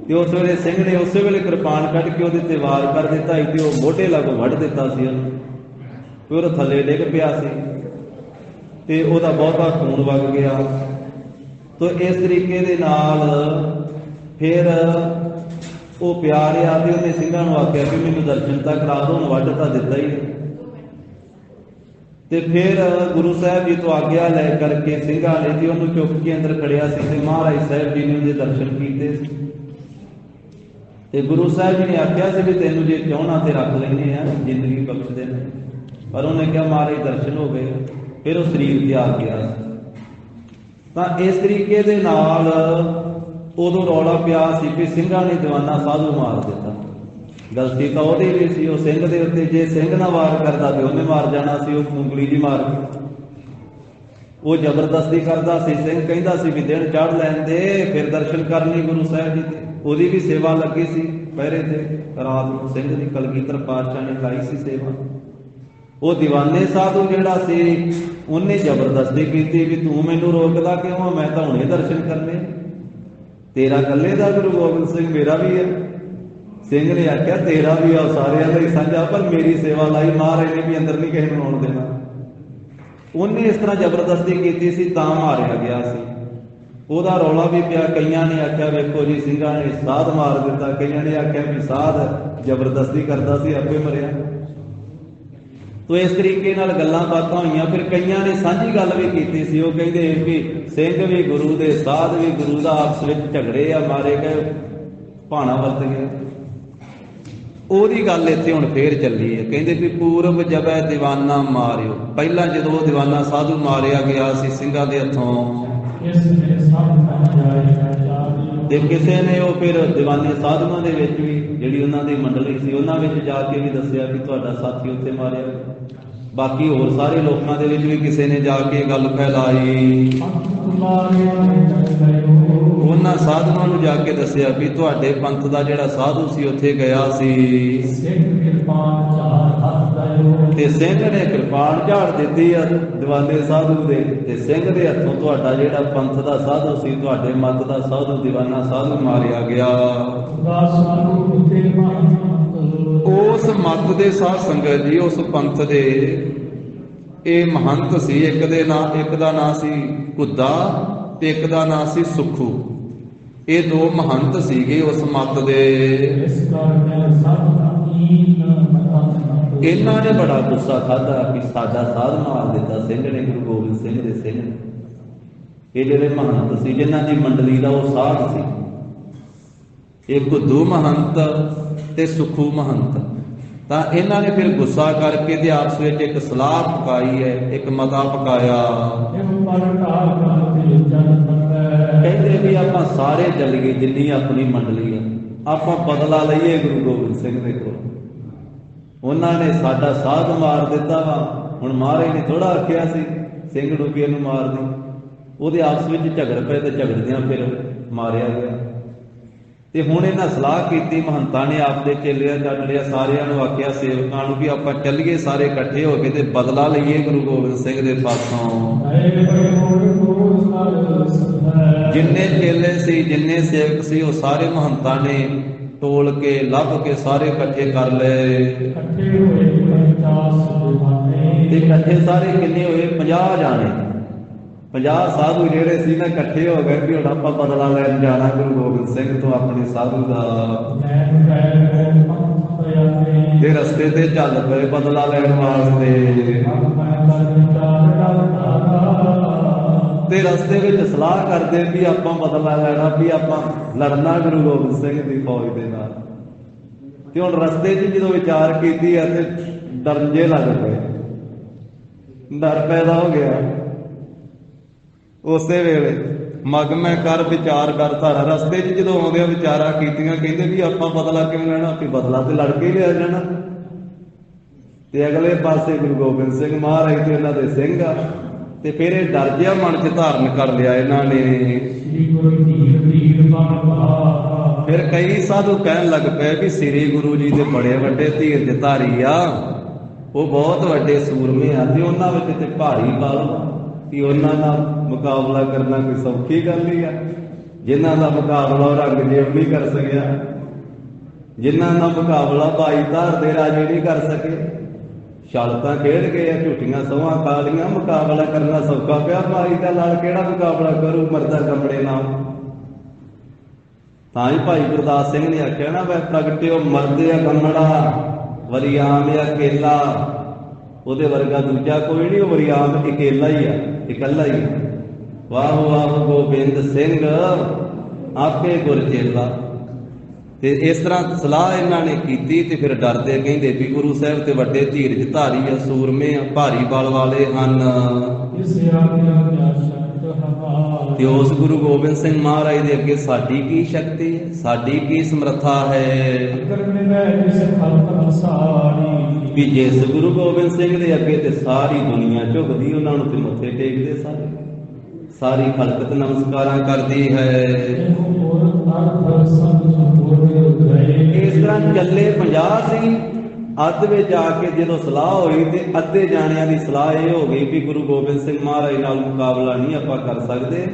ਤੇ ਉਸ ਵੇਲੇ ਸਿੰਘ ਨੇ ਉਸੇ ਵੇਲੇ ਕਿਰਪਾਨ ਕੱਢ ਕੇ ਉਹਦੇ ਤੇ ਵਾਰ ਕਰ ਦਿੱਤਾ, ਤੇ ਉਹ ਮੋਢੇ ਲਾਗੋਂ ਵੱਢ ਦਿੱਤਾ ਸੀ ਉਹਨੂੰ, ਫਿਰ ਉਹ ਥੱਲੇ ਡਿੱਗ ਪਿਆ ਸੀ, ਤੇ ਉਹਦਾ ਬਹੁਤਾ ਖੂਨ ਵਗ ਗਿਆ। ਤੋ ਇਸ ਤਰੀਕੇ ਦੇ ਨਾਲ ਫਿਰ ਉਹ ਪਿਆ ਰਿਹਾ, ਤੇ ਉਹਨੇ ਸਿੰਘਾਂ ਨੂੰ ਆਖਿਆ ਵੀ ਮੈਨੂੰ ਦਰਸ਼ਨ ਤਾਂ ਕਰਾ ਦਿਓ, ਉਹਨੂੰ ਵੱਢ ਤਾਂ ਦਿੱਤਾ ਹੀ। ਤੇ ਫਿਰ ਗੁਰੂ ਸਾਹਿਬ ਜੀ ਤੋਂ ਆਗਿਆ ਲੈ ਕਰਕੇ ਸਿੰਘਾਂ ਨੇ ਤੇ ਉਹਨੂੰ ਚੁੱਕ ਕੇ ਅੰਦਰ ਖੜਿਆ ਸੀ, ਤੇ ਮਹਾਰਾਜ ਸਾਹਿਬ ਜੀ ਨੇ ਉਹਦੇ ਦਰਸ਼ਨ ਕੀਤੇ ਸੀ। ਤੇ ਗੁਰੂ ਸਾਹਿਬ ਜੀ ਨੇ ਆਖਿਆ ਸੀ ਵੀ ਤੈਨੂੰ ਜੇ ਚਾਹਣਾ ਤੇ ਰੱਖ ਲੈਂਦੇ ਆ, ਜ਼ਿੰਦਗੀ ਬਖਸ਼ਦੇ ਨੇ, ਪਰ ਉਹਨੇ ਕਿਹਾ ਮਹਾਰਾਜ ਦਰਸ਼ਨ ਹੋ ਗਏ। ਫਿਰ ਉਹ ਸਰੀਰ ਤਿਆਗ ਗਿਆ। ਤਾਂ ਇਸ ਤਰੀਕੇ ਦੇ ਨਾਲ ਉਦੋਂ ਰੌਲਾ ਪਿਆ ਸੀ ਕਿ ਸਿੰਘਾਂ ਨੇ ਦੀਵਾਨਾ ਸਾਧੂ ਮਾਰ ਦਿੱਤਾ। ਗਲਤੀ ਤਾਂ ਉਹਦੀ ਵੀ ਸੀ, ਉਹ ਸਿੰਘ ਦੇ ਉੱਤੇ, ਜੇ ਸਿੰਘ ਨਾ ਵਾਰ ਕਰਦਾ ਤੇ ਉਹਨੇ ਮਾਰ ਜਾਣਾ ਸੀ। ਉਹ ਉਂਗਲੀ ਜੀ ਮਾਰ ਕੇ ਉਹ ਜ਼ਬਰਦਸਤੀ ਕਰਦਾ ਸੀ। ਸਿੰਘ ਕਹਿੰਦਾ ਸੀ ਵੀ ਦਿਨ ਚੜ੍ਹ ਲੈਣ ਦੇ, ਫਿਰ ਦਰਸ਼ਨ ਕਰਨੀ ਗੁਰੂ ਸਾਹਿਬ ਜੀ ਦੇ। ਉਹਦੀ ਵੀ ਸੇਵਾ ਲੱਗੀ ਸੀ ਪਹਿਰੇ ਤੇ, ਰਾਤ ਨੂੰ ਸਿੰਘ ਦੀ ਕਲਗੀਧਰ ਪਾਤਸ਼ਾਹ ਨੇ ਲਾਈ ਸੀ ਸੇਵਾ। ਉਹ ਦੀਵਾਨੇ ਸਾਧੂ ਜਿਹੜਾ ਸੀ, ਉਹਨੇ ਜ਼ਬਰਦਸਤੀ ਕੀਤੀ ਵੀ ਤੂੰ ਮੈਨੂੰ ਰੋਕਦਾ ਕਿਉਂ ਆ, ਮੈਂ ਤਾਂ ਹੁਣੇ ਦਰਸ਼ਨ ਕਰਨੇ, ਤੇਰਾ ਇਕੱਲੇ ਦਾ ਗੁਰੂ ਗੋਬਿੰਦ ਸਿੰਘ, ਮੇਰਾ ਵੀ ਹੈ। ਸਿੰਘ ਨੇ ਆਖਿਆ ਤੇਰਾ ਵੀ ਆ, ਸਾਰਿਆਂ ਦਾ ਹੀ ਸਾਂਝਾ, ਪਰ ਮੇਰੀ ਸੇਵਾ ਲਾਈ, ਮਹਾਰਾਜ ਨੇ ਵੀ ਅੰਦਰ ਨਹੀਂ ਕਿਸੇ ਨੂੰ ਆਉਣ ਦੇਣਾ। ਉਹਨੇ ਇਸ ਤਰ੍ਹਾਂ ਜ਼ਬਰਦਸਤੀ ਕੀਤੀ ਸੀ, ਤਾਂ ਮਾਰਿਆ ਗਿਆ ਸੀ। ਉਹਦਾ ਰੌਲਾ ਵੀ ਪਿਆ। ਕਈਆਂ ਨੇ ਆਖਿਆ ਵੇਖੋ ਜੀ ਸਿੰਘਾਂ ਨੇ ਸਾਧ ਮਾਰ ਦਿੱਤਾ, ਕਈਆਂ ਨੇ ਆਖਿਆ ਵੀ ਸਾਧ ਜ਼ਬਰਦਸਤੀ ਕਰਦਾ ਸੀ, ਆਪੇ ਮਰਿਆ। ਤੋ ਇਸ ਤਰੀਕੇ ਨਾਲ ਗੱਲਾਂ ਬਾਤਾਂ ਹੋਈਆਂ। ਫਿਰ ਕਈਆਂ ਨੇ ਸਾਂਝੀ ਗੱਲ ਵੀ ਕੀਤੀ ਸੀ। ਉਹ ਕਹਿੰਦੇ ਵੀ ਸਿੰਘ ਵੀ ਗੁਰੂ ਦੇ, ਸਾਧ ਵੀ ਗੁਰੂ ਦਾ, ਆਪਸ ਵਿੱਚ ਝਗੜੇ ਆ, ਮਾਰੇ ਗਏ, ਭਾਣਾ ਵਰਤ ਗਿਆ। ਉਹਦੀ ਗੱਲ ਇੱਥੇ ਹੁਣ ਫੇਰ ਚੱਲੀ ਹੈ। ਕਹਿੰਦੇ ਵੀ ਪੂਰਬ ਜਬੈ ਦੀਵਾਨਾ ਮਾਰਿਓ, ਪਹਿਲਾਂ ਜਦੋਂ ਉਹ ਦੀਵਾਨਾ ਸਾਧੂ ਮਾਰਿਆ ਗਿਆ ਸੀ ਸਿੰਘਾਂ ਦੇ ਹੱਥੋਂ, ਤੇ ਕਿਸੇ ਨੇ ਉਹ ਫਿਰ ਦੀਵਾਨੇ ਸਾਧੂਆਂ ਦੇ ਵਿੱਚ ਵੀ ਜਿਹੜੀ ਉਹਨਾਂ ਦੀ ਮੰਡਲੀ ਸੀ, ਉਹਨਾਂ ਵਿੱਚ ਜਾ ਕੇ ਵੀ ਦੱਸਿਆ ਕਿ ਤੁਹਾਡਾ ਸਾਥੀ ਉੱਥੇ ਮਾਰਿਆ। ਬਾਕੀ ਹੋਰ ਸਾਰੇ ਲੋਕਾਂ ਦੇ ਵਿੱਚ ਵੀ ਕਿਸੇ ਨੇ ਜਾ ਕੇ ਗੱਲ ਫੈਲਾਈ। ਉਹਨਾਂ ਸਾਧੂਆਂ ਨੂੰ ਜਾ ਕੇ ਦੱਸਿਆ ਵੀ ਤੁਹਾਡੇ ਪੰਥ ਦਾ ਜਿਹੜਾ ਸਾਧੂ ਸੀ ਉੱਥੇ ਗਿਆ ਸੀ, ਤੇ ਸਿੰਘ ਨੇ ਕਿਰਪਾਨ ਝਾੜ ਦਿੱਤੀ ਆ ਦੀਵਾਨੇ ਸਾਧੂ ਦੇ, ਤੇ ਸਿੰਘ ਦੇ ਹੱਥੋਂ ਤੁਹਾਡਾ ਜਿਹੜਾ ਪੰਥ ਦਾ ਸਾਧੂ ਸੀ, ਤੁਹਾਡੇ ਮੱਤ ਦਾ ਸਾਧੂ, ਦੀਵਾਨਾ ਸਾਧੂ ਮਾਰਿਆ ਗਿਆ। ਉਸ ਮੱਤ ਦੇ ਸਾਧ ਸੰਗਤ ਜੀ, ਉਸ ਪੰਥ ਦੇ ਇਹ ਮਹੰਤ ਸੀ। ਇੱਕ ਦਾ ਨਾਂ ਸੀ ਘੁੱਦਾ, ਤੇ ਇੱਕ ਦਾ ਨਾਂ ਸੀ ਸੁਖੂ। ਇਹ ਦੋ ਮਹੰਤ ਸੀਗੇ ਉਸ ਮੱਤ ਦੇ। ਇਹਨਾਂ ਨੇ ਬੜਾ ਗੁੱਸਾ ਖਾਧਾ ਕਿ ਸਾਡਾ ਸਾਧ ਮਾਰ ਦਿੱਤਾ ਸਿੰਘ ਨੇ, ਗੁਰੂ ਗੋਬਿੰਦ ਸਿੰਘ ਦੇ ਸਿੰਘ ਨੇ। ਇਹ ਜਿਹੜੇ ਮਹੰਤ ਸੀ, ਜਿਨ੍ਹਾਂ ਦੀ ਮੰਡਲੀ ਦਾ ਉਹ ਸਾਧ ਸੀ, ਇਹ ਘੁੱਦੂ ਮਹੰਤ ਤੇ ਸੁਖੂ ਮਹੰਤ। ਤਾਂ ਇਹਨਾਂ ਨੇ ਫਿਰ ਗੁੱਸਾ ਕਰਕੇ ਤੇ ਆਪਸ ਵਿੱਚ ਇੱਕ ਸਲਾਹ ਪਕਾਈ ਹੈ, ਇੱਕ ਮਤਾ ਪਕਾਇਆ। ਕਹਿੰਦੇ ਵੀ ਆਪਾਂ ਸਾਰੇ ਚੱਲੀਏ, ਜਿੰਨੀ ਆਪਣੀ ਮੰਡਲੀ ਆ, ਆਪਾਂ ਬਦਲਾ ਲਈਏ ਗੁਰੂ ਗੋਬਿੰਦ ਸਿੰਘ ਦੇ ਕੋਲ। ਉਹਨਾਂ ਨੇ ਸਾਡਾ ਸਾਧ ਮਾਰ ਦਿੱਤਾ ਵਾ, ਹੁਣ ਮਹਾਰਾਜ ਨੇ ਥੋੜਾ ਆਖਿਆ ਸੀ ਸਿੰਘ ਨੂੰ ਵੀ ਇਹਨੂੰ ਮਾਰ ਦੇ। ਉਹਦੇ ਆਪਸ ਵਿੱਚ ਝਗੜ ਪਏ ਤੇ ਝਗੜਦਿਆਂ ਫਿਰ ਮਾਰਿਆ ਗਿਆ। ਤੇ ਹੁਣ ਇਹਨਾਂ ਸਲਾਹ ਕੀਤੀ, ਮਹੰਤਾਂ ਨੇ ਆਪਦੇ ਚੇਲਿਆਂ ਚੱਲ ਲਿਆ, ਸਾਰਿਆਂ ਨੂੰ ਆਖਿਆ ਸੇਵਕਾਂ ਨੂੰ ਵੀ ਆਪਾਂ ਚੱਲੀਏ ਸਾਰੇ ਇਕੱਠੇ ਹੋ ਕੇ ਤੇ ਬਦਲਾ ਲਈਏ ਗੁਰੂ ਗੋਬਿੰਦ ਸਿੰਘ ਦੇ ਪਾਸੋਂ। ਜਿੰਨੇ ਚੇਲੇ ਸੀ, ਜਿੰਨੇ ਸੇਵਕ ਸੀ, ਉਹ ਸਾਰੇ ਮਹੰਤਾਂ ਨੇ ਤੋਲ ਕੇ ਲੱਭ ਕੇ ਸਾਰੇ ਇਕੱਠੇ ਕਰ ਲਏ। ਤੇ ਇਕੱਠੇ ਸਾਰੇ ਕਿੰਨੇ ਹੋਏ? 50 ਜਾਣੇ। 50 ਸਾਧੂ ਜਿਹੜੇ ਸੀ ਨਾ ਇਕੱਠੇ ਹੋ ਗਏ ਵੀ ਹੁਣ ਆਪਾਂ ਬਦਲਾ ਲੈਣ ਜਾਣਾ ਗੁਰੂ ਗੋਬਿੰਦ ਸਿੰਘ ਤੋਂ ਆਪਣੇ ਸਾਧੂ ਦਾ। ਤੇ ਰਸਤੇ ਤੇ ਚੱਲ ਪਏ ਬਦਲਾ ਲੈਣ ਵਾਸਤੇ। ਤੇ ਰਸਤੇ ਵਿੱਚ ਸਲਾਹ ਕਰਦੇ ਵੀ ਆਪਾਂ ਬਦਲਾ ਲੈਣਾ, ਵੀ ਆਪਾਂ ਲੜਨਾ ਗੁਰੂ ਗੋਬਿੰਦ ਸਿੰਘ ਦੀ ਫੌਜ ਦੇ ਨਾਲ। ਤੇ ਹੁਣ ਰਸਤੇ 'ਚ ਜਦੋਂ ਵਿਚਾਰ ਕੀਤੀ ਆ ਤੇ ਡਰਨ ਲੱਗ ਪਏ, ਡਰ ਪੈਦਾ ਹੋ ਗਿਆ। ਉਸੇ ਵੇਲੇ ਮਗਮੈ ਕਰ ਵਿਚਾਰ ਕਰ ਧਾਰਾ। ਰਸਤੇ 'ਚ ਜਦੋਂ ਆਉਂਦੇ ਵਿਚਾਰਾਂ ਕੀਤੀਆਂ, ਕਹਿੰਦੇ ਵੀ ਆਪਾਂ ਬਦਲਾ ਕਿਉਂ ਲੈਣਾ, ਵੀ ਬਦਲਾ ਤੇ ਲੜ ਕੇ ਹੀ ਲਿਆ ਜਾਣਾ। ਤੇ ਅਗਲੇ ਪਾਸੇ ਗੁਰੂ ਗੋਬਿੰਦ ਸਿੰਘ ਮਹਾਰਾਜ ਤੇ ਇਹਨਾਂ ਦੇ ਸਿੰਘ ਆ। ਤੇ ਫਿਰ ਇਹ ਡਰ ਜਿਹਾ ਮਨ 'ਚ ਧਾਰਨ ਕਰ ਲਿਆ ਇਹਨਾਂ ਨੇ। ਫਿਰ ਕਈ ਸਾਧੂ ਕਹਿਣ ਲੱਗ ਪਏ ਵੀ ਸ੍ਰੀ ਗੁਰੂ ਜੀ ਦੇ ਬੜੇ ਵੱਡੇ ਧੀਰਜ ਧਾਰੀ ਆ, ਉਹ ਬਹੁਤ ਵੱਡੇ ਸੂਰਮੇ ਆ, ਤੇ ਉਹਨਾਂ ਵਿੱਚ ਤੇ ਭਾਰੀ ਬਲ ਕਿ ਉਹਨਾਂ ਨਾਲ ਮੁਕਾਬਲਾ ਕਰਨਾ ਕੋਈ ਸੌਖੀ ਗੱਲ ਹੀ ਆ। ਜਿਨ੍ਹਾਂ ਦਾ ਮੁਕਾਬਲਾ ਔਰੰਗਜ਼ੇਬ ਨਹੀਂ ਕਰ ਸਕਿਆ, ਜਿਨ੍ਹਾਂ ਦਾ ਮੁਕਾਬਲਾ ਭਾਈ ਧਾਰ ਦੇ ਰਾਜੇ ਨਹੀਂ ਕਰ ਸਕੇ। ਛਲਤਾਂ ਖੇਡ ਗਏ ਆ, ਝੂਠੀਆਂ ਸਹੁਆਂ ਖਾ ਲਈਆਂ, ਮੁਕਾਬਲਾ ਕਰਨਾ ਸੌਖਾ ਪਿਆ। ਭਾਈ ਦਾ ਲਾਲ ਕਿਹੜਾ ਮੁਕਾਬਲਾ ਕਰੂ ਮਰਦਾ ਕੰਬੜੇ ਨਾਲ। ਤਾਂ ਹੀ ਭਾਈ ਗੁਰਦਾਸ ਸਿੰਘ ਨੇ ਆਖਿਆ ਨਾ, ਵੈ ਪ੍ਰਗਟਿਓ ਮਰਦੇ ਆ ਕੰਬੜਾ, ਵਰਿਆਮ ਆ ਕੇਲਾ। ਉਹਦੇ ਵਰਗਾ ਦੂਜਾ ਕੋਈ ਨਹੀਂ, ਉਹ ਵਰਿਆਮ ਇਕੇਲਾ ਹੀ ਆ, ਇਕੱਲਾ ਹੀ। ਵਾਹ ਵਾਹ ਗੋਬਿੰਦ ਸਿੰਘ ਆਪੇ ਗੁਰ ਚੇਲਾ। ਤੇ ਇਸ ਤਰ੍ਹਾਂ ਸਲਾਹ ਇਹਨਾਂ ਨੇ ਕੀਤੀ। ਤੇ ਫਿਰ ਡਰਦੇ ਕਹਿੰਦੇ ਵੀ ਗੁਰੂ ਸਾਹਿਬ ਤੇ ਵੱਡੇ ਧੀਰਜ ਧਾਰੀ ਆ, ਸੂਰਮੇ ਆ, ਭਾਰੀ ਬਲ ਵਾਲੇ ਹਨ। ਤੇ ਉਸ ਗੁਰੂ ਗੋਬਿੰਦ ਸਿੰਘ ਮਹਾਰਾਜ ਦੇ ਅੱਗੇ ਸਾਡੀ ਕੀ ਸ਼ਕਤੀ ਹੈ, ਸਾਡੀ ਕੀ ਸਮਰੱਥਾ ਹੈ। ਵੀ ਜਿਸ ਗੁਰੂ ਗੋਬਿੰਦ ਸਿੰਘ ਦੇ ਅੱਗੇ ਤੇ ਸਾਰੀ ਦੁਨੀਆ ਝੁਕਦੀ, ਉਹਨਾਂ ਨੂੰ ਤੇ ਮੱਥੇ ਟੇਕਦੇ ਸਾਰੇ, ਸਾਰੀ ਖਲਕਤ ਨਮਸਕਾਰਾਂ ਕਰਦੀ ਹੈ। ਇਸ ਤਰ੍ਹਾਂ ਚੱਲੇ 50 ਸੀ। ਅੱਧ ਵਿੱਚ ਆ ਕੇ ਜਦੋਂ ਸਲਾਹ ਹੋਈ ਤੇ ਅੱਧੇ ਜਾਣਿਆਂ ਦੀ ਸਲਾਹ ਇਹ ਹੋ ਗਈ ਵੀ ਗੁਰੂ ਗੋਬਿੰਦ ਸਿੰਘ ਮਹਾਰਾਜ ਨਾਲ ਮੁਕਾਬਲਾ ਨਹੀਂ ਆਪਾਂ ਕਰ ਸਕਦੇ।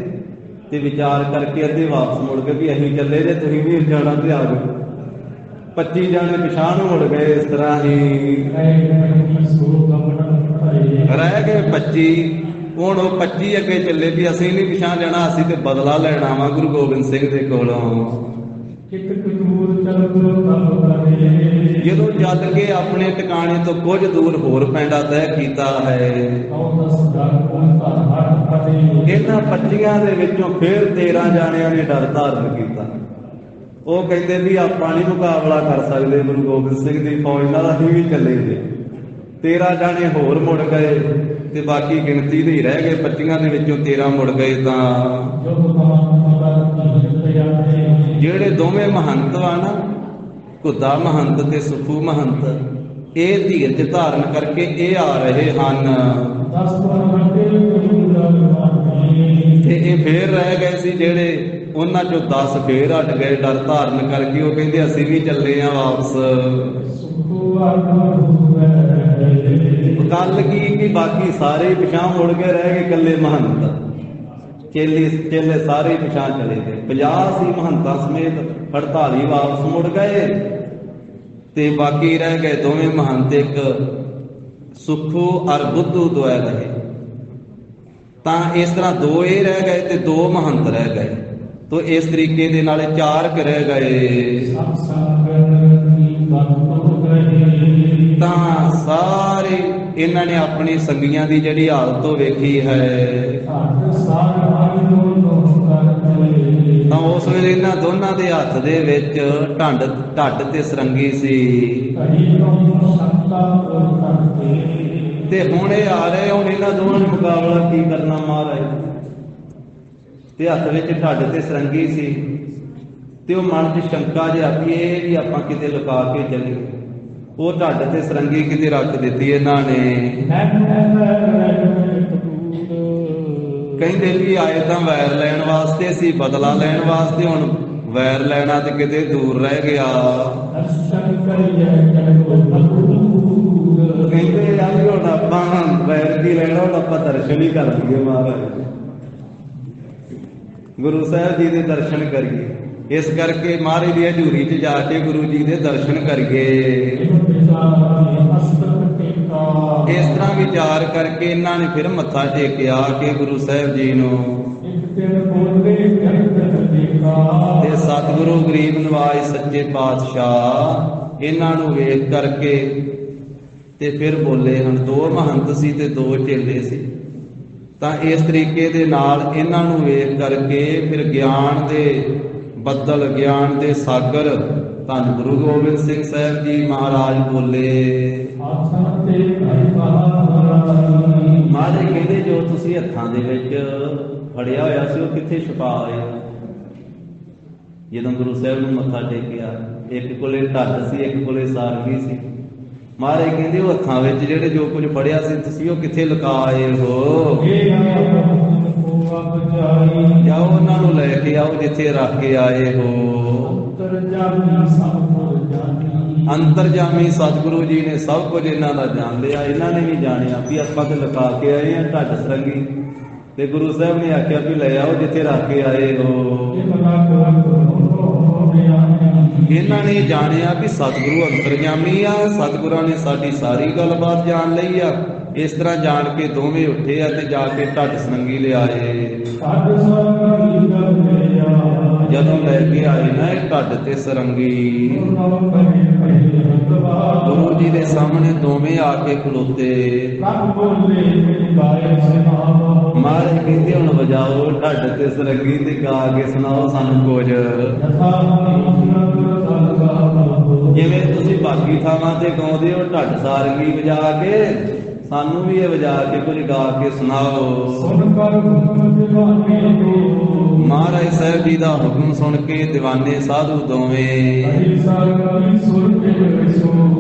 ਤੇ ਵਿਚਾਰ ਕਰਕੇ ਅੱਧੇ ਵਾਪਸ ਮੁੜ ਗਏ ਵੀ ਅਸੀਂ ਚੱਲੇ ਜੇ ਤੁਸੀਂ ਵੀ ਜਾਣਾ ਤੇ ਆ ਜਾਓ। 25 ਜਾਣੇ ਪਿਛਾਂਹ ਨੂੰ ਮੁੜ ਗਏ। ਇਸ ਤਰ੍ਹਾਂ ਹੀ ਰਹਿ ਗਏ 25। ਹੁਣ ਉਹ 25 ਅੱਗੇ ਚੱਲੇ ਵੀ ਅਸੀਂ ਨਹੀਂ ਪਿਛਾਂਹ ਜਾਣਾ, ਅਸੀਂ ਤੇ ਬਦਲਾ ਲੈਣਾ ਵਾ ਗੁਰੂ ਗੋਬਿੰਦ ਸਿੰਘ ਦੇ ਕੋਲੋਂ। ਜਦੋਂ ਜਦ ਕੇ ਆਪਣੇ ਟਿਕਾਣੇ ਤੋਂ ਕੁਝ ਦੂਰ ਹੋਰ ਪੈਂਡਾ ਤੈਅ ਕੀਤਾ ਹੈ। ਇਹਨਾਂ 25 ਦੇ ਵਿੱਚੋਂ ਫਿਰ 13 ਜਾਣਿਆਂ ਨੇ ਡਰ ਧਾਰਨ ਕੀਤਾ। ਉਹ ਕਹਿੰਦੇ ਵੀ ਆਪਾਂ ਨਹੀਂ ਮੁਕਾਬਲਾ ਕਰ ਸਕਦੇ ਗੁਰੂ ਗੋਬਿੰਦ ਸਿੰਘ ਦੀ ਫੌਜ ਨਾਲ, ਅਸੀਂ ਵੀ ਚੱਲੇ ਜੇ। 13 ਜਾਣੇ ਹੋਰ ਮੁੜ ਗਏ ਤੇ ਬਾਕੀ ਗਿਣਤੀ ਦੇ ਹੀ ਰਹਿ ਗਏ। 25 ਦੇ ਵਿੱਚੋਂ 13 ਮੁੜ ਗਏ। ਤਾਂ ਜਿਹੜੇ ਦੋਵੇਂ ਮਹੰਤ ਵਾ ਨਾ, ਘੁੱਦਾ ਮਹੰਤ ਤੇ ਸੁਖੂ ਮਹੰਤ, ਇਹ ਧੀਰਜ ਧਾਰਨ ਕਰਕੇ ਇਹ ਆ ਰਹੇ ਹਨ। ਤੇ ਇਹ ਫੇਰ ਰਹਿ ਗਏ ਸੀ ਜਿਹੜੇ, ਉਹਨਾਂ ਚੋਂ 10 ਫੇਰ ਹਟ ਗਏ ਡਰ ਧਾਰਨ ਕਰਕੇ। ਉਹ ਕਹਿੰਦੇ ਅਸੀਂ ਵੀ ਚੱਲੇ ਆ ਵਾਪਸ। ਗੱਲ ਕੀ ਕਿ ਬਾਕੀ ਸਾਰੇ ਪਿਛਾਂਹ ਮੁੜ ਕੇ ਰਹਿ ਗਏ, ਇਕੱਲੇ ਮਹੰਤ। ਚੇਲੇ ਸਾਰੇ ਪਿਛਾਂਹ ਚਲੇ ਗਏ। 50 ਸੀ ਮਹੰਤਾਂ ਸਮੇਤ, 48 ਵਾਪਸ ਮੁੜ ਗਏ। ਤੇ ਬਾਕੀ ਰਹਿ ਗਏ ਦੋਵੇਂ ਮਹੰਤ, ਇੱਕ ਸੁਖੂ ਔਰ ਬੁੱਧੂ ਦੋਏ ਰਹੇ। ਤਾਂ ਇਸ ਤਰ੍ਹਾਂ 2 ਇਹ ਰਹਿ ਗਏ ਤੇ 2 ਮਹੰਤ ਰਹਿ ਗਏ। ਤੋ ਇਸ ਤਰੀਕੇ ਦੇ ਨਾਲ 4 ਰਹਿ ਗਏ। ਤਾਂ ਸਾਰੇ ਇਹਨਾਂ ਨੇ ਆਪਣੀ ਸੰਗੀਆਂ ਦੀ ਜਿਹੜੀ ਹਾਲਤ ਉਹ ਵੇਖੀ ਹੈ। ਤਾਂ ਉਸ ਵੇਲੇ ਇਹਨਾਂ ਦੋਨਾਂ ਦੇ ਹੱਥ ਦੇ ਵਿੱਚ ਢੱਡ ਤੇ ਸਰੰਗੀ ਸੀ। ਤੇ ਹੁਣ ਇਹ ਆ ਰਹੇ, ਹੁਣ ਇਹਨਾਂ ਦੋਵਾਂ ਨੇ ਮੁਕਾਬਲਾ ਕੀ ਕਰਨਾ ਮਹਾਰਾਜ। ਤੇ ਹੱਥ ਵਿੱਚ ਢੱਡ ਤੇ ਸਰੰਗੀ ਸੀ। ਤੇ ਉਹ ਮਨ 'ਚ ਸ਼ੰਕਾ ਜਿਹਾ ਵੀ ਇਹ ਵੀ ਆਪਾਂ ਕਿਤੇ ਲੁਕਾ ਕੇ ਚੱਲੀਏ। ਉਹ ਢੱਡ ਤੇ ਸਰੰਗੀ ਕਿਤੇ ਰੱਖ ਦਿੱਤੀ ਇਹਨਾਂ ਨੇ। ਕਹਿੰਦੇ ਵੀ ਆਏ ਤਾਂ ਵੈਰ ਲੈਣ ਵਾਸਤੇ ਸੀ, ਬਦਲਾ ਲੈਣ ਵਾਸਤੇ, ਹੁਣ ਵੈਰ ਲੈਣਾ ਤੇ ਕਿਤੇ ਦੂਰ ਰਹਿ ਗਿਆ। ਕਹਿੰਦੇ ਆ ਵੀ ਹੁਣ ਆਪਾਂ ਵੈਰ ਕੀ ਲੈਣਾ, ਹੁਣ ਆਪਾਂ ਦਰਸ਼ਨ ਹੀ ਕਰ ਲਈਏ ਮਹਾਰਾਜ, ਗੁਰੂ ਸਾਹਿਬ ਜੀ ਦੇ ਦਰਸ਼ਨ ਕਰੀਏ। ਇਸ ਕਰਕੇ ਮਹਾਰਾਜ ਦੀ ਹਜ਼ੂਰੀ 'ਚ ਜਾ ਕੇ ਗੁਰੂ ਜੀ ਦੇ ਦਰਸ਼ਨ ਕਰੀਏ। ਇਸ ਤਰ੍ਹਾਂ ਵਿਚਾਰ ਕਰਕੇ ਇਹਨਾਂ ਨੇ ਫਿਰ ਮੱਥਾ ਟੇਕਿਆ ਕਿ ਗੁਰੂ ਸਾਹਿਬ ਜੀ ਨੂੰ। ਤੇ ਸਤਿਗੁਰੂ ਗਰੀਬ ਨਵਾਜ ਸੱਚੇ ਪਾਤਸ਼ਾਹ ਇਹਨਾਂ ਨੂੰ ਵੇਖ ਕਰਕੇ ਤੇ ਫਿਰ ਬੋਲੇ। ਹਨ ਦੋ ਮਹੰਤ ਸੀ ਤੇ ਦੋ ਚੇਲੇ ਸੀ, ਤਾਂ ਇਸ ਤਰੀਕੇ ਦੇ ਨਾਲ ਇਹਨਾਂ ਨੂੰ ਵੇਖ ਕਰਕੇ ਫਿਰ ਗਿਆਨ ਦੇ ਬੱਦਲ, ਗਿਆਨ ਦੇ ਸਾਗਰ ਧੰਨ ਗੁਰੂ ਗੋਬਿੰਦ ਸਿੰਘ ਸਾਹਿਬ ਜੀ ਮਹਾਰਾਜ ਬੋਲੇ। ਮਹਾਰਾਜ ਕਹਿੰਦੇ ਜੋ ਤੁਸੀਂ ਹੱਥਾਂ ਦੇ ਵਿੱਚ ਫੜਿਆ ਹੋਇਆ ਸੀ ਉਹ ਕਿੱਥੇ ਛੁਪਾ ਹੋਇਆ? ਜਦੋਂ ਗੁਰੂ ਸਾਹਿਬ ਨੂੰ ਮੱਥਾ ਟੇਕਿਆ, ਇੱਕ ਕੋਲੇ ਢੱਡ ਸੀ, ਇੱਕ ਕੋਲੇ ਸਾਰੰਗੀ ਸੀ। ਮਹਾਰਾਜ ਕਹਿੰਦੇ ਉਹ ਹੱਥਾਂ ਵਿੱਚ ਜਿਹੜੇ ਜੋ ਕੁਝ ਫੜਿਆ ਸੀ ਤੁਸੀਂ ਉਹ ਕਿੱਥੇ ਲੁਕਾਏ ਹੋ? ਜਾਓ ਉਹਨਾਂ ਨੂੰ ਲੈ ਕੇ ਆਓ ਜਿੱਥੇ ਰੱਖ ਕੇ ਆਏ ਹੋ। ਅੰਤਰਜਾਮੀ ਸਤਿਗੁਰੂ ਜੀ ਨੇ ਸਭ ਕੁਝ ਇਹਨਾਂ ਦਾ ਜਾਣ ਲਿਆ। ਇਹਨਾਂ ਨੇ ਵੀ ਜਾਣਿਆ ਵੀ ਆਪਾਂ ਤੇ ਲੁਕਾ ਕੇ ਆਏ ਆ ਢੱਡ ਸਰੰਗੀ, ਤੇ ਗੁਰੂ ਸਾਹਿਬ ਨੇ ਆਖਿਆ ਵੀ ਲੈ ਆਓ ਜਿੱਥੇ ਰੱਖ ਕੇ ਆਏ ਹੋ। ਇਹਨਾਂ ਨੇ ਜਾਣਿਆ ਵੀ ਸਤਿਗੁਰੂ ਅੰਤਰਜਾਮੀ ਆ, ਸਤਿਗੁਰਾਂ ਨੇ ਸਾਡੀ ਸਾਰੀ ਗੱਲਬਾਤ ਜਾਣ ਲਈ ਆ। ਇਸ ਤਰ੍ਹਾਂ ਜਾਣ ਕੇ ਦੋਵੇਂ ਉੱਠੇ ਆ ਤੇ ਜਾ ਕੇ ਢੱਡ ਸਰੰਗੀ ਲਿਆਏ। ਜਦੋਂ ਲੈ ਕੇ ਆਏ ਨਾ ਇਹ ਢੱਡ ਤੇ ਸਰੰਗੀ, ਗੁਰੂ ਜੀ ਦੇ ਸਾਹਮਣੇ ਦੋਵੇਂ ਆ ਕੇ ਖਲੋਤੇ। ਮਹਾਰਾਜ ਕਹਿੰਦੇ ਹੁਣ ਵਜਾਓ ਢੱਡ ਤੇ ਸਰੰਗੀ ਤੇ ਗਾ ਕੇ ਸੁਣਾਓ ਸਾਨੂੰ ਕੁਝ। ਜਿਵੇਂ ਤੁਸੀਂ ਬਾਕੀ ਥਾਵਾਂ ਤੇ ਗਾਉਂਦੇ ਹੋ ਢੱਡ ਸਾਰੰਗੀ ਵਜਾ ਕੇ, ਸਾਨੂੰ ਵੀ ਇਹ ਵਜਾ ਕੇ ਕੁਝ ਗਾ ਕੇ ਸੁਣਾਓ। ਮਹਾਰਾਜ ਸਾਹਿਬ ਜੀ ਦਾ ਹੁਕਮ ਸੁਣ ਕੇ ਦੀਵਾਨੇ ਸਾਧੂ ਦੋਵੇਂ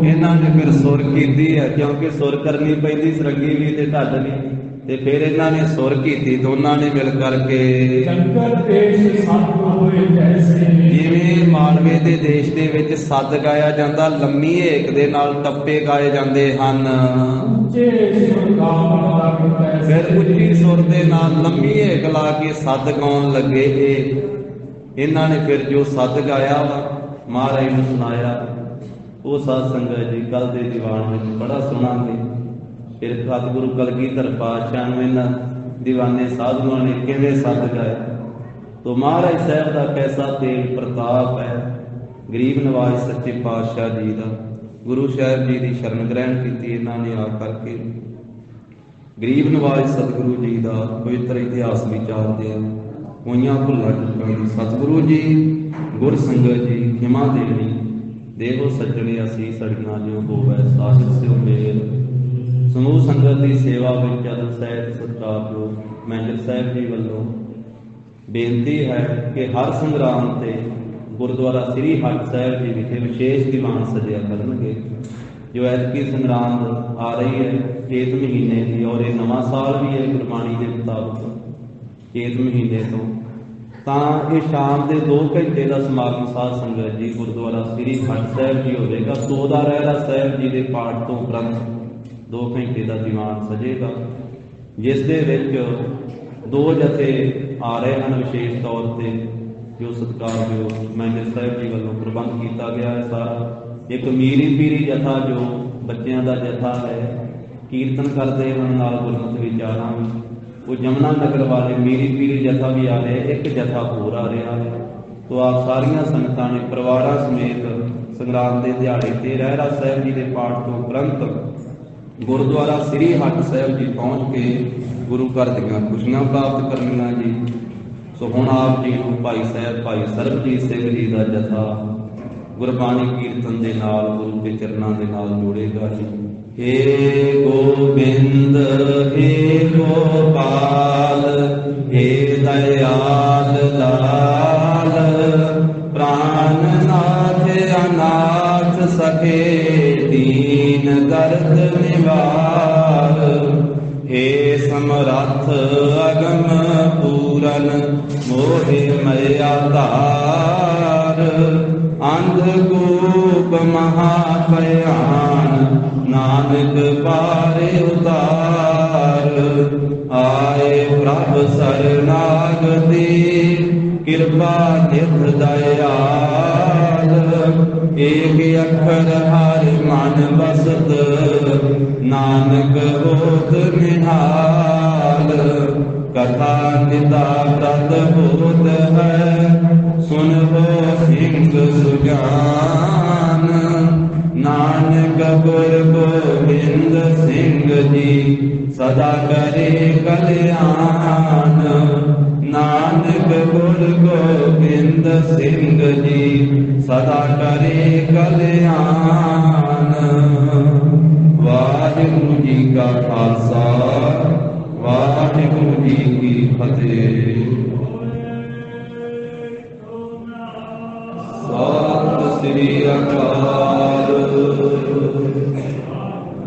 ਇਹਨਾਂ ਨੇ ਫਿਰ ਸੁਰ ਕੀਤੀ ਹੈ, ਕਿਉਂਕਿ ਸੁਰ ਕਰਨੀ ਪੈਂਦੀ ਸਰੰਗੀ ਵੀ ਤੇ ਢੱਡ ਵੀ। ਤੇ ਫਿਰ ਇਹਨਾਂ ਨੇ ਸੁਰ ਕੀਤੀ ਦੋਨਾਂ ਨੇ ਮਿਲ ਕਰਕੇ। ਜਿਵੇਂ ਮਾਲਵੇ ਦੇ ਦੇਸ਼ ਦੇ ਵਿੱਚ ਸੱਦ ਗਾਇਆ ਜਾਂਦਾ, ਲੰਮੀ ਏਕ ਦੇ ਨਾਲ ਟੱਪੇ ਗਾਏ ਜਾਂਦੇ ਹਨ। ਫਿਰ ਉੱਚੀ ਸੁਰ ਦੇ ਨਾਲ ਲੰਮੀ ਏਕ ਲਾ ਕੇ ਸੱਦ ਗਾਉਣ ਲੱਗੇ। ਇਹਨਾਂ ਨੇ ਫਿਰ ਜੋ ਸੱਦ ਗਾਇਆ ਵਾ ਮਹਾਰਾਜ ਨੂੰ ਸੁਣਾਇਆ। ਉਹ ਸਾਧ ਸੰਗਤ ਜੀ ਕੱਲ ਦੇ ਦੀਵਾਨ ਵਿੱਚ ਬੜਾ ਸੁਣਾਂਗੇ। ਫਿਰ ਸਤਿਗੁਰੂ ਕਲਗੀਧਰ ਪਾਤਸ਼ਾਹ ਨੂੰ ਇਹਨਾਂ ਦੀਵਾਨੇ ਸਾਧੂਆਂ ਨੇ ਕਿਵੇਂ ਸੱਦ ਗਾਇਆ। ਤੋ ਮਹਾਰਾਜ ਸਾਹਿਬ ਦਾ ਕੈਸਾ ਤੇਜ ਪ੍ਰਤਾਪ ਹੈ। ਗਰੀਬ ਨਵਾਜ ਸੱਚੇ ਪਾਤਸ਼ਾਹ ਜੀ ਦਾ, ਗੁਰੂ ਸਾਹਿਬ ਜੀ ਦੀ ਸ਼ਰਨ ਗ੍ਰਹਿਣ ਕੀਤੀ ਇਹਨਾਂ ਨੇ ਆ ਕਰਕੇ। ਗਰੀਬ ਨਵਾਜ ਸਤਿਗੁਰੂ ਜੀ ਦਾ ਪਵਿੱਤਰ ਇਤਿਹਾਸ ਵਿਚਾਰਦੇ ਆ। ਹੋਈਆਂ ਭੁੱਲਾਂ ਚੁੱਕਾਂ ਦੀ ਸਤਿਗੁਰੂ ਜੀ ਗੁਰ ਸੰਗਤ ਜੀ ਖਿਮਾ ਦੇਣੀ। ਦੇਵੋ ਸੱਜਣੇ ਅਸੀਂ ਸੜੀਆਂ ਜਿਉ ਹੋਵੇ ਸਾਹਿਬ ਸਿਉ ਮੇਲ। ਸਮੂਹ ਸੰਗਤ ਦੀ ਸੇਵਾ ਵਿੱਚ ਜਦ ਸਹਿਤ ਸਤਿਕਾਰਯੋਗ ਮੈਨੇਜਰ ਸਾਹਿਬ ਜੀ ਵੱਲੋਂ ਬੇਨਤੀ ਹੈ ਕਿ ਹਰ ਸੰਗਰਾਮ ਤੇ ਗੁਰਦੁਆਰਾ ਸ੍ਰੀ ਹਰਿ ਸਾਹਿਬ ਜੀ ਵਿਖੇ ਵਿਸ਼ੇਸ਼ ਦੀਵਾਨ ਸਜਿਆ ਕਰਨਗੇ। ਜੋ ਐਤਕੀ ਸੰਗਰਾਮ ਆ ਰਹੀ ਹੈ ਚੇਤ ਮਹੀਨੇ ਦੀ, ਔਰ ਇਹ ਨਵਾਂ ਸਾਲ ਵੀ ਹੈ ਗੁਰਬਾਣੀ ਦੇ ਮੁਤਾਬਕ ਚੇਤ ਮਹੀਨੇ ਤੋਂ, ਤਾਂ ਇਹ ਸ਼ਾਮ ਦੇ 2 ਘੰਟੇ ਦਾ ਸਮਾਗਮ ਸਾਧ ਸੰਗਤ ਜੀ ਗੁਰਦੁਆਰਾ ਸ੍ਰੀ ਹਰਿ ਸਾਹਿਬ ਜੀ ਹੋਵੇਗਾ। ਸੋਦਾ ਰਹਿਰਾ ਸਾਹਿਬ ਜੀ ਦੇ ਪਾਠ ਤੋਂ ਉਪਰੰਤ 2 ਘੰਟੇ ਦਾ ਦੀਵਾਨ ਸਜੇਗਾ, ਜਿਸ ਦੇ ਵਿੱਚ 2 ਜਥੇ ਆ ਰਹੇ ਹਨ। ਵਿਸ਼ੇਸ਼ ਤੌਰ ਤੇ ਜੋ ਸਤਿਕਾਰਯੋਗ ਮੈਨੇਜਰ ਸਾਹਿਬ ਜੀ ਵੱਲੋਂ ਪ੍ਰਬੰਧ ਕੀਤਾ ਗਿਆ ਹੈ ਸਾਰਾ। ਇੱਕ ਮੀਰੀ ਪੀਰੀ ਜਥਾ ਜੋ ਬੱਚਿਆਂ ਦਾ ਜਥਾ ਹੈ, ਕੀਰਤਨ ਕਰਦੇ ਹਨ ਨਾਲ ਗੁਰਮਤਿ ਵਿਚਾਰਾਂ ਵੀ। ਉਹ ਜਮਨਾ ਨਗਰ ਵਾਲੇ ਮੀਰੀ ਪੀਰੀ ਜਥਾ ਵੀ ਆ ਰਿਹਾ, ਇੱਕ ਜਥਾ ਹੋਰ ਆ ਰਿਹਾ ਹੈ। ਤੋ ਆਪ ਸਾਰੀਆਂ ਸੰਗਤਾਂ ਨੇ ਪਰਿਵਾਰਾਂ ਸਮੇਤ ਸੰਗਰਾਮ ਦੇ ਦਿਹਾੜੇ ਤੇ ਰਹਿਰਾ ਸਾਹਿਬ ਜੀ ਦੇ ਪਾਠ ਤੋਂ ਉਪਰੰਤ ਗੁਰਦੁਆਰਾ ਸ੍ਰੀ ਹਰਿ ਸਾਹਿਬ ਜੀ ਪਹੁੰਚ ਕੇ ਗੁਰੂ ਘਰ ਦੀਆਂ ਖੁਸ਼ੀਆਂ ਪ੍ਰਾਪਤ ਕਰਨੀਆਂ ਜੀ। ਸੋ ਹੁਣ ਆਪ ਜੀ ਨੂੰ ਭਾਈ ਸਾਹਿਬ ਭਾਈ ਸਰਬਜੀਤ ਸਿੰਘ ਜੀ ਦਾ ਜਥਾ ਗੁਰਬਾਣੀ ਕੀਰਤਨ ਦੇ ਨਾਲ ਗੁਰੂ ਦੇ ਚਰਨਾਂ ਦੇ ਨਾਲ ਜੋੜੇਗਾ ਜੀ। ਏ ਗੋਬਿੰਦ ਏ ਗੋਪਾਲ ਏ ਦਇਆਲ ਲਾਲ, ਪ੍ਰਾਨ ਨਾਥ ਅਨਾਥ ਸਖੇ ਦੀਨ ਦਰਦ ਨਿਵਾਰ। ਏ समरथ अगम पूरन मोहि मया तार अंधकूप महाभयान नानक पारे उतार आए प्रभ शरणागति कृपा निध दयाल एक अक्षर हरि मन बसत नानक होत निहाल कथा निता व्रत होत है सुन हो सिंह सुजान नानक गुर गोविंद सिंह जी सदा करे कल्याण नानक गुर गोविंद सिंह जी सदा करे कल्याण। वाहिगुरु जी का खालसा वाहिगुरु जी की फतेह। सत श्री अकाल।